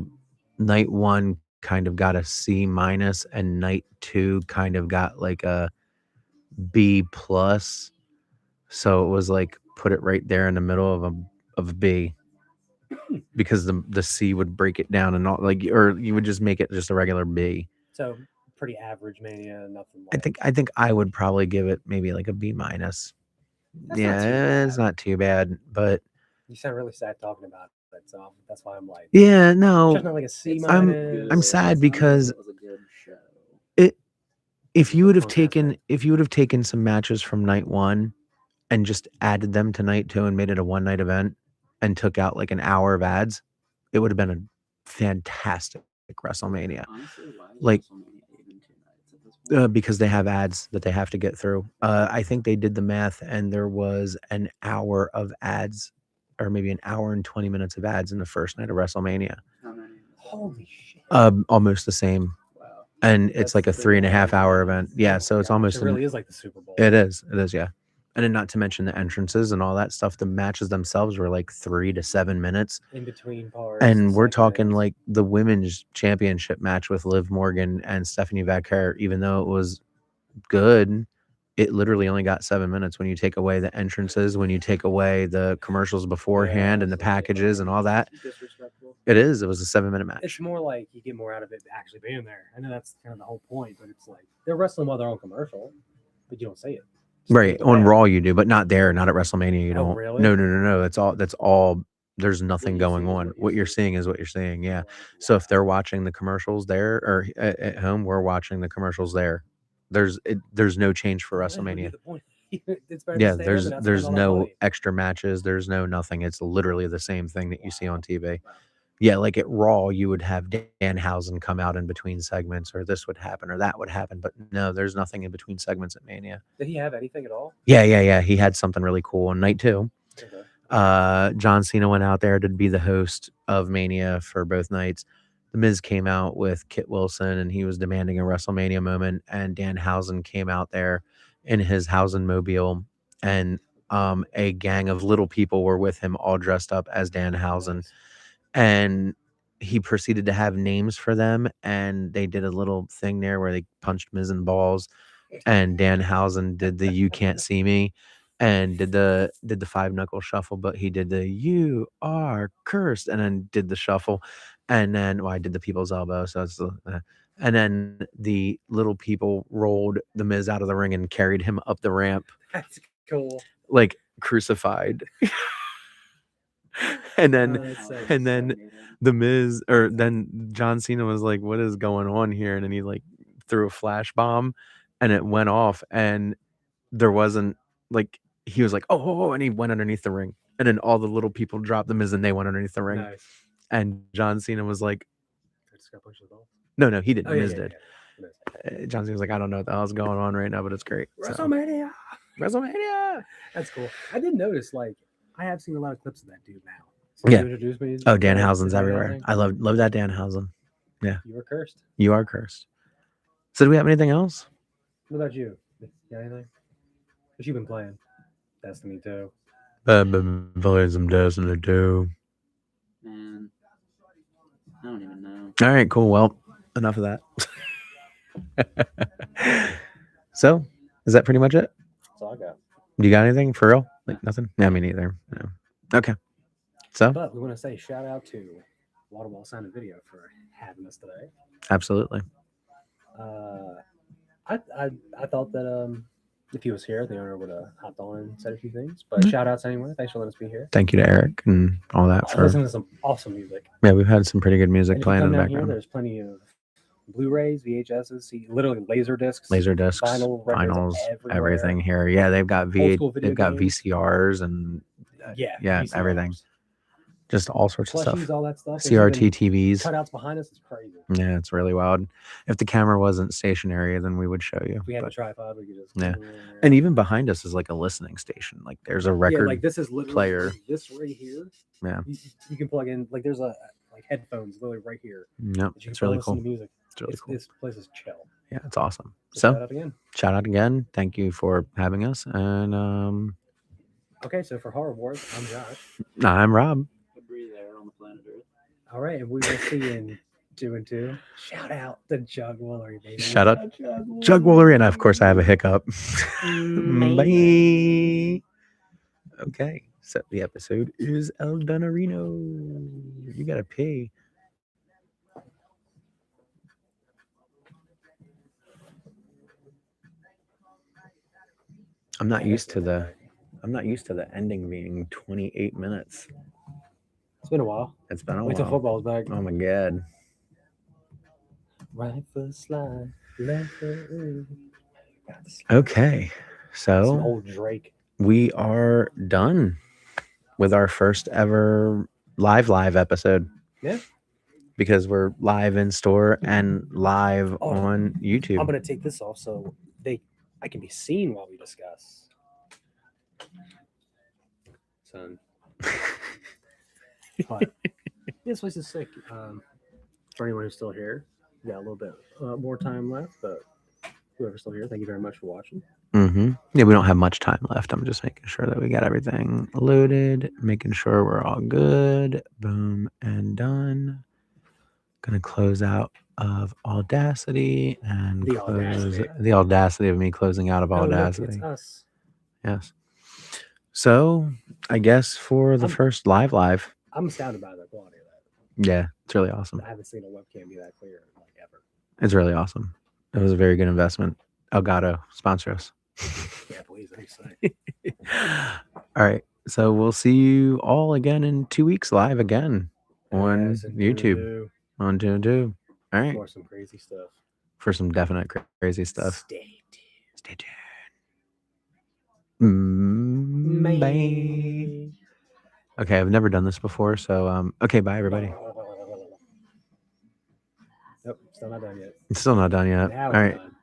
night 1 kind of got a C- and night 2 kind of got like a B+. So it was like put it right there in the middle of a B, because the C would break it down and not like, or you would just make it just a regular B. So pretty average Mania, nothing. Like, I think I would probably give it maybe like a B-. That's not too Yeah, it's bad. not too bad, but You sound really sad talking about it, so that's why I'm like. yeah, It's no. just not like a C-. I'm sad because it was a good show. if you would have Fantastic. taken some matches from night 1 and just added them to night 2 and made it a one-night event and took out like an hour of ads, it would have been a fantastic WrestleMania. Honestly, why is Like, WrestleMania even 2 nights at this point? Because they have ads that they have to get through. I think they did the math, and there was an hour of ads, or maybe an hour and 20 minutes of ads in the first night of WrestleMania. How many? Holy shit! Almost the same. Wow. And it's That's like a pretty 3.5 hour wild. event. Yeah, so it's Gosh, almost It really is like the Super Bowl. It is, yeah. And then not to mention the entrances and all that stuff. The matches themselves were like 3 to 7 minutes. In between parts. And we're segments. talking like the women's championship match with Liv Morgan and Stephanie Vaquer, even though it was good, it literally only got 7 minutes when you take away the entrances, when you take away the commercials beforehand and the absolutely. packages and all that. Disrespectful. It was a 7-minute match. It's more like you get more out of it actually being there. I know that's kind of the whole point, but it's like they're wrestling while they're on commercial. but you don't say it. Just Right. either On way. Raw you do, but not there, not at WrestleMania. You Oh, don't. really? No. That's all. There's nothing you going see is on. what you What you're see. seeing is what you're seeing. Yeah. So if they're watching the commercials there or at home, we're watching the commercials there. There's no change for Yeah, we get WrestleMania. the point. It's better to Yeah, stay home there's and not spend there's all that no money. extra matches. There's no nothing. It's literally the same thing that you see on TV. Yeah, like at Raw, you would have Danhausen come out in between segments, or this would happen, or that would happen. But no, there's nothing in between segments at Mania. Did he have anything at all? Yeah. He had something really cool on night 2. Okay. John Cena went out there to be the host of Mania for both nights. The Miz came out with Kit Wilson, and he was demanding a WrestleMania moment. And Danhausen came out there in his Hausen mobile, and a gang of little people were with him, all dressed up as Danhausen. Nice. And he proceeded to have names for them, and they did a little thing there where they punched Miz in the balls, and Danhausen did the "You Can't See Me," and did the 5-knuckle shuffle, but he did the "You Are Cursed," and then did the shuffle, and then I did the people's elbow, so it's the and then the little people rolled the Miz out of the ring and carried him up the ramp That's cool. like crucified. And then That's sick. and then the Miz, or then John Cena was like, "What is going on here?" And then he like threw a flash bomb, and it went off, and there wasn't like he was like, "Oh," and he went underneath the ring, and then all the little people dropped the Miz, and they went underneath the ring, Nice. and John Cena was like, I just got punched in the balls. "No, he didn't. Oh, yeah, Miz yeah, did." yeah. Miz. John Cena was like, "I don't know what the hell's going on right now, but it's great." So, WrestleMania. WrestleMania. That's cool. I did notice, like, I have seen a lot of clips of that dude now. Since Yeah. You introduced me. Oh, to Danhausen's that everywhere. thing. I love that Danhausen. You were cursed. You are cursed. So do we have anything else? What about you? You got anything? What you been playing? Destiny 2. I've been playing some Destiny 2. Man, I don't even know. All right, cool. Well, enough of that. So, is that pretty much it? That's all I got. You got anything for real? Like nothing? Yeah, me neither. No. Okay. So, But we want to say shout out to Waterwall Sound and Video for having us today. absolutely. I thought that if he was here, the owner would have hopped on and said a few things. But shout outs anyway. Thanks for letting us be here. Thank you to Eric and all that for. Listen to some awesome music. Yeah, we've had some pretty good music And if you playing come in the down here, background. there's plenty of Blu-rays, VHSs, literally laser discs, Laser discs, vinyl records vinyls, everywhere. everything here. Yeah, they've got school video they've got games. VCRs and Yeah, everything. VCRs. Just all sorts of Plushies, stuff. all that stuff. There's CRT even TVs. cutouts behind us is crazy. Yeah, it's really wild. If the camera wasn't stationary, then we would show you. If we had a but- tripod, we could just Yeah. And even behind us is like a listening station. Like there's a yeah, record. like this is literally player. This right here. Yeah. You can plug in like there's a like headphones literally right here. Yep, That you it's can really listen cool. to music. It's really cool. This place is chill. Yeah, it's awesome. Shout So out again. shout out again. Thank you for having us. And Okay, so for Horror Wars, I'm Josh. I'm Rob. I breathe air on the planet Earth. All right, and we will see you in 2 and 2. Shout out to Jug Woolery, baby. Shout out Jug Woolery, and of course I have a hiccup. Bye. Okay, so the episode is El Donarino. You gotta pee. I'm not used to the ending being 28 minutes. It's been a while. It's been a Wait till while. football's back. Oh my god. Right foot slide, left foot ooh. Okay, Some so old Drake. we are done with our first ever live episode. Yeah. Because we're live in store and live Oh, on YouTube. I'm gonna take this off so I can be seen while we discuss. Son. But this place is sick. For anyone who's still here, we got a little bit more time left, but whoever's still here, thank you very much for watching. Yeah, we don't have much time left. I'm just making sure that we got everything loaded, making sure we're all good. Boom and done. Gonna close out of Audacity and The close audacity. the audacity of me closing out of Oh, look, Audacity. it's us. Yes. So I guess for the I'm- first live, I'm astounded by the quality of that. yeah, it's really awesome. I haven't seen a webcam be that clear like ever. It's really awesome. It was a very good investment. Elgato sponsor us. please. Let me say. All right. So we'll see you all again in 2 weeks live again on Yes, and YouTube. do On YouTube. All right. for some crazy stuff. For some definite crazy stuff. Stay tuned. Stay tuned. Bye. Okay, I've never done this before, so okay, bye everybody. Nope, still not done yet. It's still not done yet. Now All we're right. done.